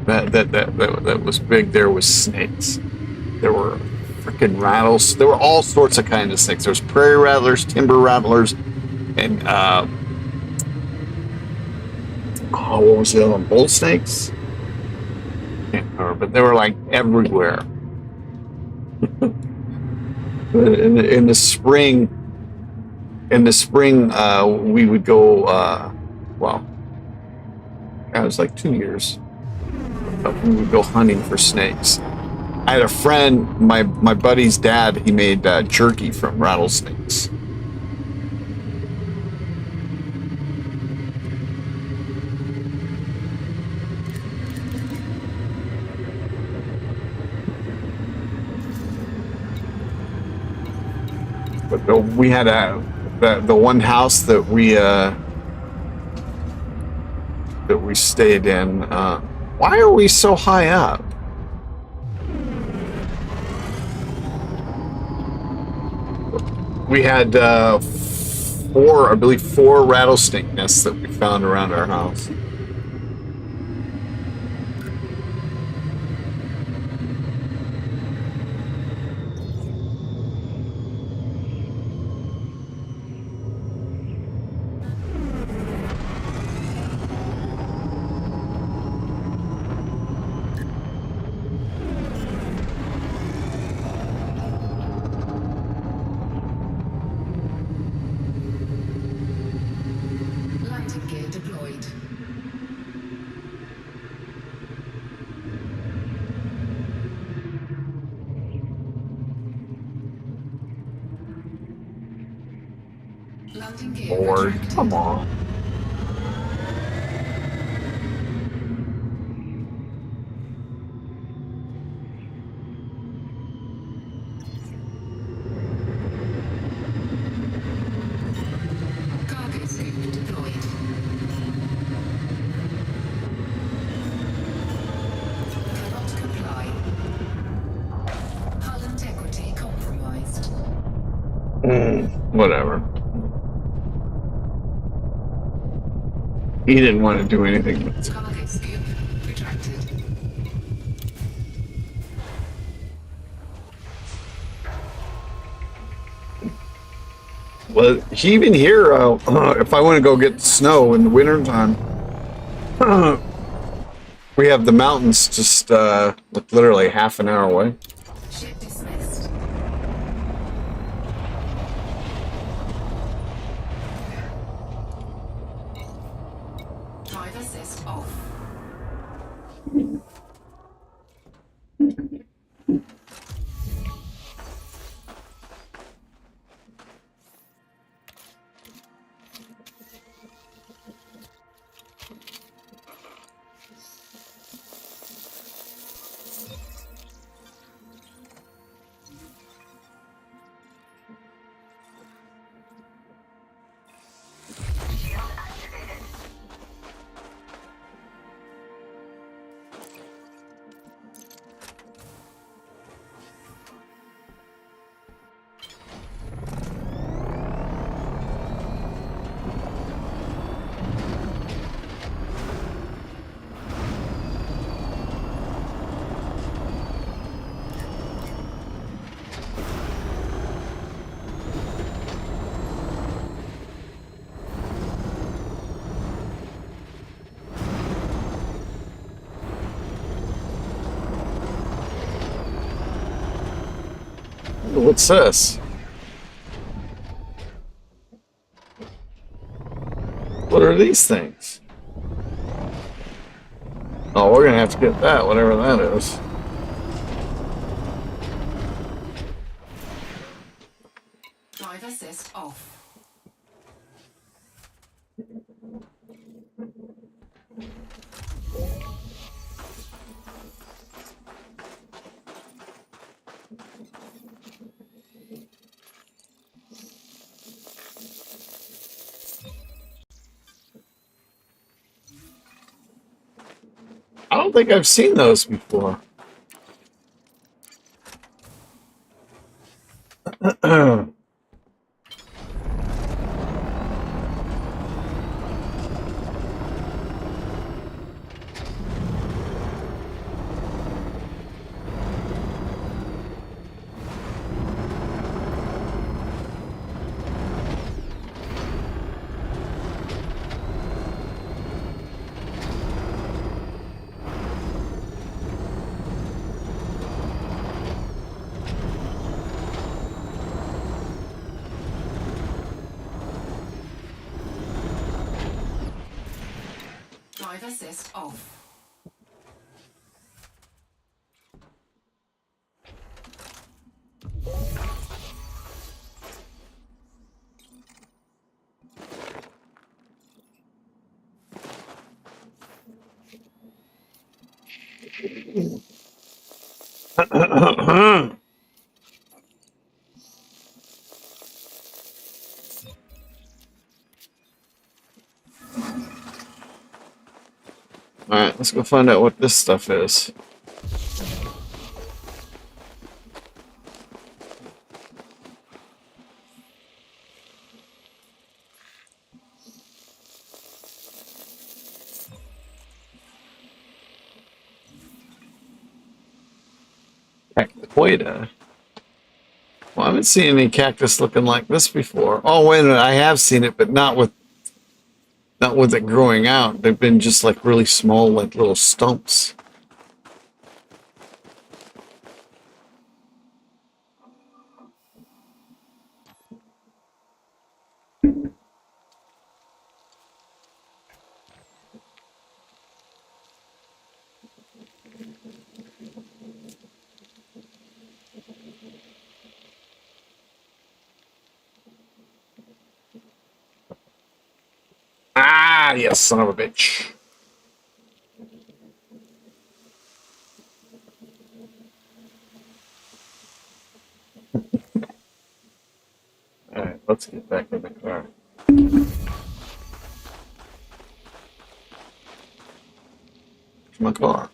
that was big there was snakes. There were freaking rattles. There were all sorts of kinds of snakes. There was prairie rattlers, timber rattlers, and what was the other one? Bull snakes? Can't remember, but they were like everywhere. in the spring, we would go. It was like 2 years. We would go hunting for snakes. I had a friend, my buddy's dad, he made jerky from rattlesnakes. But we had the one house that we stayed in. Why are we so high up? We had four rattlesnake nests that we found around our house. Lord, come on. Cargo scoop deployed. Cannot comply. Hull integrity compromised. Whatever. He didn't want to do anything with it. Cargo scoop retracted. Well, even here, if I want to go get snow in the wintertime, we have the mountains just literally half an hour away. Ship dismissed. Drive assist off. What's this? What are these things? Oh, we're gonna have to get that, whatever that is. Drive assist off. I don't think I've seen those before. Drive assist off. Alright, let's go find out what this stuff is. Cactoida. Well, I haven't seen any cactus looking like this before. Oh, wait a minute, I have seen it, but not with it growing out. They've been just like really small, like little stumps. Ah, yes, son of a bitch. Alright, let's get back in the car. My car.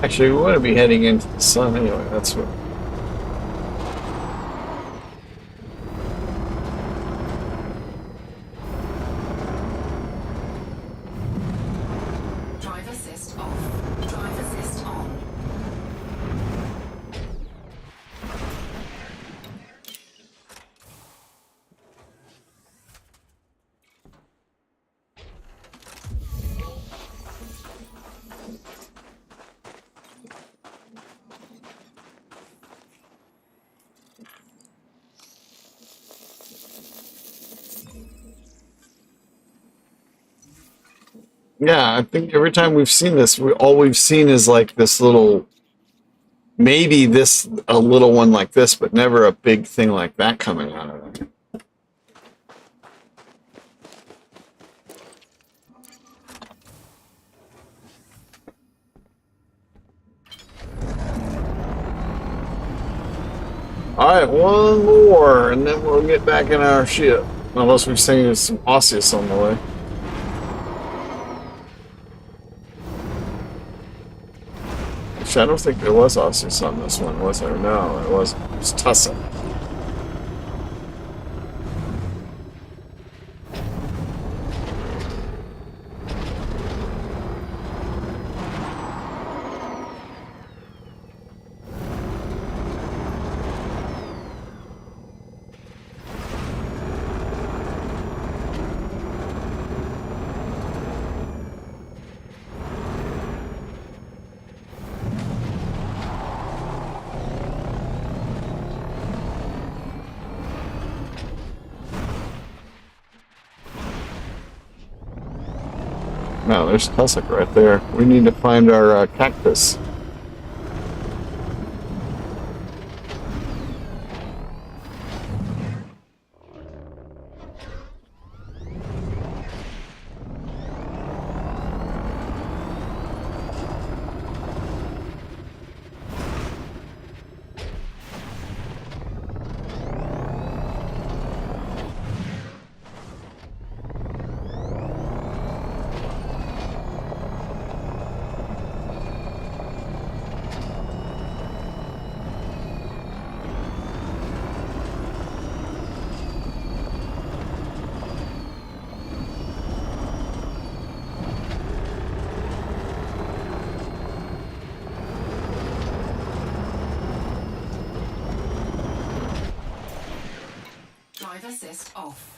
Actually, we want to be heading into the sun anyway. That's what. Yeah, I think every time we've seen this, all we've seen is like this little, maybe this, a little one like this, but never a big thing like that coming out of it. Alright, one more, and then we'll get back in our ship. Unless we've seen some osseous on the way. Actually, I don't think there was osseous on this one, was there? No, it wasn't. It was tussock. No, there's tussock right there. We need to find our cactus. Drive assist off.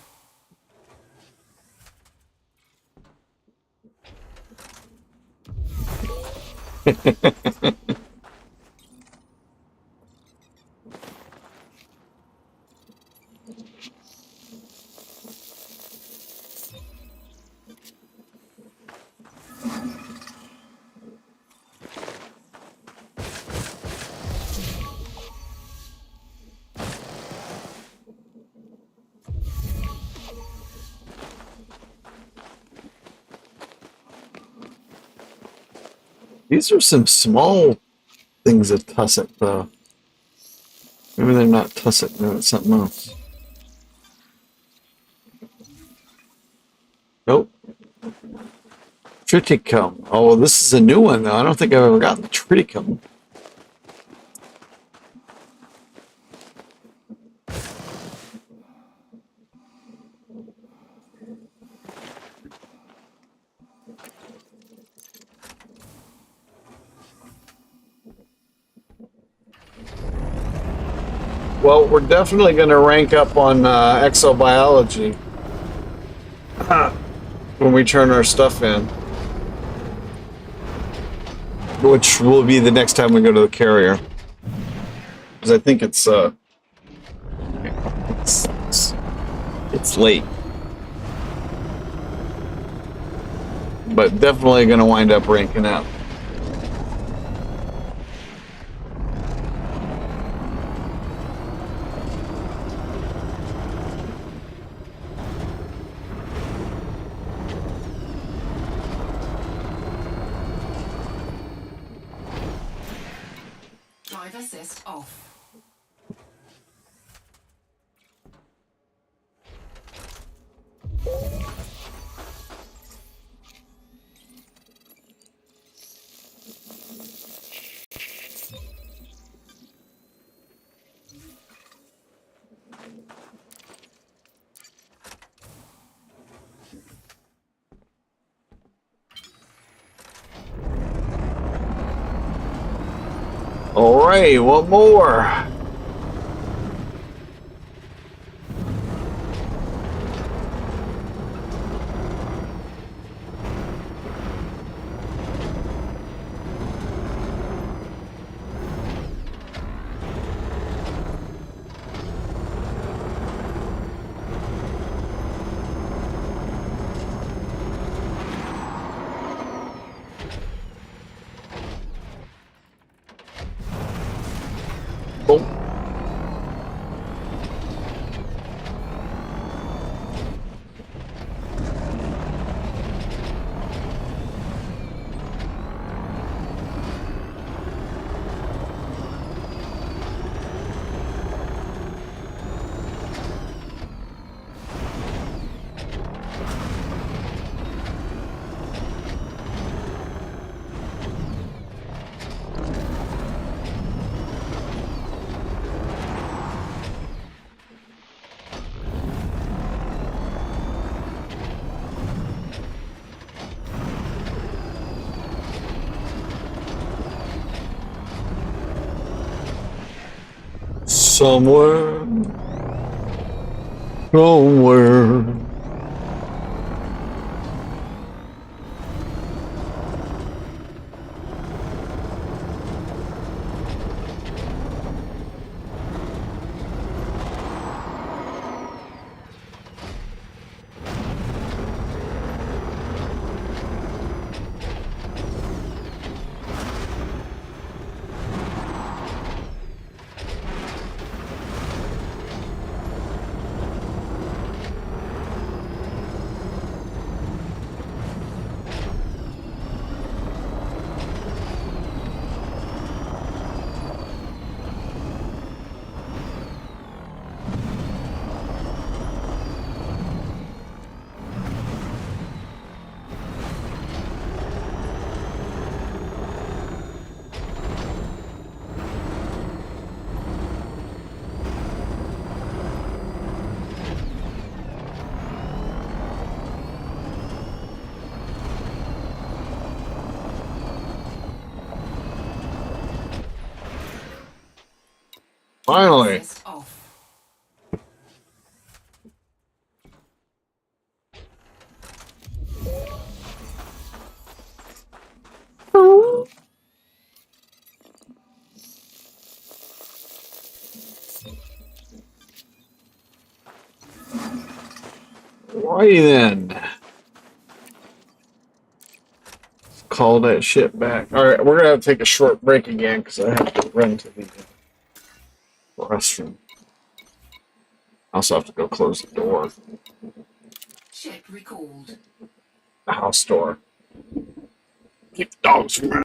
These are some small things of tussock, though. Maybe they're not tussock, no, it's something else. Nope. Triticum. Oh, well, this is a new one, though. I don't think I've ever gotten the triticum. Well, we're definitely going to rank up on exobiology when we turn our stuff in. Which will be the next time we go to the carrier. Because I think it's late. But definitely going to wind up ranking up. Drive assist off. All right, one more. somewhere, somewhere. Finally. Test off. Righty then. Call that shit back. All right, we're gonna have to take a short break again because I have to run to the restroom. I also have to go close the door, Ship recalled. the house door. Keep the dogs from out.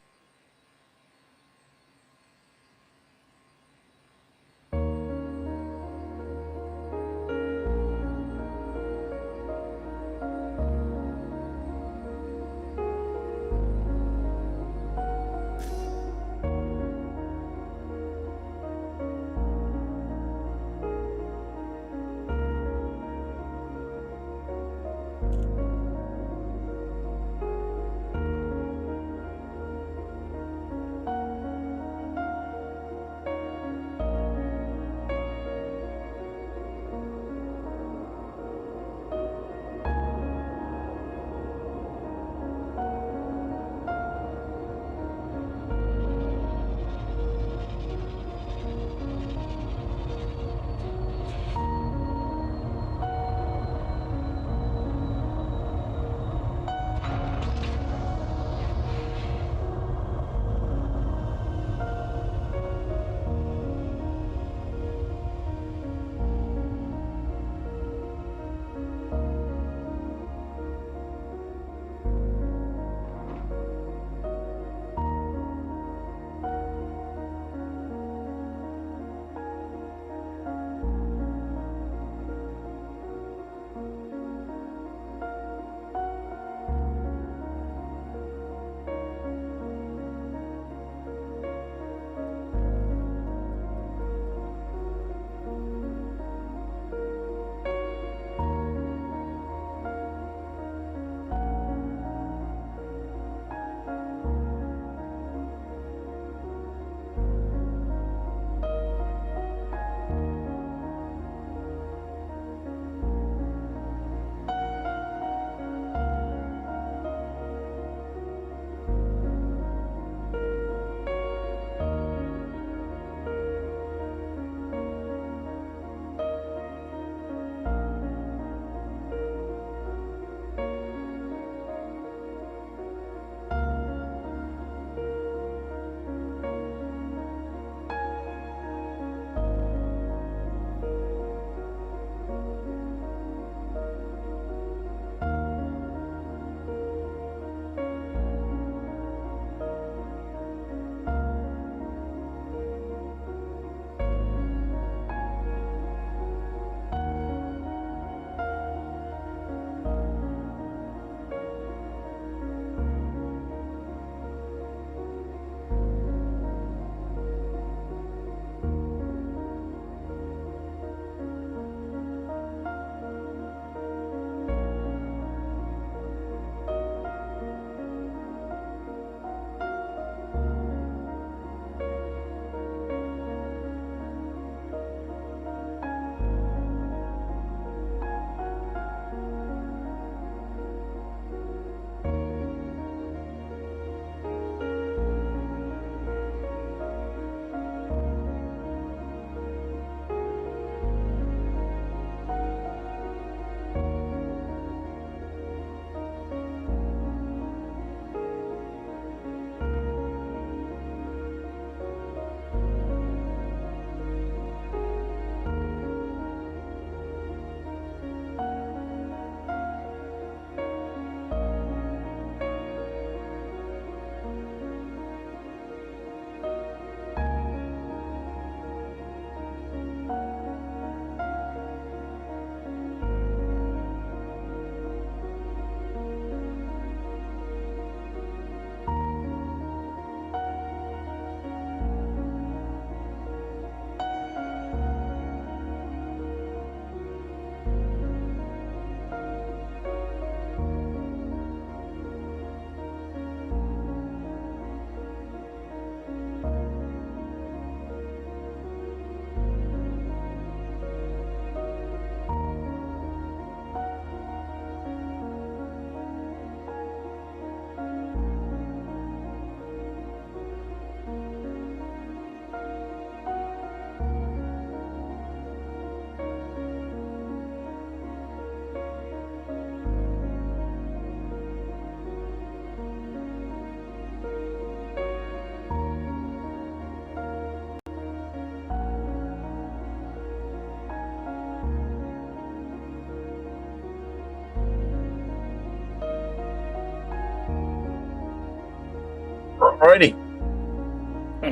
Alrighty.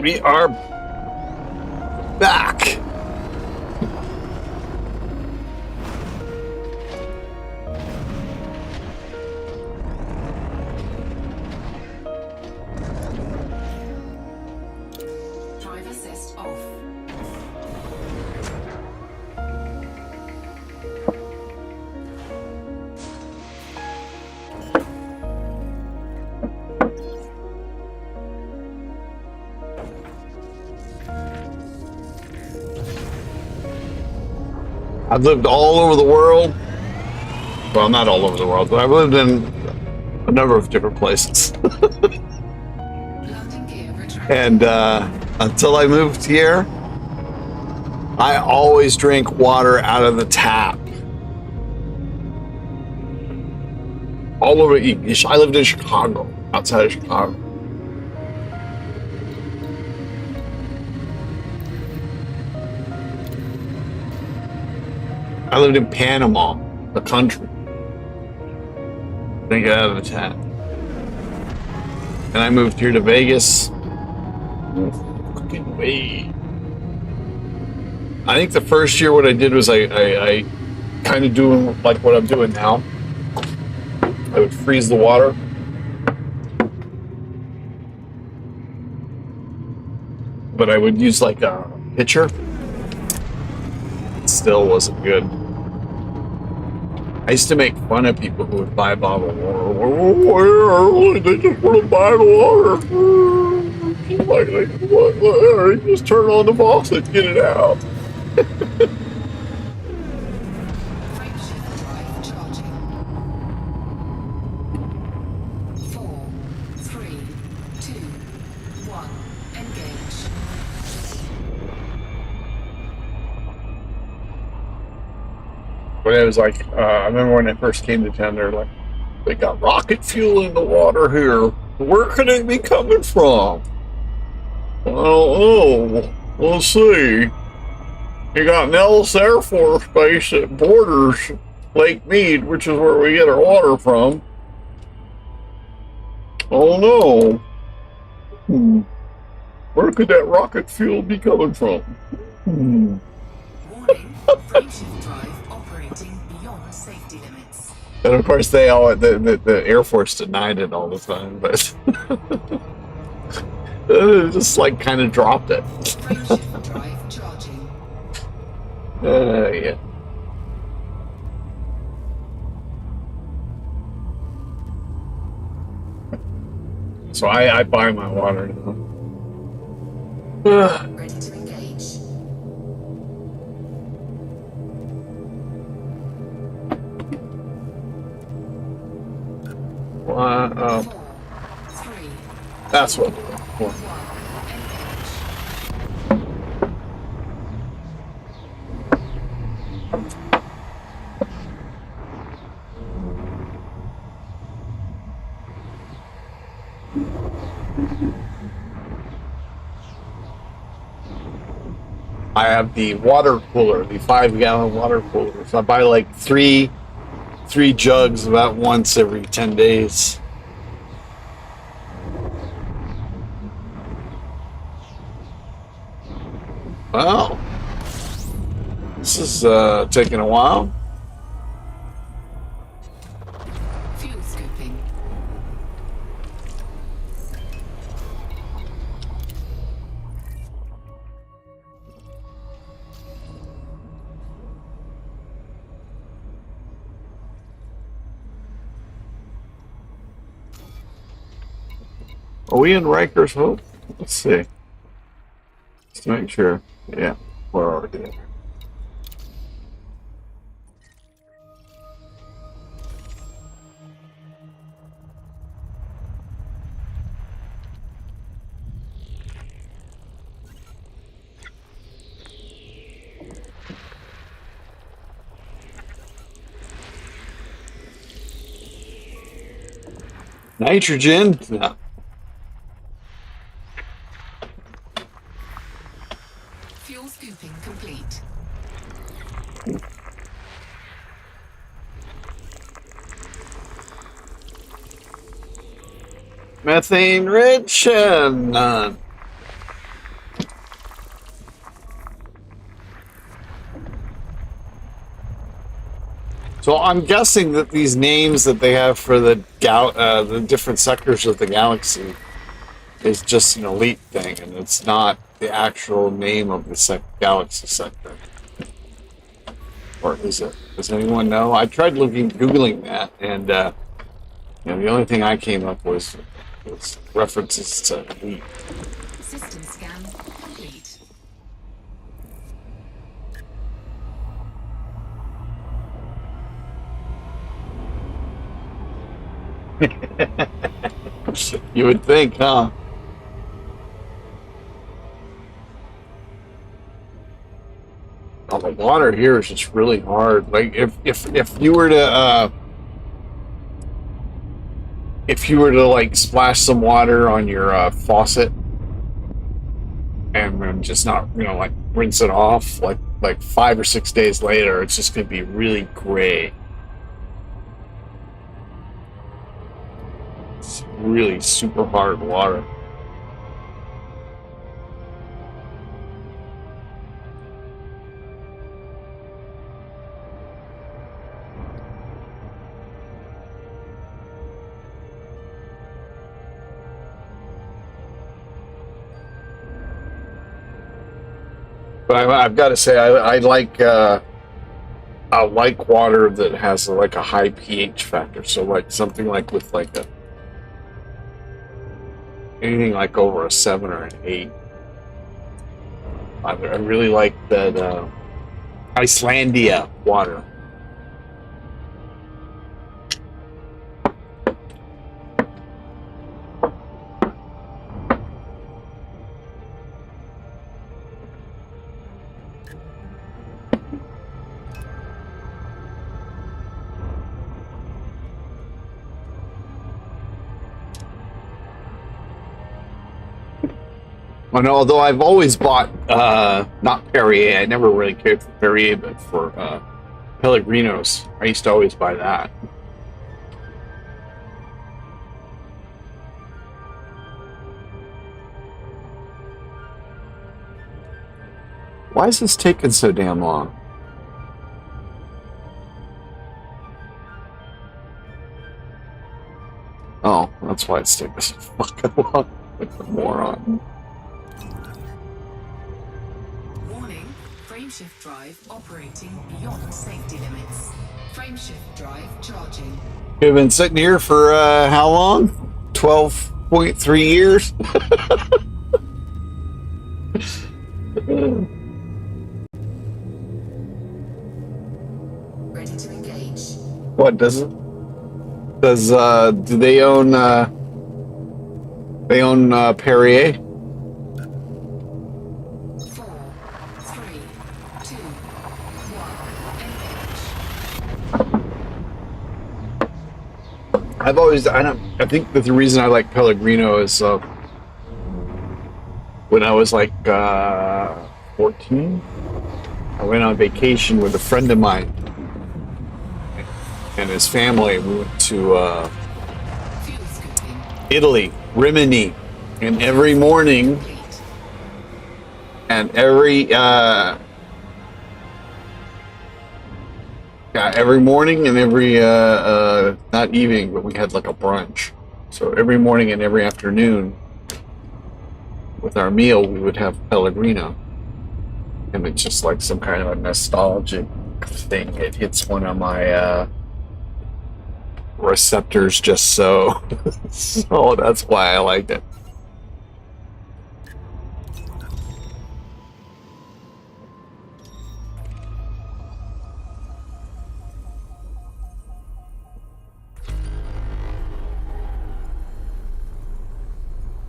We are back. Drive assist off. I've lived all over the world. Well, not all over the world, but I've lived in a number of different places. Landing gear retracted. And until I moved here, I always drink water out of the tap. All over. I lived in Chicago, outside of Chicago. I lived in Panama, the country. Drink it out of the tap. And I moved here to Vegas. Fucking way. I think the first year what I did was I kind of doing like what I'm doing now. I would freeze the water. But I would use like a pitcher. It still wasn't good. I used to make fun of people who would buy a bottle of water. They just want to buy the water. Like, what? Just turn on the faucet, get it out. Frameshift drive charging. 4, 3, 2, 1. Engage. But it was like, I remember when I first came to town, they're like, they got rocket fuel in the water here. Where could it be coming from? I don't know. Let's see. You got Nellis Air Force Base that borders Lake Mead, which is where we get our water from. Oh no. Where could that rocket fuel be coming from? Warning. Frameshift drive operating beyond safety limits. And of course, they all the Air Force denied it all the time, but just like kind of dropped it. Frameshift drive charging. Yeah. So I buy my water now. Ready to engage. Oh, 4, 3, that's what. 1. Engage. I have the water cooler, the 5-gallon water cooler. So I buy like three jugs about once every 10 days. Wow. This is taking a while. Fuel scooping. Are we in Rykers Hope? Let's see. Just to make sure. Yeah, we're already there. Nitrogen? No. Fuel scooping complete. Methane rich and none. So I'm guessing that these names that they have for the different sectors of the galaxy is just an elite thing, and it's not the actual name of the galaxy sector. Or is it? Does anyone know? I tried googling that, and the only thing I came up was references to elite. System scan complete. You would think, huh? Oh, the water here is just really hard. Like if you were to like splash some water on your faucet and then just not like rinse it off, like 5 or 6 days later, it's just gonna be really gray. It's really super hard water. But I've got to say, I like water that has like a high pH factor. So like something like with like anything like over a 7 or an 8. I really like that Icelandia water. And although I've always bought not Perrier, I never really cared for Perrier, but for Pellegrinos, I used to always buy that. Why is this taking so damn long? Oh, that's why it's taking so fucking long. Like a moron. Frameshift drive operating beyond safety limits. Frameshift drive charging. You've been sitting here for how long? 12.3 years? Ready to engage. What do they own Perrier? 4, 3, 2, 1, engage. I think that the reason I like Pellegrino is when I was like 14, I went on vacation with a friend of mine and his family. We went to Fuel scooping Italy, Rimini, and every morning complete. and every morning and every not evening, but we had like a brunch. So every morning and every afternoon with our meal we would have Pellegrino. And it's just like some kind of a nostalgic thing. It hits one of my receptors just so. So that's why I liked it.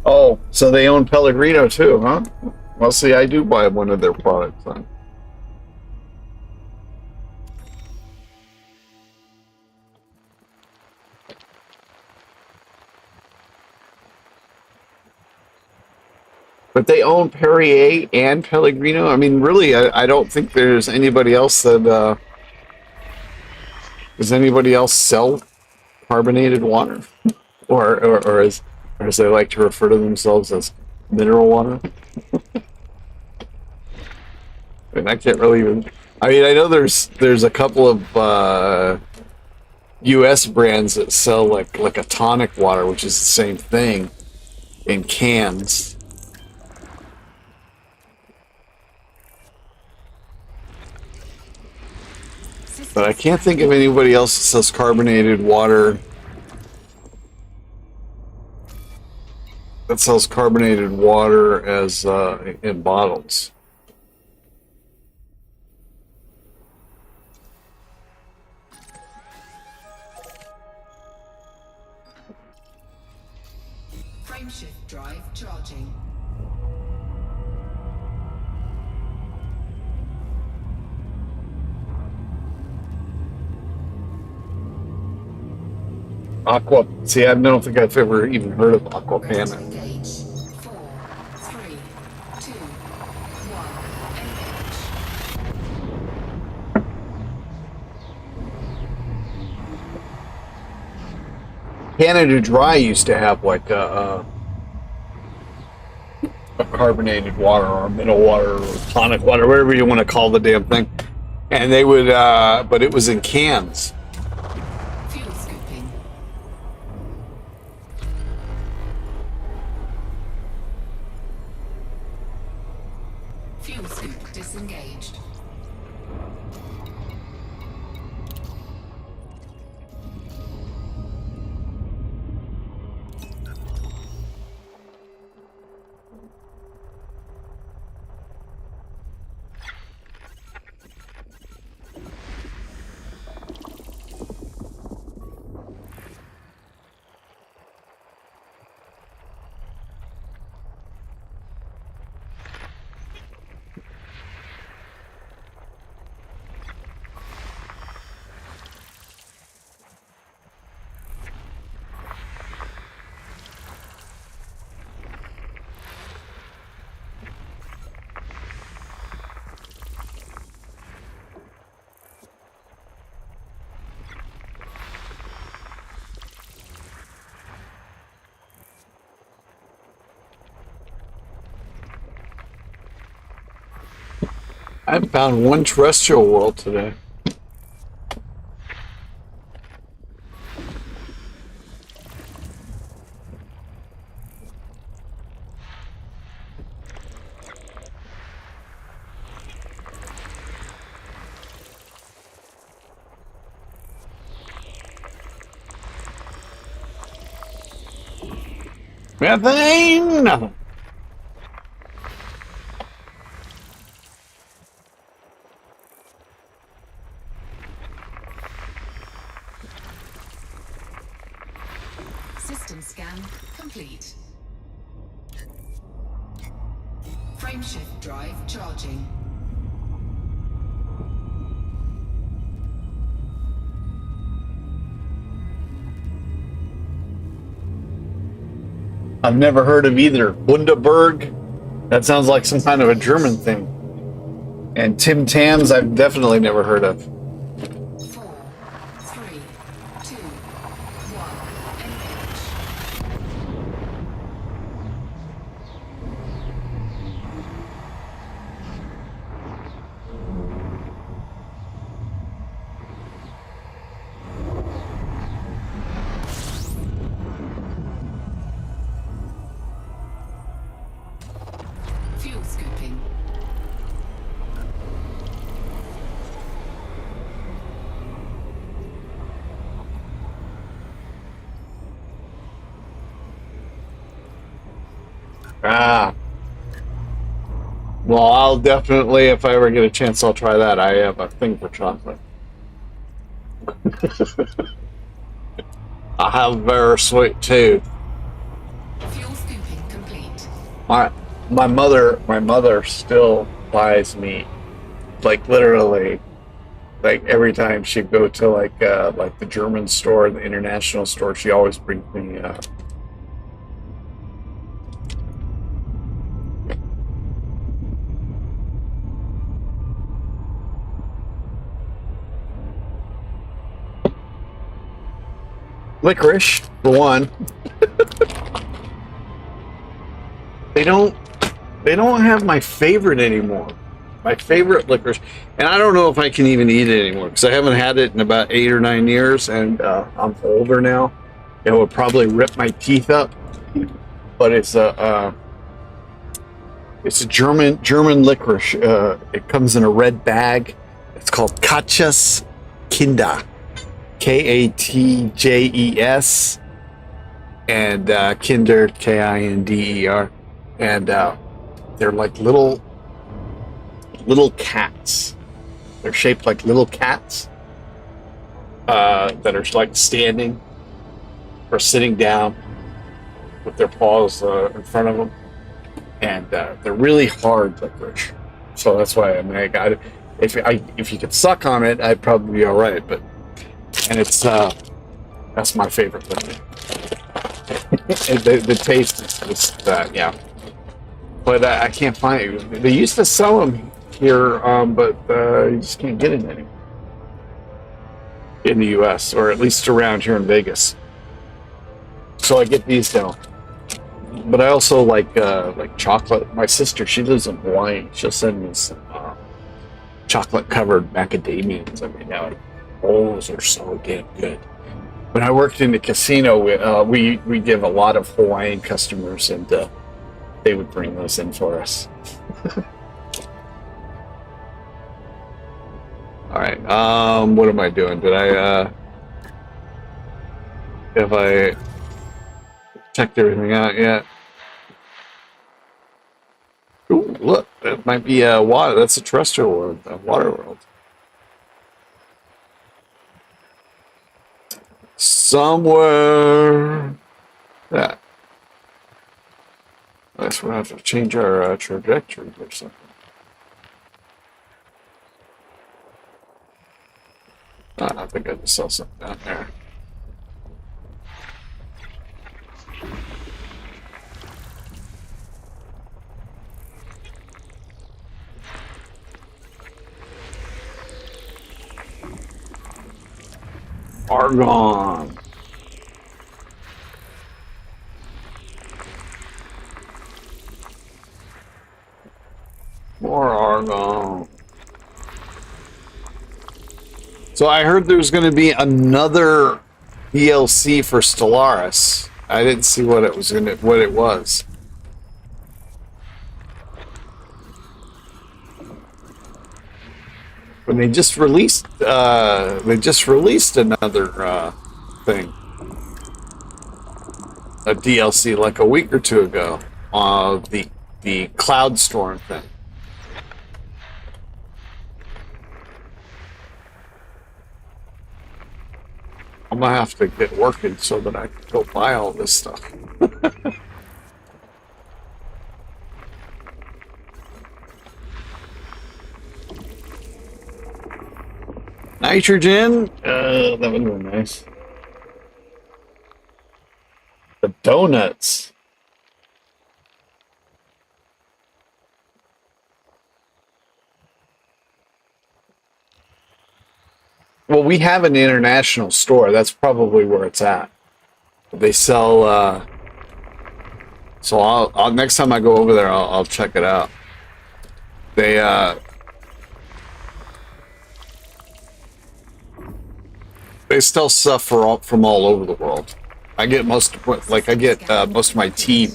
Oh, so they own Pellegrino too, huh? Well, see, I do buy one of their products then. But they own Perrier and Pellegrino. I mean, really, I don't think there's anybody else that does anybody else sell carbonated water, or is or as they like to refer to themselves as mineral water. I mean, I can't really even. I mean, I know there's a couple of U.S. brands that sell like a tonic water, which is the same thing in cans. But I can't think of anybody else that sells carbonated water. That sells carbonated water as in bottles. Frameshift drive charging. Aqua. See, I don't think I've ever even heard of Aqua Ready to Panna. engage. 4, 3, 2, 1, engage. Canada Dry used to have like a carbonated water or mineral water or tonic water, whatever you want to call the damn thing. And they would, but it was in cans. Fuel scooping. Fuel scoop disengaged. I found one terrestrial world today. Nothing. System scan complete. Frameshift drive charging. I've never heard of either. Bundaberg. That sounds like some kind of a German thing. And Tim Tams, I've definitely never heard of. 4, 3, 2, 1, engage. Fuel scooping. Ah. Well, I'll definitely, if I ever get a chance, I'll try that. I have a thing for chocolate. I have a very sweet tooth. Fuel scooping complete. My mother still buys me, like literally, like every time she'd go to like the German store, the international store, she always brings me licorice, for one. they don't have my favorite anymore. My favorite licorice, and I don't know if I can even eat it anymore because I haven't had it in about 8 or 9 years, and I'm older now. It would probably rip my teeth up, but it's a German licorice. It comes in a red bag. It's called Katjes Kinder, Katjes, and Kinder, Kinder, and they're like little cats. They're shaped like little cats that are like standing or sitting down with their paws in front of them, and they're really hard licorice. So that's why if you could suck on it, I'd probably be all right. But it's that's my favorite licorice. the taste is just yeah. But I can't find it. They used to sell them here, but you just can't get it anymore in the U.S. or at least around here in Vegas. So I get these now. But I also like chocolate. My sister, she lives in Hawaii. She'll send me some chocolate-covered macadamias. I mean, now those are so damn good. When I worked in the casino, we give a lot of Hawaiian customers, and they would bring those in for us. All right. What am I doing? Did I have I checked everything out yet? Ooh, look, that might be water. That's a terrestrial world, a water world. Somewhere. That. I guess we'll have to change our trajectory or something. I think I just saw something down there. Argon. More argon. So I heard there was going to be another DLC for Stellaris. I didn't see what it was. When they just released another thing, a DLC like a week or two ago, the Cloud Storm thing. I'm gonna have to get working so that I can go buy all this stuff. Nitrogen? That would be nice. The donuts. Well, we have an international store. That's probably where it's at. They sell. So I'll next time I go over there, I'll check it out. They sell stuff from all over the world. I get most of my tea.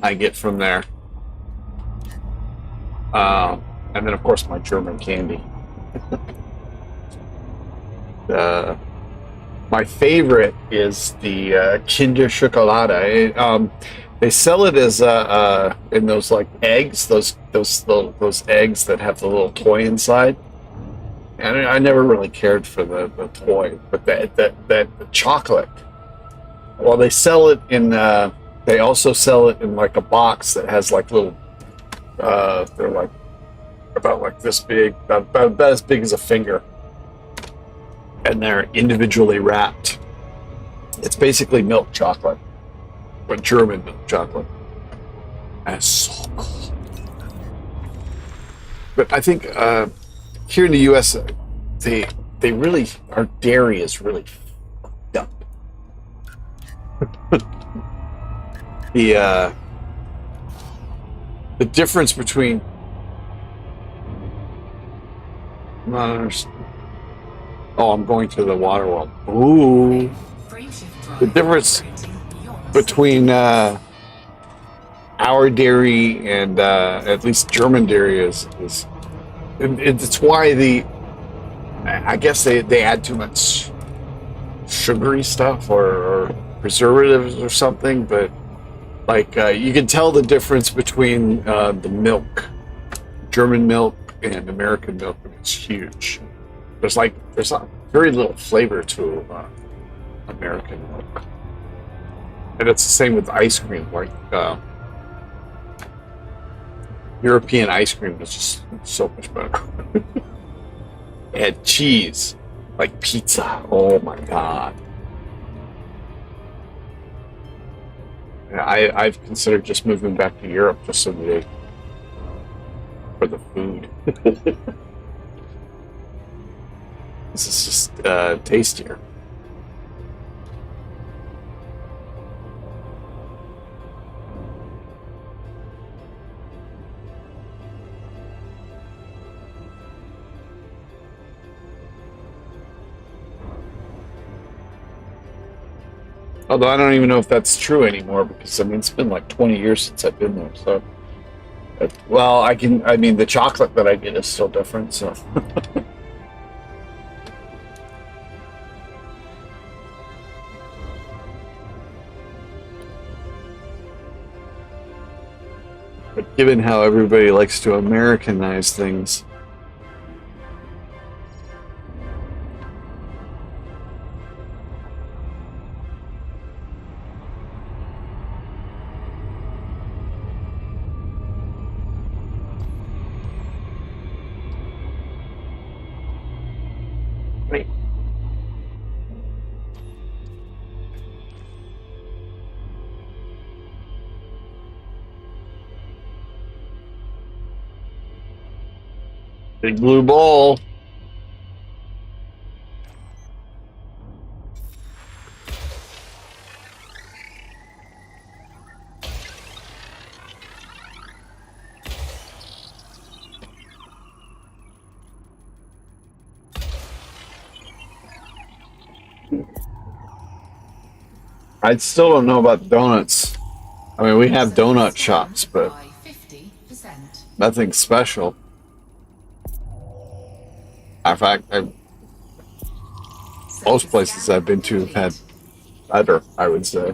I get from there, and then of course my German candy. My favorite is the Kinder Schokolade. They sell it as in those like eggs, those eggs that have the little toy inside. And I never really cared for the toy, but that chocolate. Well, they sell it in. They also sell it in like a box that has like little. They're like about like this big, about as big as a finger. And they're individually wrapped. It's basically milk chocolate, but German milk chocolate. And it's so cool. But I think here in the U.S., they really, our dairy is really fucked up. the difference between oh, I'm going to the water world. Ooh, Frameshift drive the difference operating beyond between safety our dairy and at least German dairy is it's why I guess they add too much sugary stuff or preservatives or something, but like you can tell the difference between the milk, German milk and American milk, and it's huge. There's not very little flavor to American milk, and it's the same with ice cream. Like European ice cream is just so much better. And cheese, like pizza. Oh my god! Yeah, I've considered just moving back to Europe just so they for the food. This is just tastier. Although I don't even know if that's true anymore because I mean it's been like 20 years since I've been there. So, well, I mean the chocolate that I get is still different. So. But given how everybody likes to Americanize things, right. Big blue ball. I still don't know about donuts. I mean, we have donut shops, but by 50%. nothing special. In fact, most places I've been to have had better, I would say.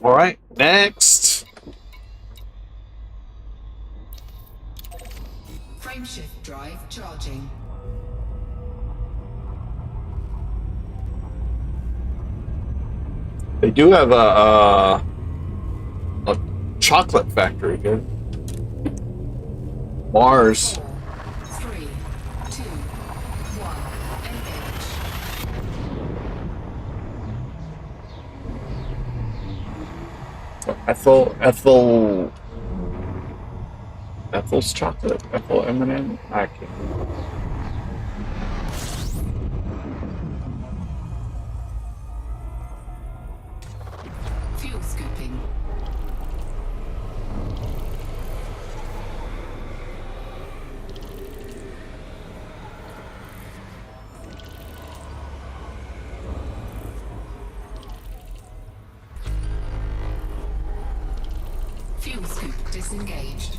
All right, next. Frameshift drive charging. They do have a chocolate factory here. Mars. 4, 3, 2, 1, engage. Ethel's chocolate. Ethel M&M. I can't. Fuel scooping. Fuel scoop disengaged.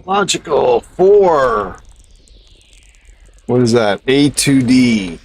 Logical 4. What is that? A2D.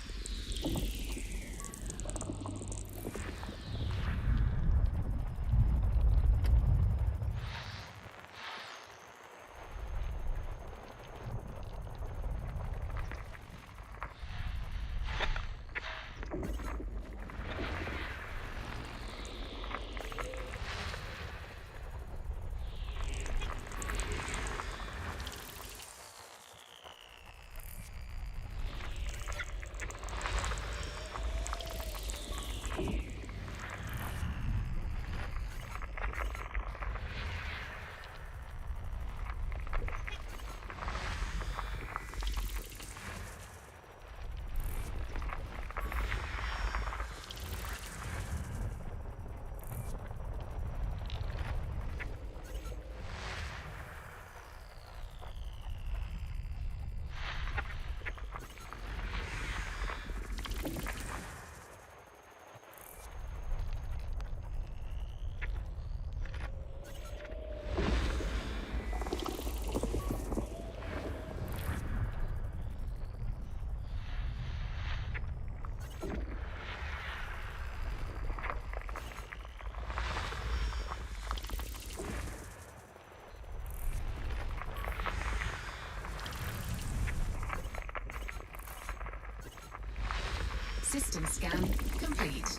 System scan complete.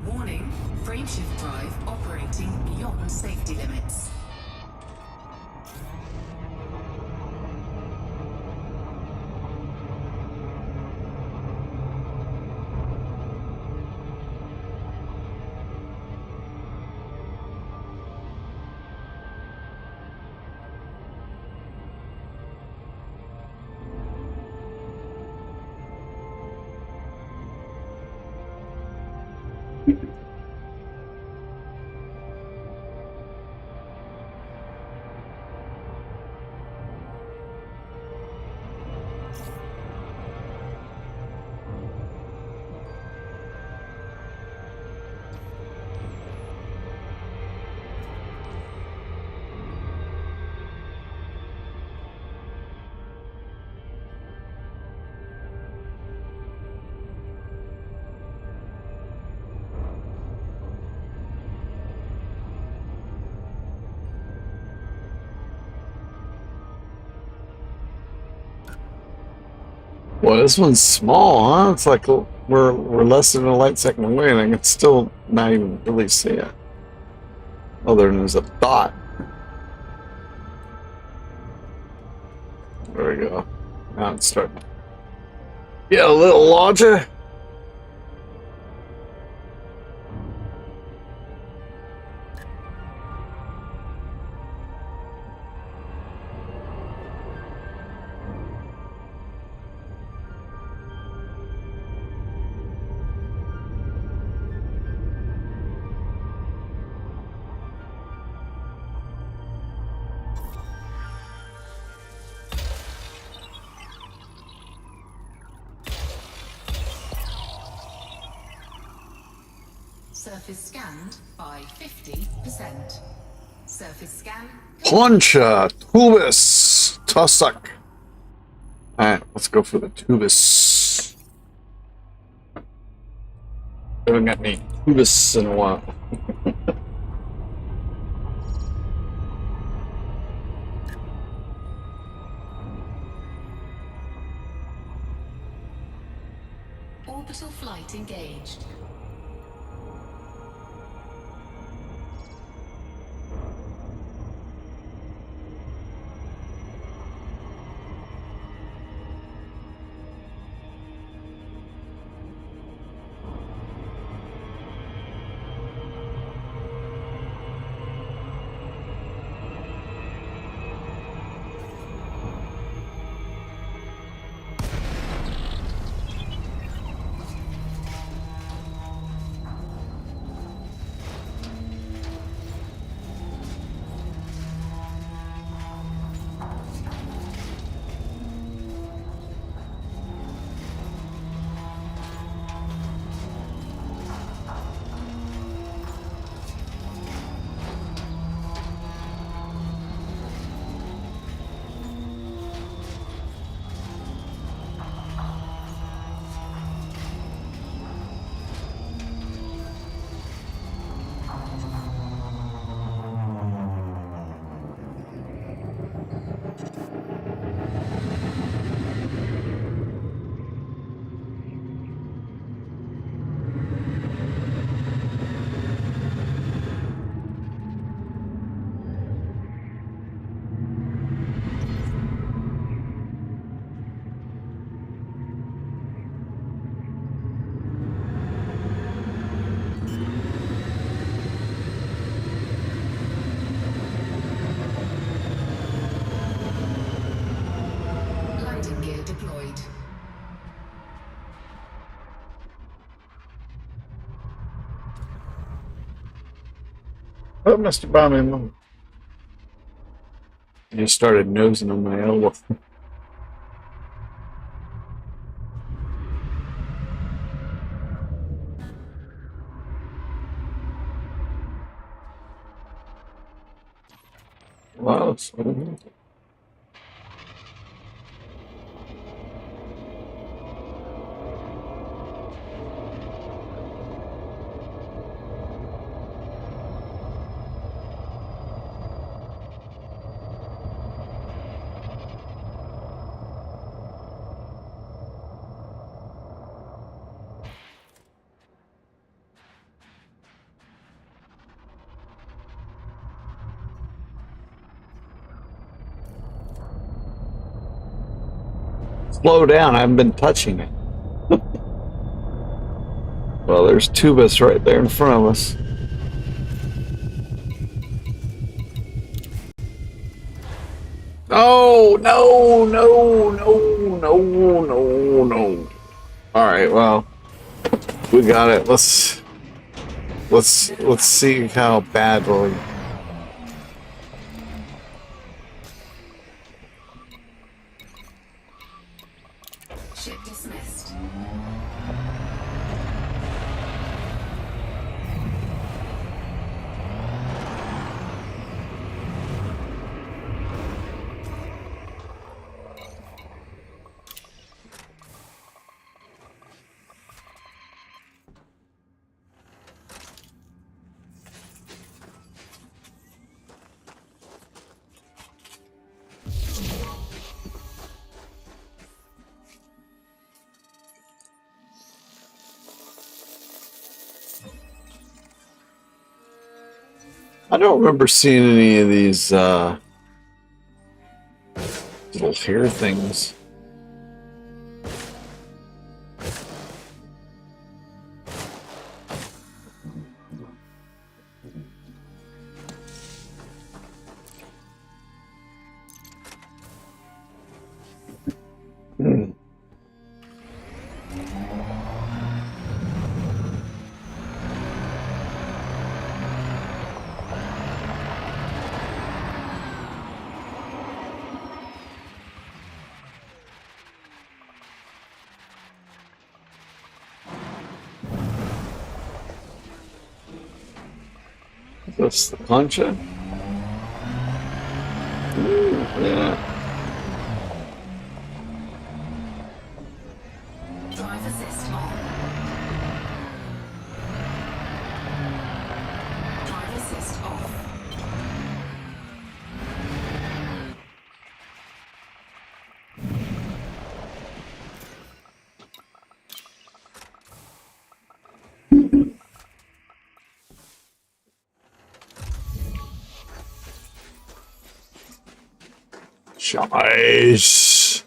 Warning, frameshift drive operating beyond safety limits. Well, this one's small, huh? It's like we're less than a light second away, and I can still not even really see it. Other than there's a dot. There we go. Now it's starting to get a little larger. Surface scanned by 50%. Surface scan. Plancha, tubus, tussock. Alright, let's go for the tubus. Haven't got any tubus in a while. Orbital flight engaged. Oh, Mr. Bowman. I just started nosing on my elbow. Wow. Slow down. I haven't been touching it. Well, there's Tubus right there in front of us. No, no, no, no, no, no, no. All right, well, we got it. Let's see how badly. Ship dismissed. I don't remember seeing any of these little hair things. Hmm. That's the plancha. Yeah. Drive assist on. Drive assist off. Nice.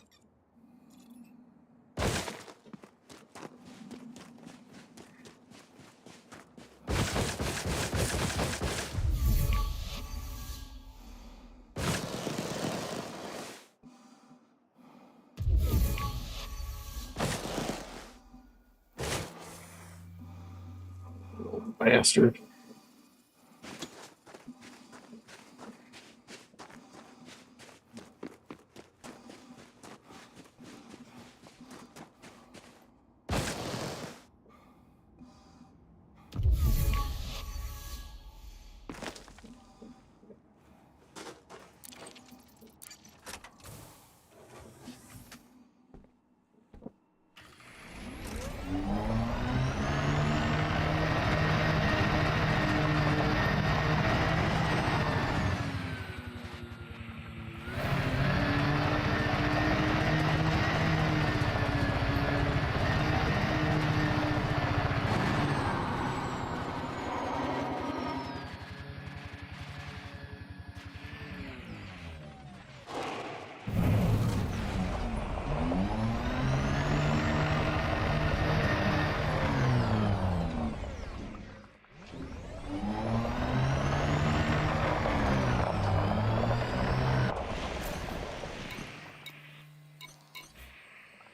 Bastard.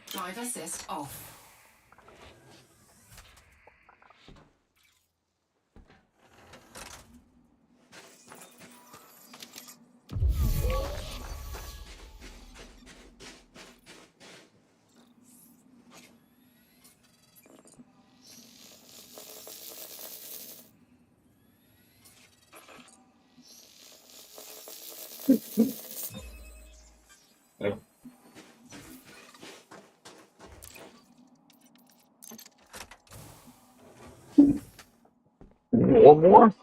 Drive assist off. Yeah. One more?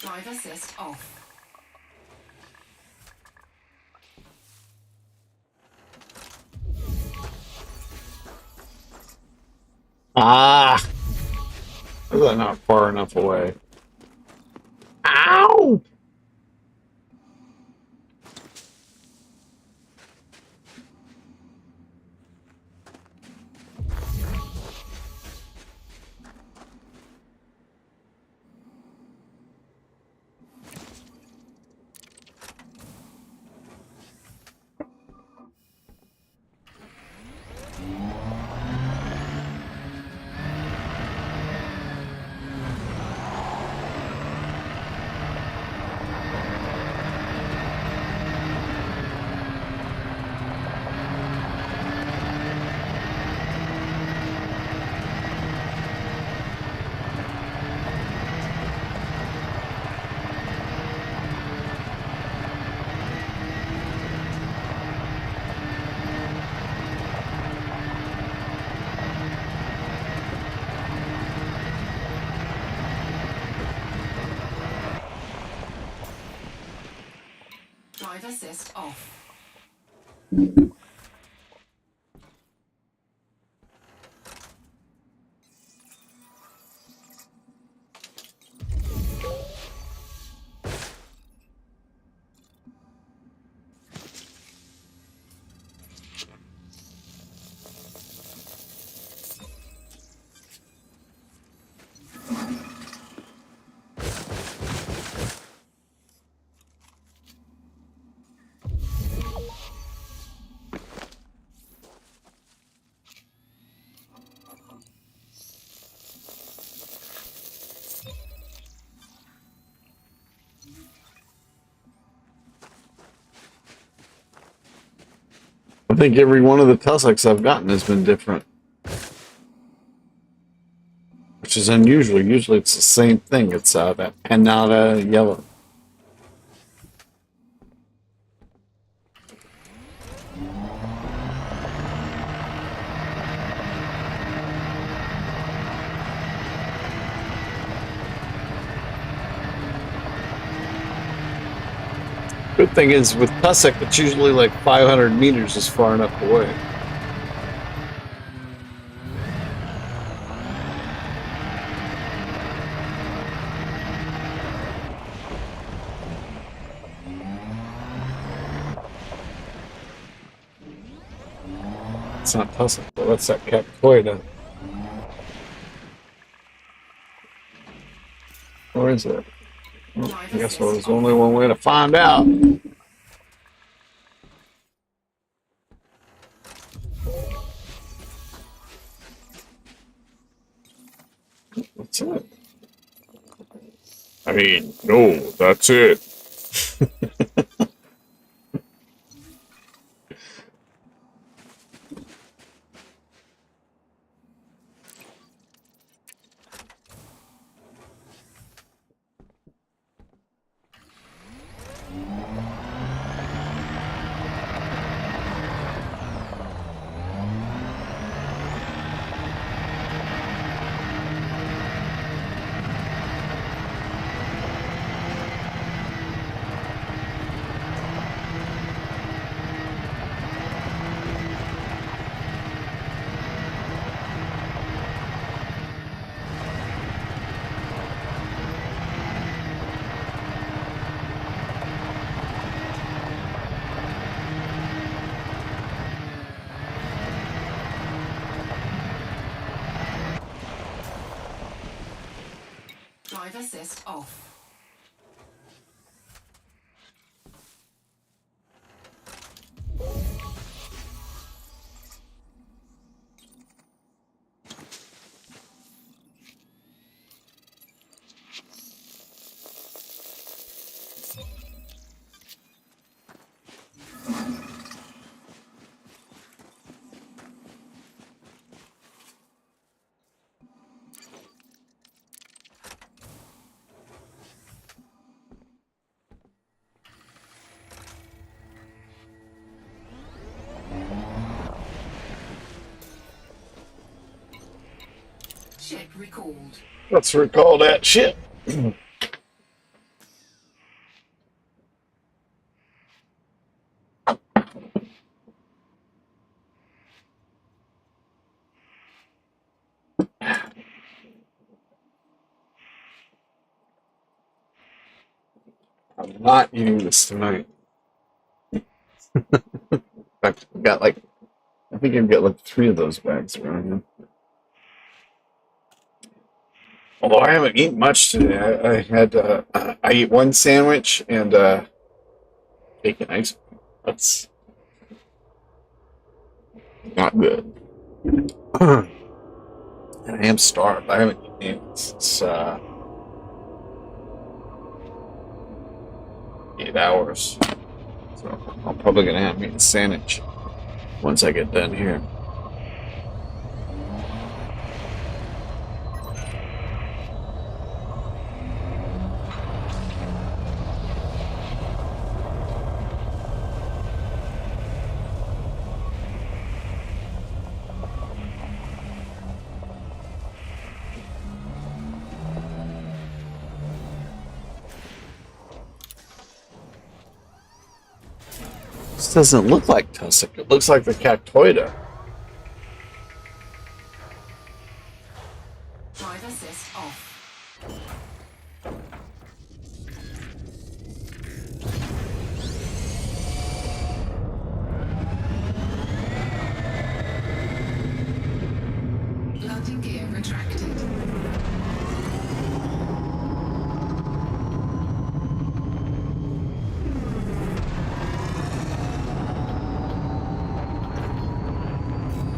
Drive assist off. Ah! Is that not far enough away? Ow! Drive assist off. I think every one of the Tussocks I've gotten has been different, which is unusual. Usually it's the same thing. It's that Panada yellow. Good thing is with Tussock, it's usually like 500 meters is far enough away. It's not Tussock, though. That's that Capcoida. Where is it? Well, I guess there's only one way to find out. That's it. I mean, no, that's it. Drive assist off. Ship recalled. Let's recall that shit. I'm not eating this tonight. In fact, I got like, I think I've got like 3 of those bags around here. Although I haven't eaten much today. I had, I ate 1 sandwich and cake and ice cream. That's not good. And I am starved. I haven't eaten since 8 hours. So I'm probably going to have me a sandwich once I get done here. This doesn't look like tussock. It looks like the cactoida. Drive assist off. Landing gear retracted.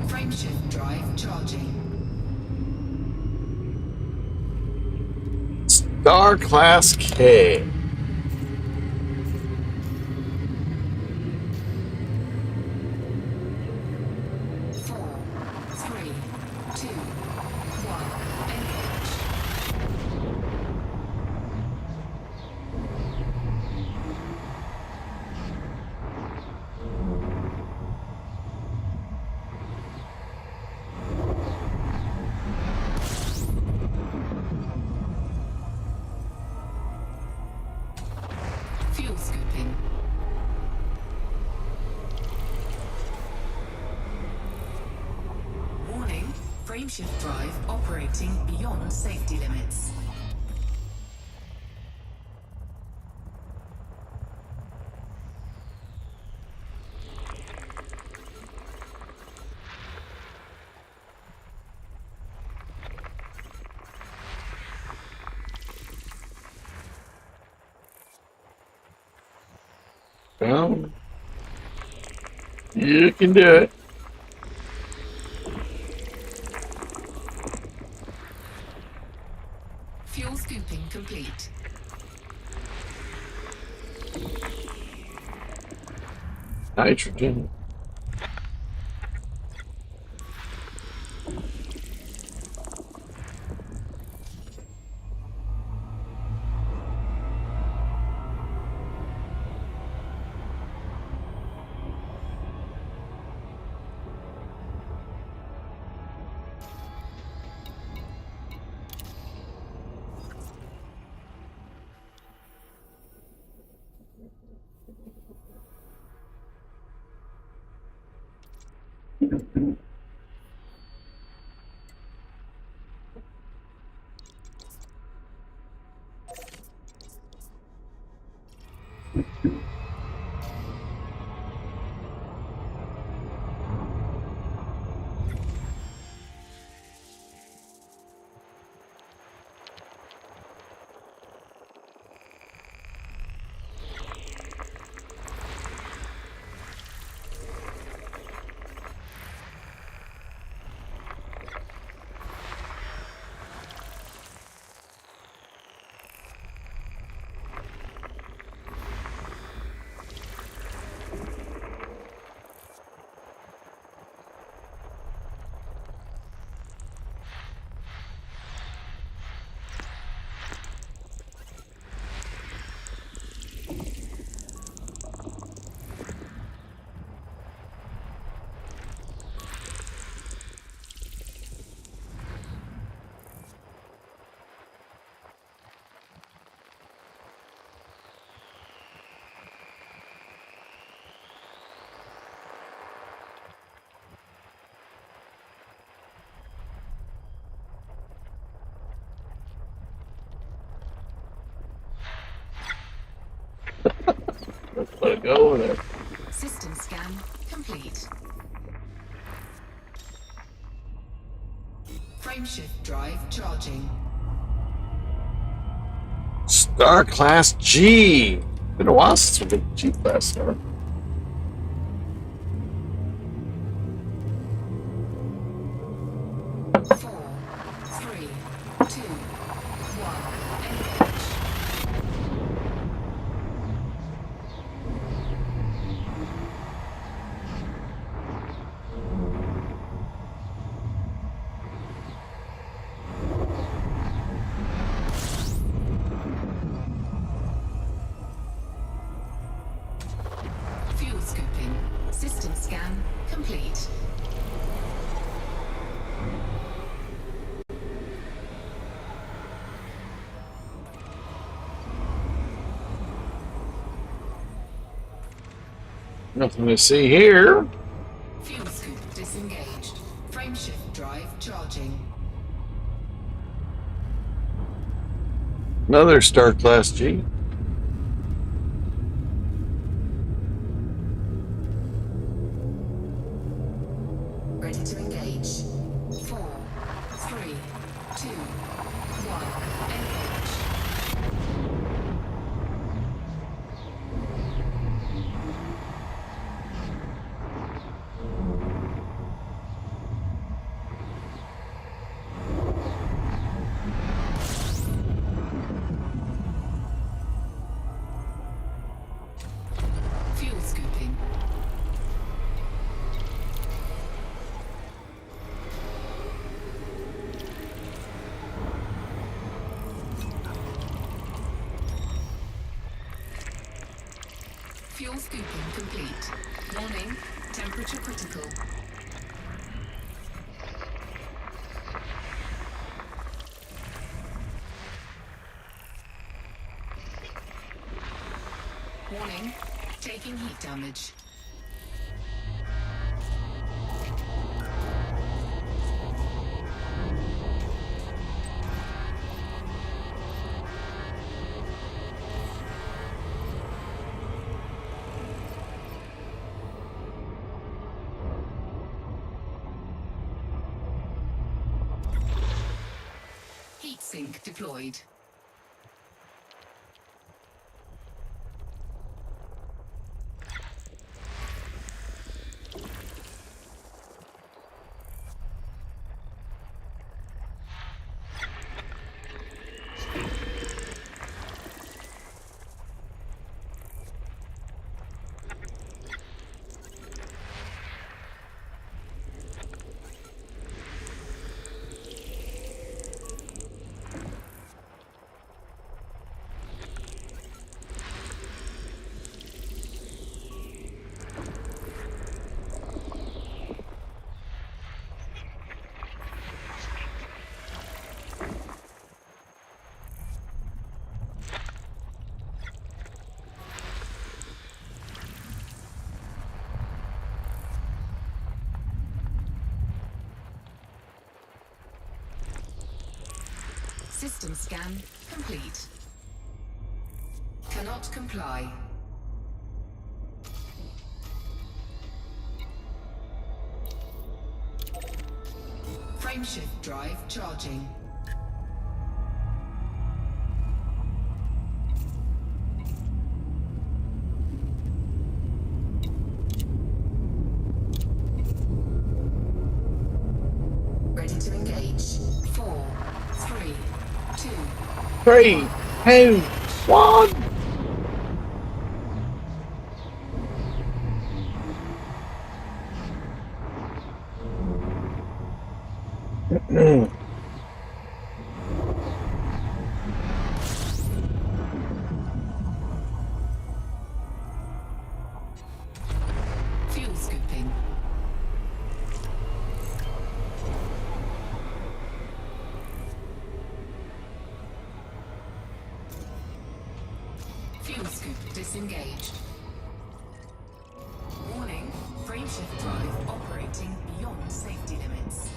Frameshift drive charging. Star Class K. Four, three, two, one. Engage. Fuel scooping. Warning, frameshift drive operating beyond safety limits. Well, you can do it. Fuel scooping complete. Nitrogen. Go over there. System scan complete. Frameshift drive charging. Star Class G. Been a while since we've been G Class Star. Four, three, two, one. Engage. Fuel scooping. System scan complete. Nothing to see here. Fuel scoop disengaged. Frameshift drive charging. Another Star Class G. Ready to engage. 4, 3, 2, 1. Engage. Fuel scooping. Fuel scooping complete. Warning, temperature critical. Warning, taking heat damage. Heat sink deployed. System scan complete. Cannot comply. Frameshift drive charging. Ready to engage. 4, 3, 2. 3, 2, 1. Fuel scooping. Fuel scoop disengaged. Warning, frameshift drive operating beyond safety limits.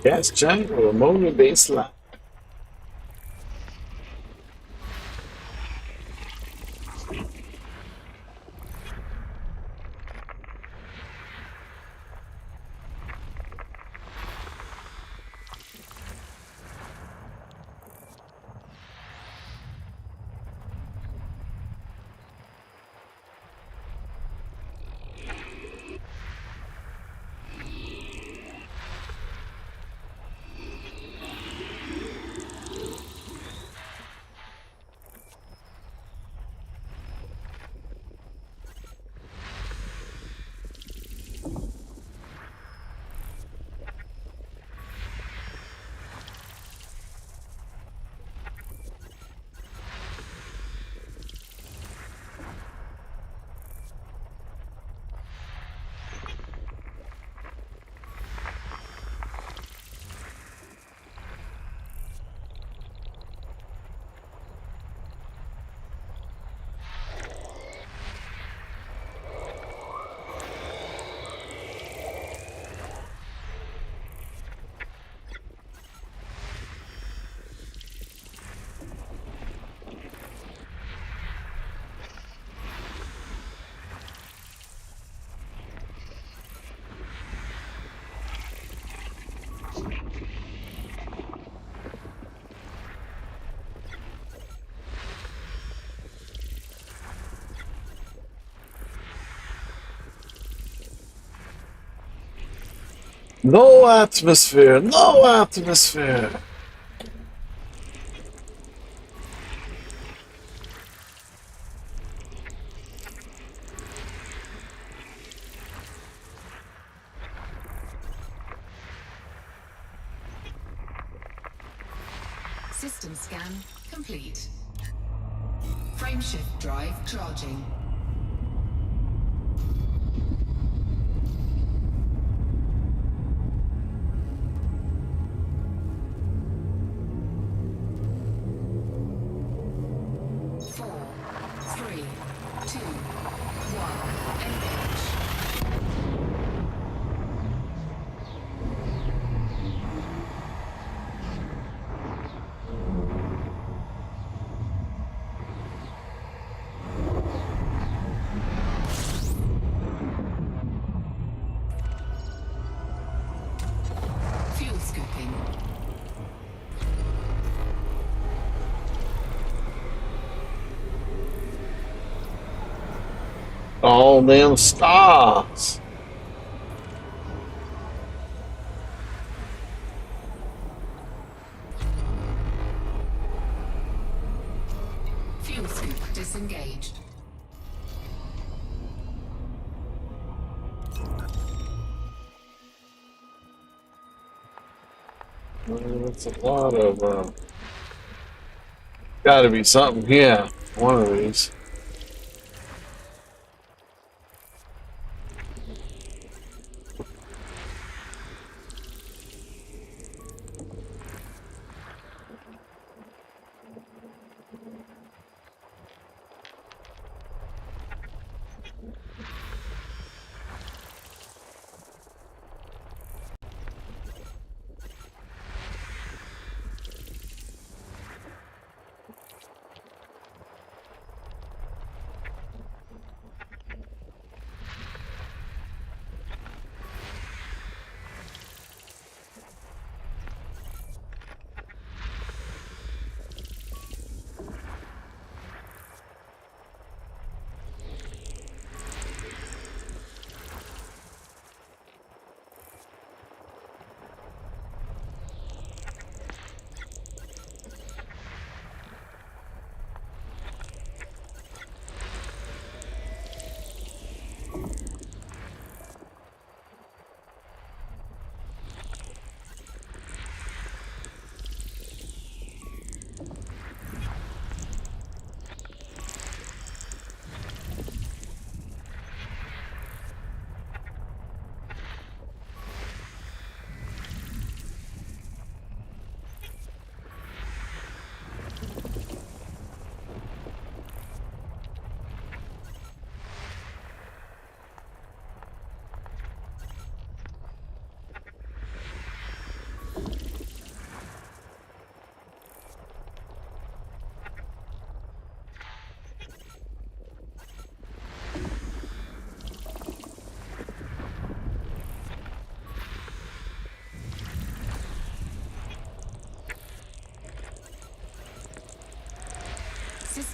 Gas giant or ammonia based lab. No atmosphere, no atmosphere. System scan complete. Frameshift drive charging. Four, three, two, one, engage. Fuel scooping. All them stars. Fuel scoop disengaged. That's a lot of. Got to be something here. One of these.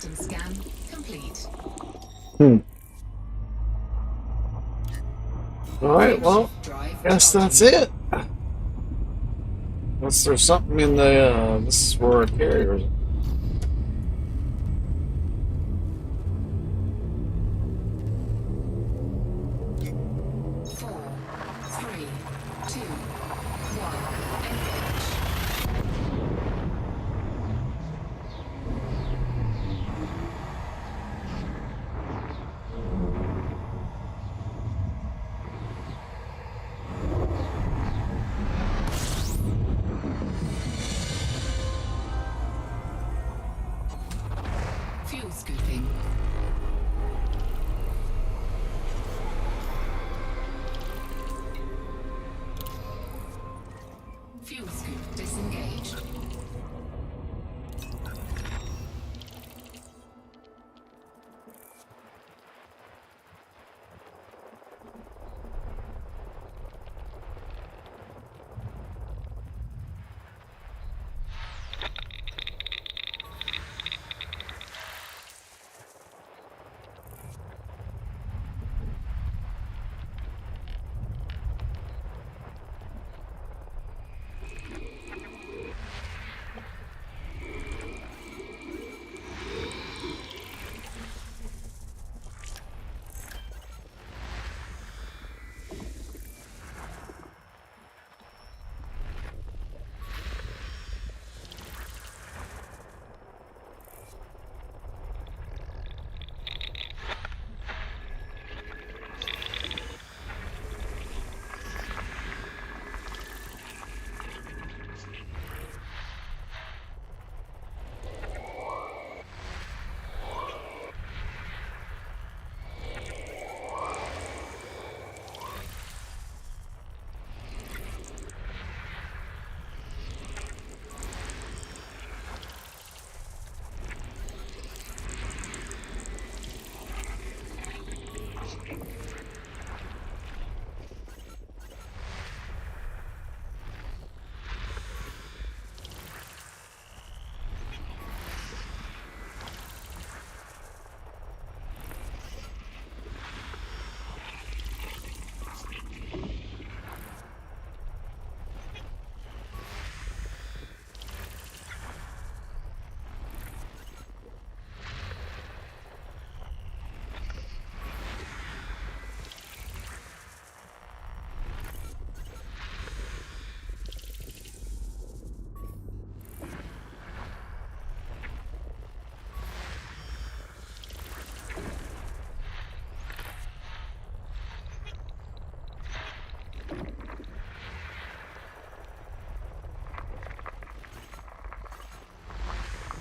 System scan complete. All right, well, Drive guess that's charging. it. Unless there's something in the, this is where our carriers. 4, 3, 2, 1. Engage. Fuel scooping. Fuel scoop disengaged.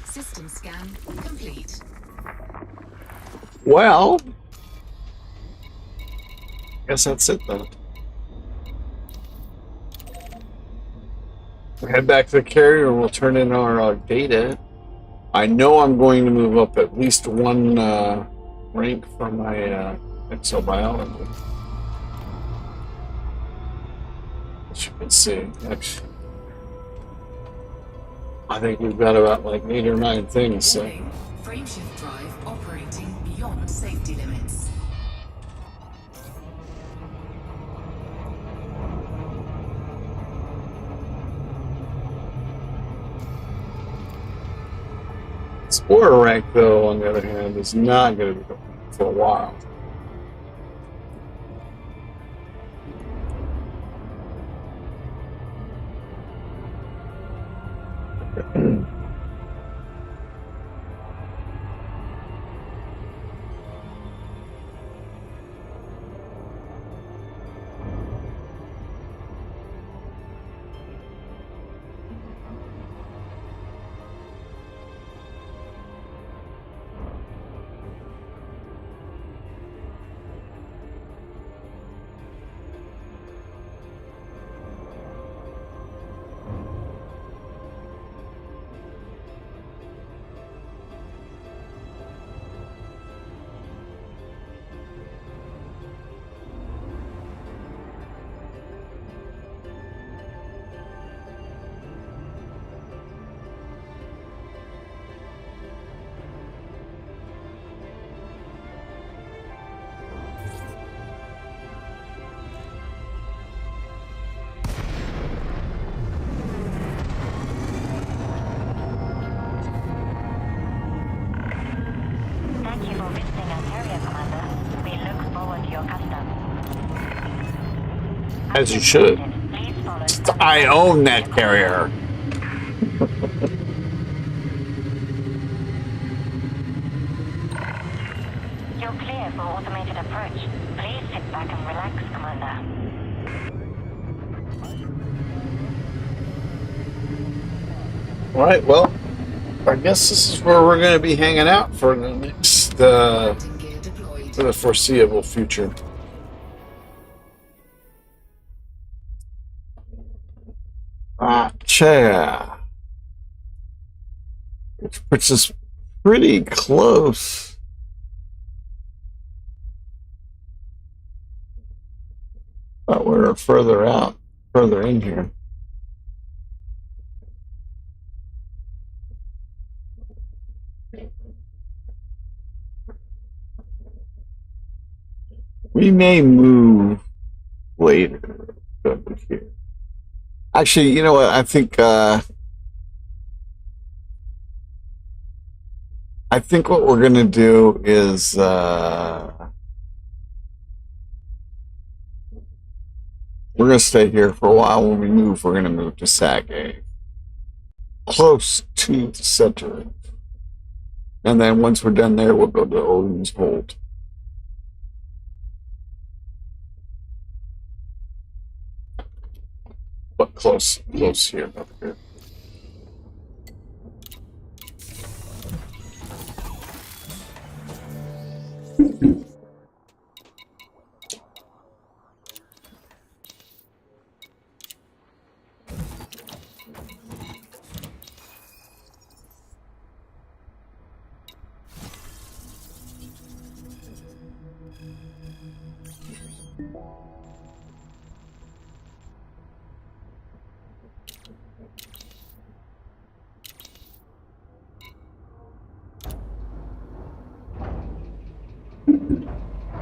System scan complete. Well, guess that's it then. We'll head back to the carrier and we'll turn in our data. I know I'm going to move up at least one rank for my exobiology. As you can see, actually, I think we've got about like 8 or 9 things. So. Warning, frameshift drive operating beyond safety limits. Explorer rank, though, on the other hand, is not going to be going for a while. your custom. As you should. Please follow standard I own that carrier. You're clear for automated approach. Please sit back and relax, Commander. All right, well, I guess this is where we're going to be hanging out for the next, Landing gear deployed. for the foreseeable future. Chair. Which puts us pretty close. But we're further out, further in here. We may move later over here. Actually, you know what? I think what we're gonna do is we're gonna stay here for a while. When we move, we're gonna move to Sag, close to the center, and then once we're done there, we'll go to Odin's Hold. But close here, up here.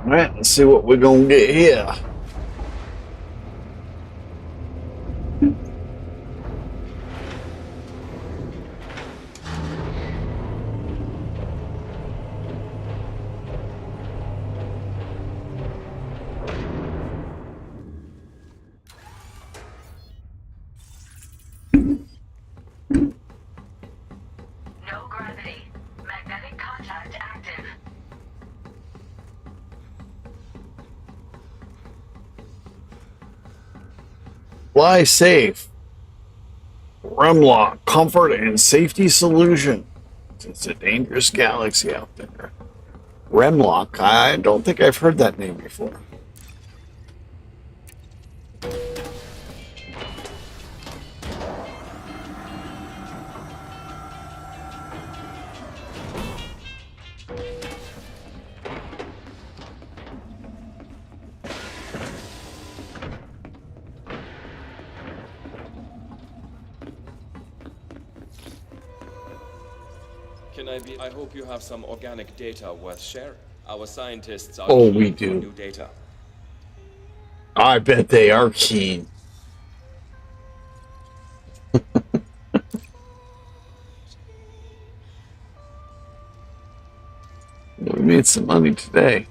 All right, let's see what we're gonna get here. No gravity. Magnetic contact active. Fly safe. Remlock, comfort and safety solution. It's a dangerous galaxy out there. Remlock, I don't think I've heard that name before. I hope you have some organic data worth sharing. Our scientists are Oh, keen we for do. new data. I bet they are keen. We made some money today.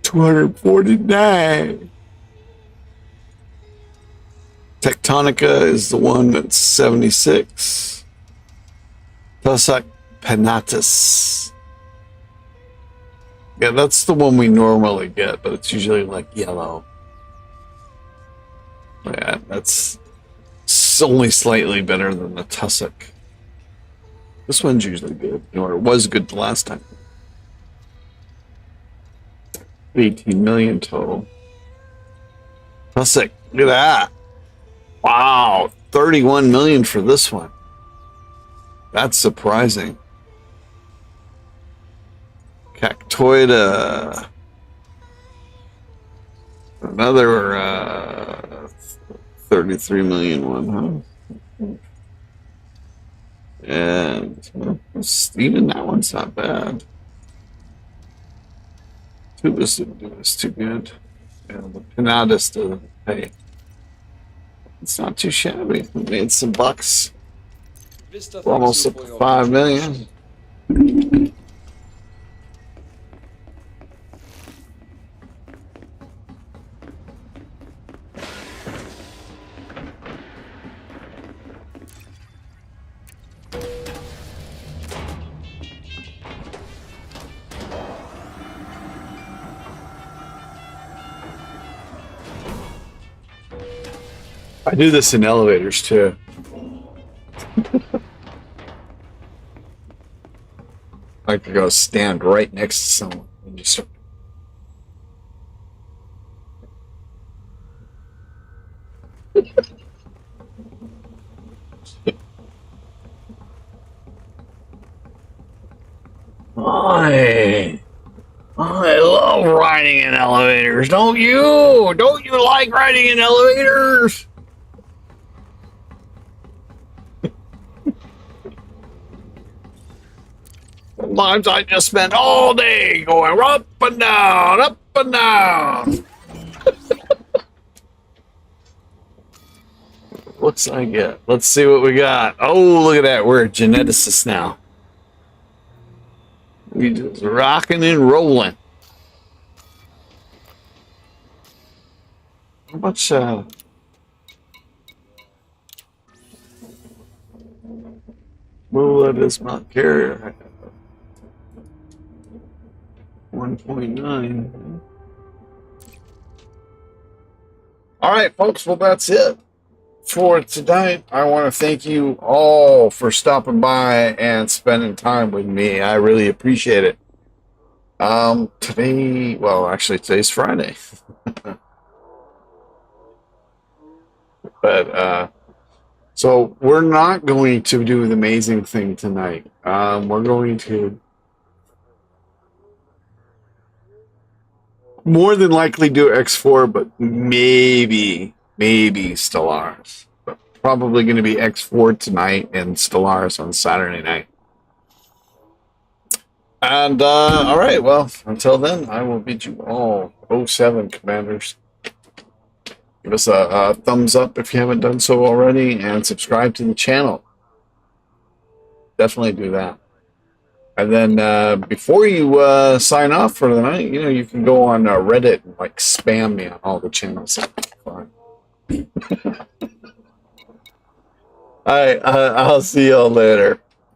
249. Tectonica is the one that's 76. Tussac Penatus. Yeah, that's the one we normally get, but it's usually like yellow. Yeah, that's only slightly better than the Tussac. This one's usually good, or it was good the last time. 18 million total. Tussac, look at that. Wow, 31 million for this one. That's surprising. Cactoida. Another 33 million one, huh? And even that one's not bad. Tubus didn't do this too good. And the Pinatus doesn't pay. It's not too shabby. We made some bucks. Vista We're almost up thanks to you for 5 your million. I do this in elevators too. I like to go stand right next to someone and just start. I love riding in elevators. Don't you? Don't you like riding in elevators? Sometimes I just spend all day going up and down, up and down. What's I get? Let's see what we got. Oh, look at that. We're geneticists now. We just rocking and rolling. How much, will that is not carrier? 1.9. All right, folks. Well, that's it for tonight. I want to thank you all for stopping by and spending time with me. I really appreciate it. Today, well, actually, today's Friday. But, so we're not going to do the amazing thing tonight. We're going to more than likely do X4, but maybe Stellaris. But probably going to be X4 tonight and Stellaris on Saturday night. And, all right, well, until then, I will bid you all 07 Commanders. Give us a thumbs up if you haven't done so already, and subscribe to the channel. Definitely do that. And then before you sign off for the night, you know, you can go on Reddit and like spam me on all the channels. Fine. All right, I'll see y'all later.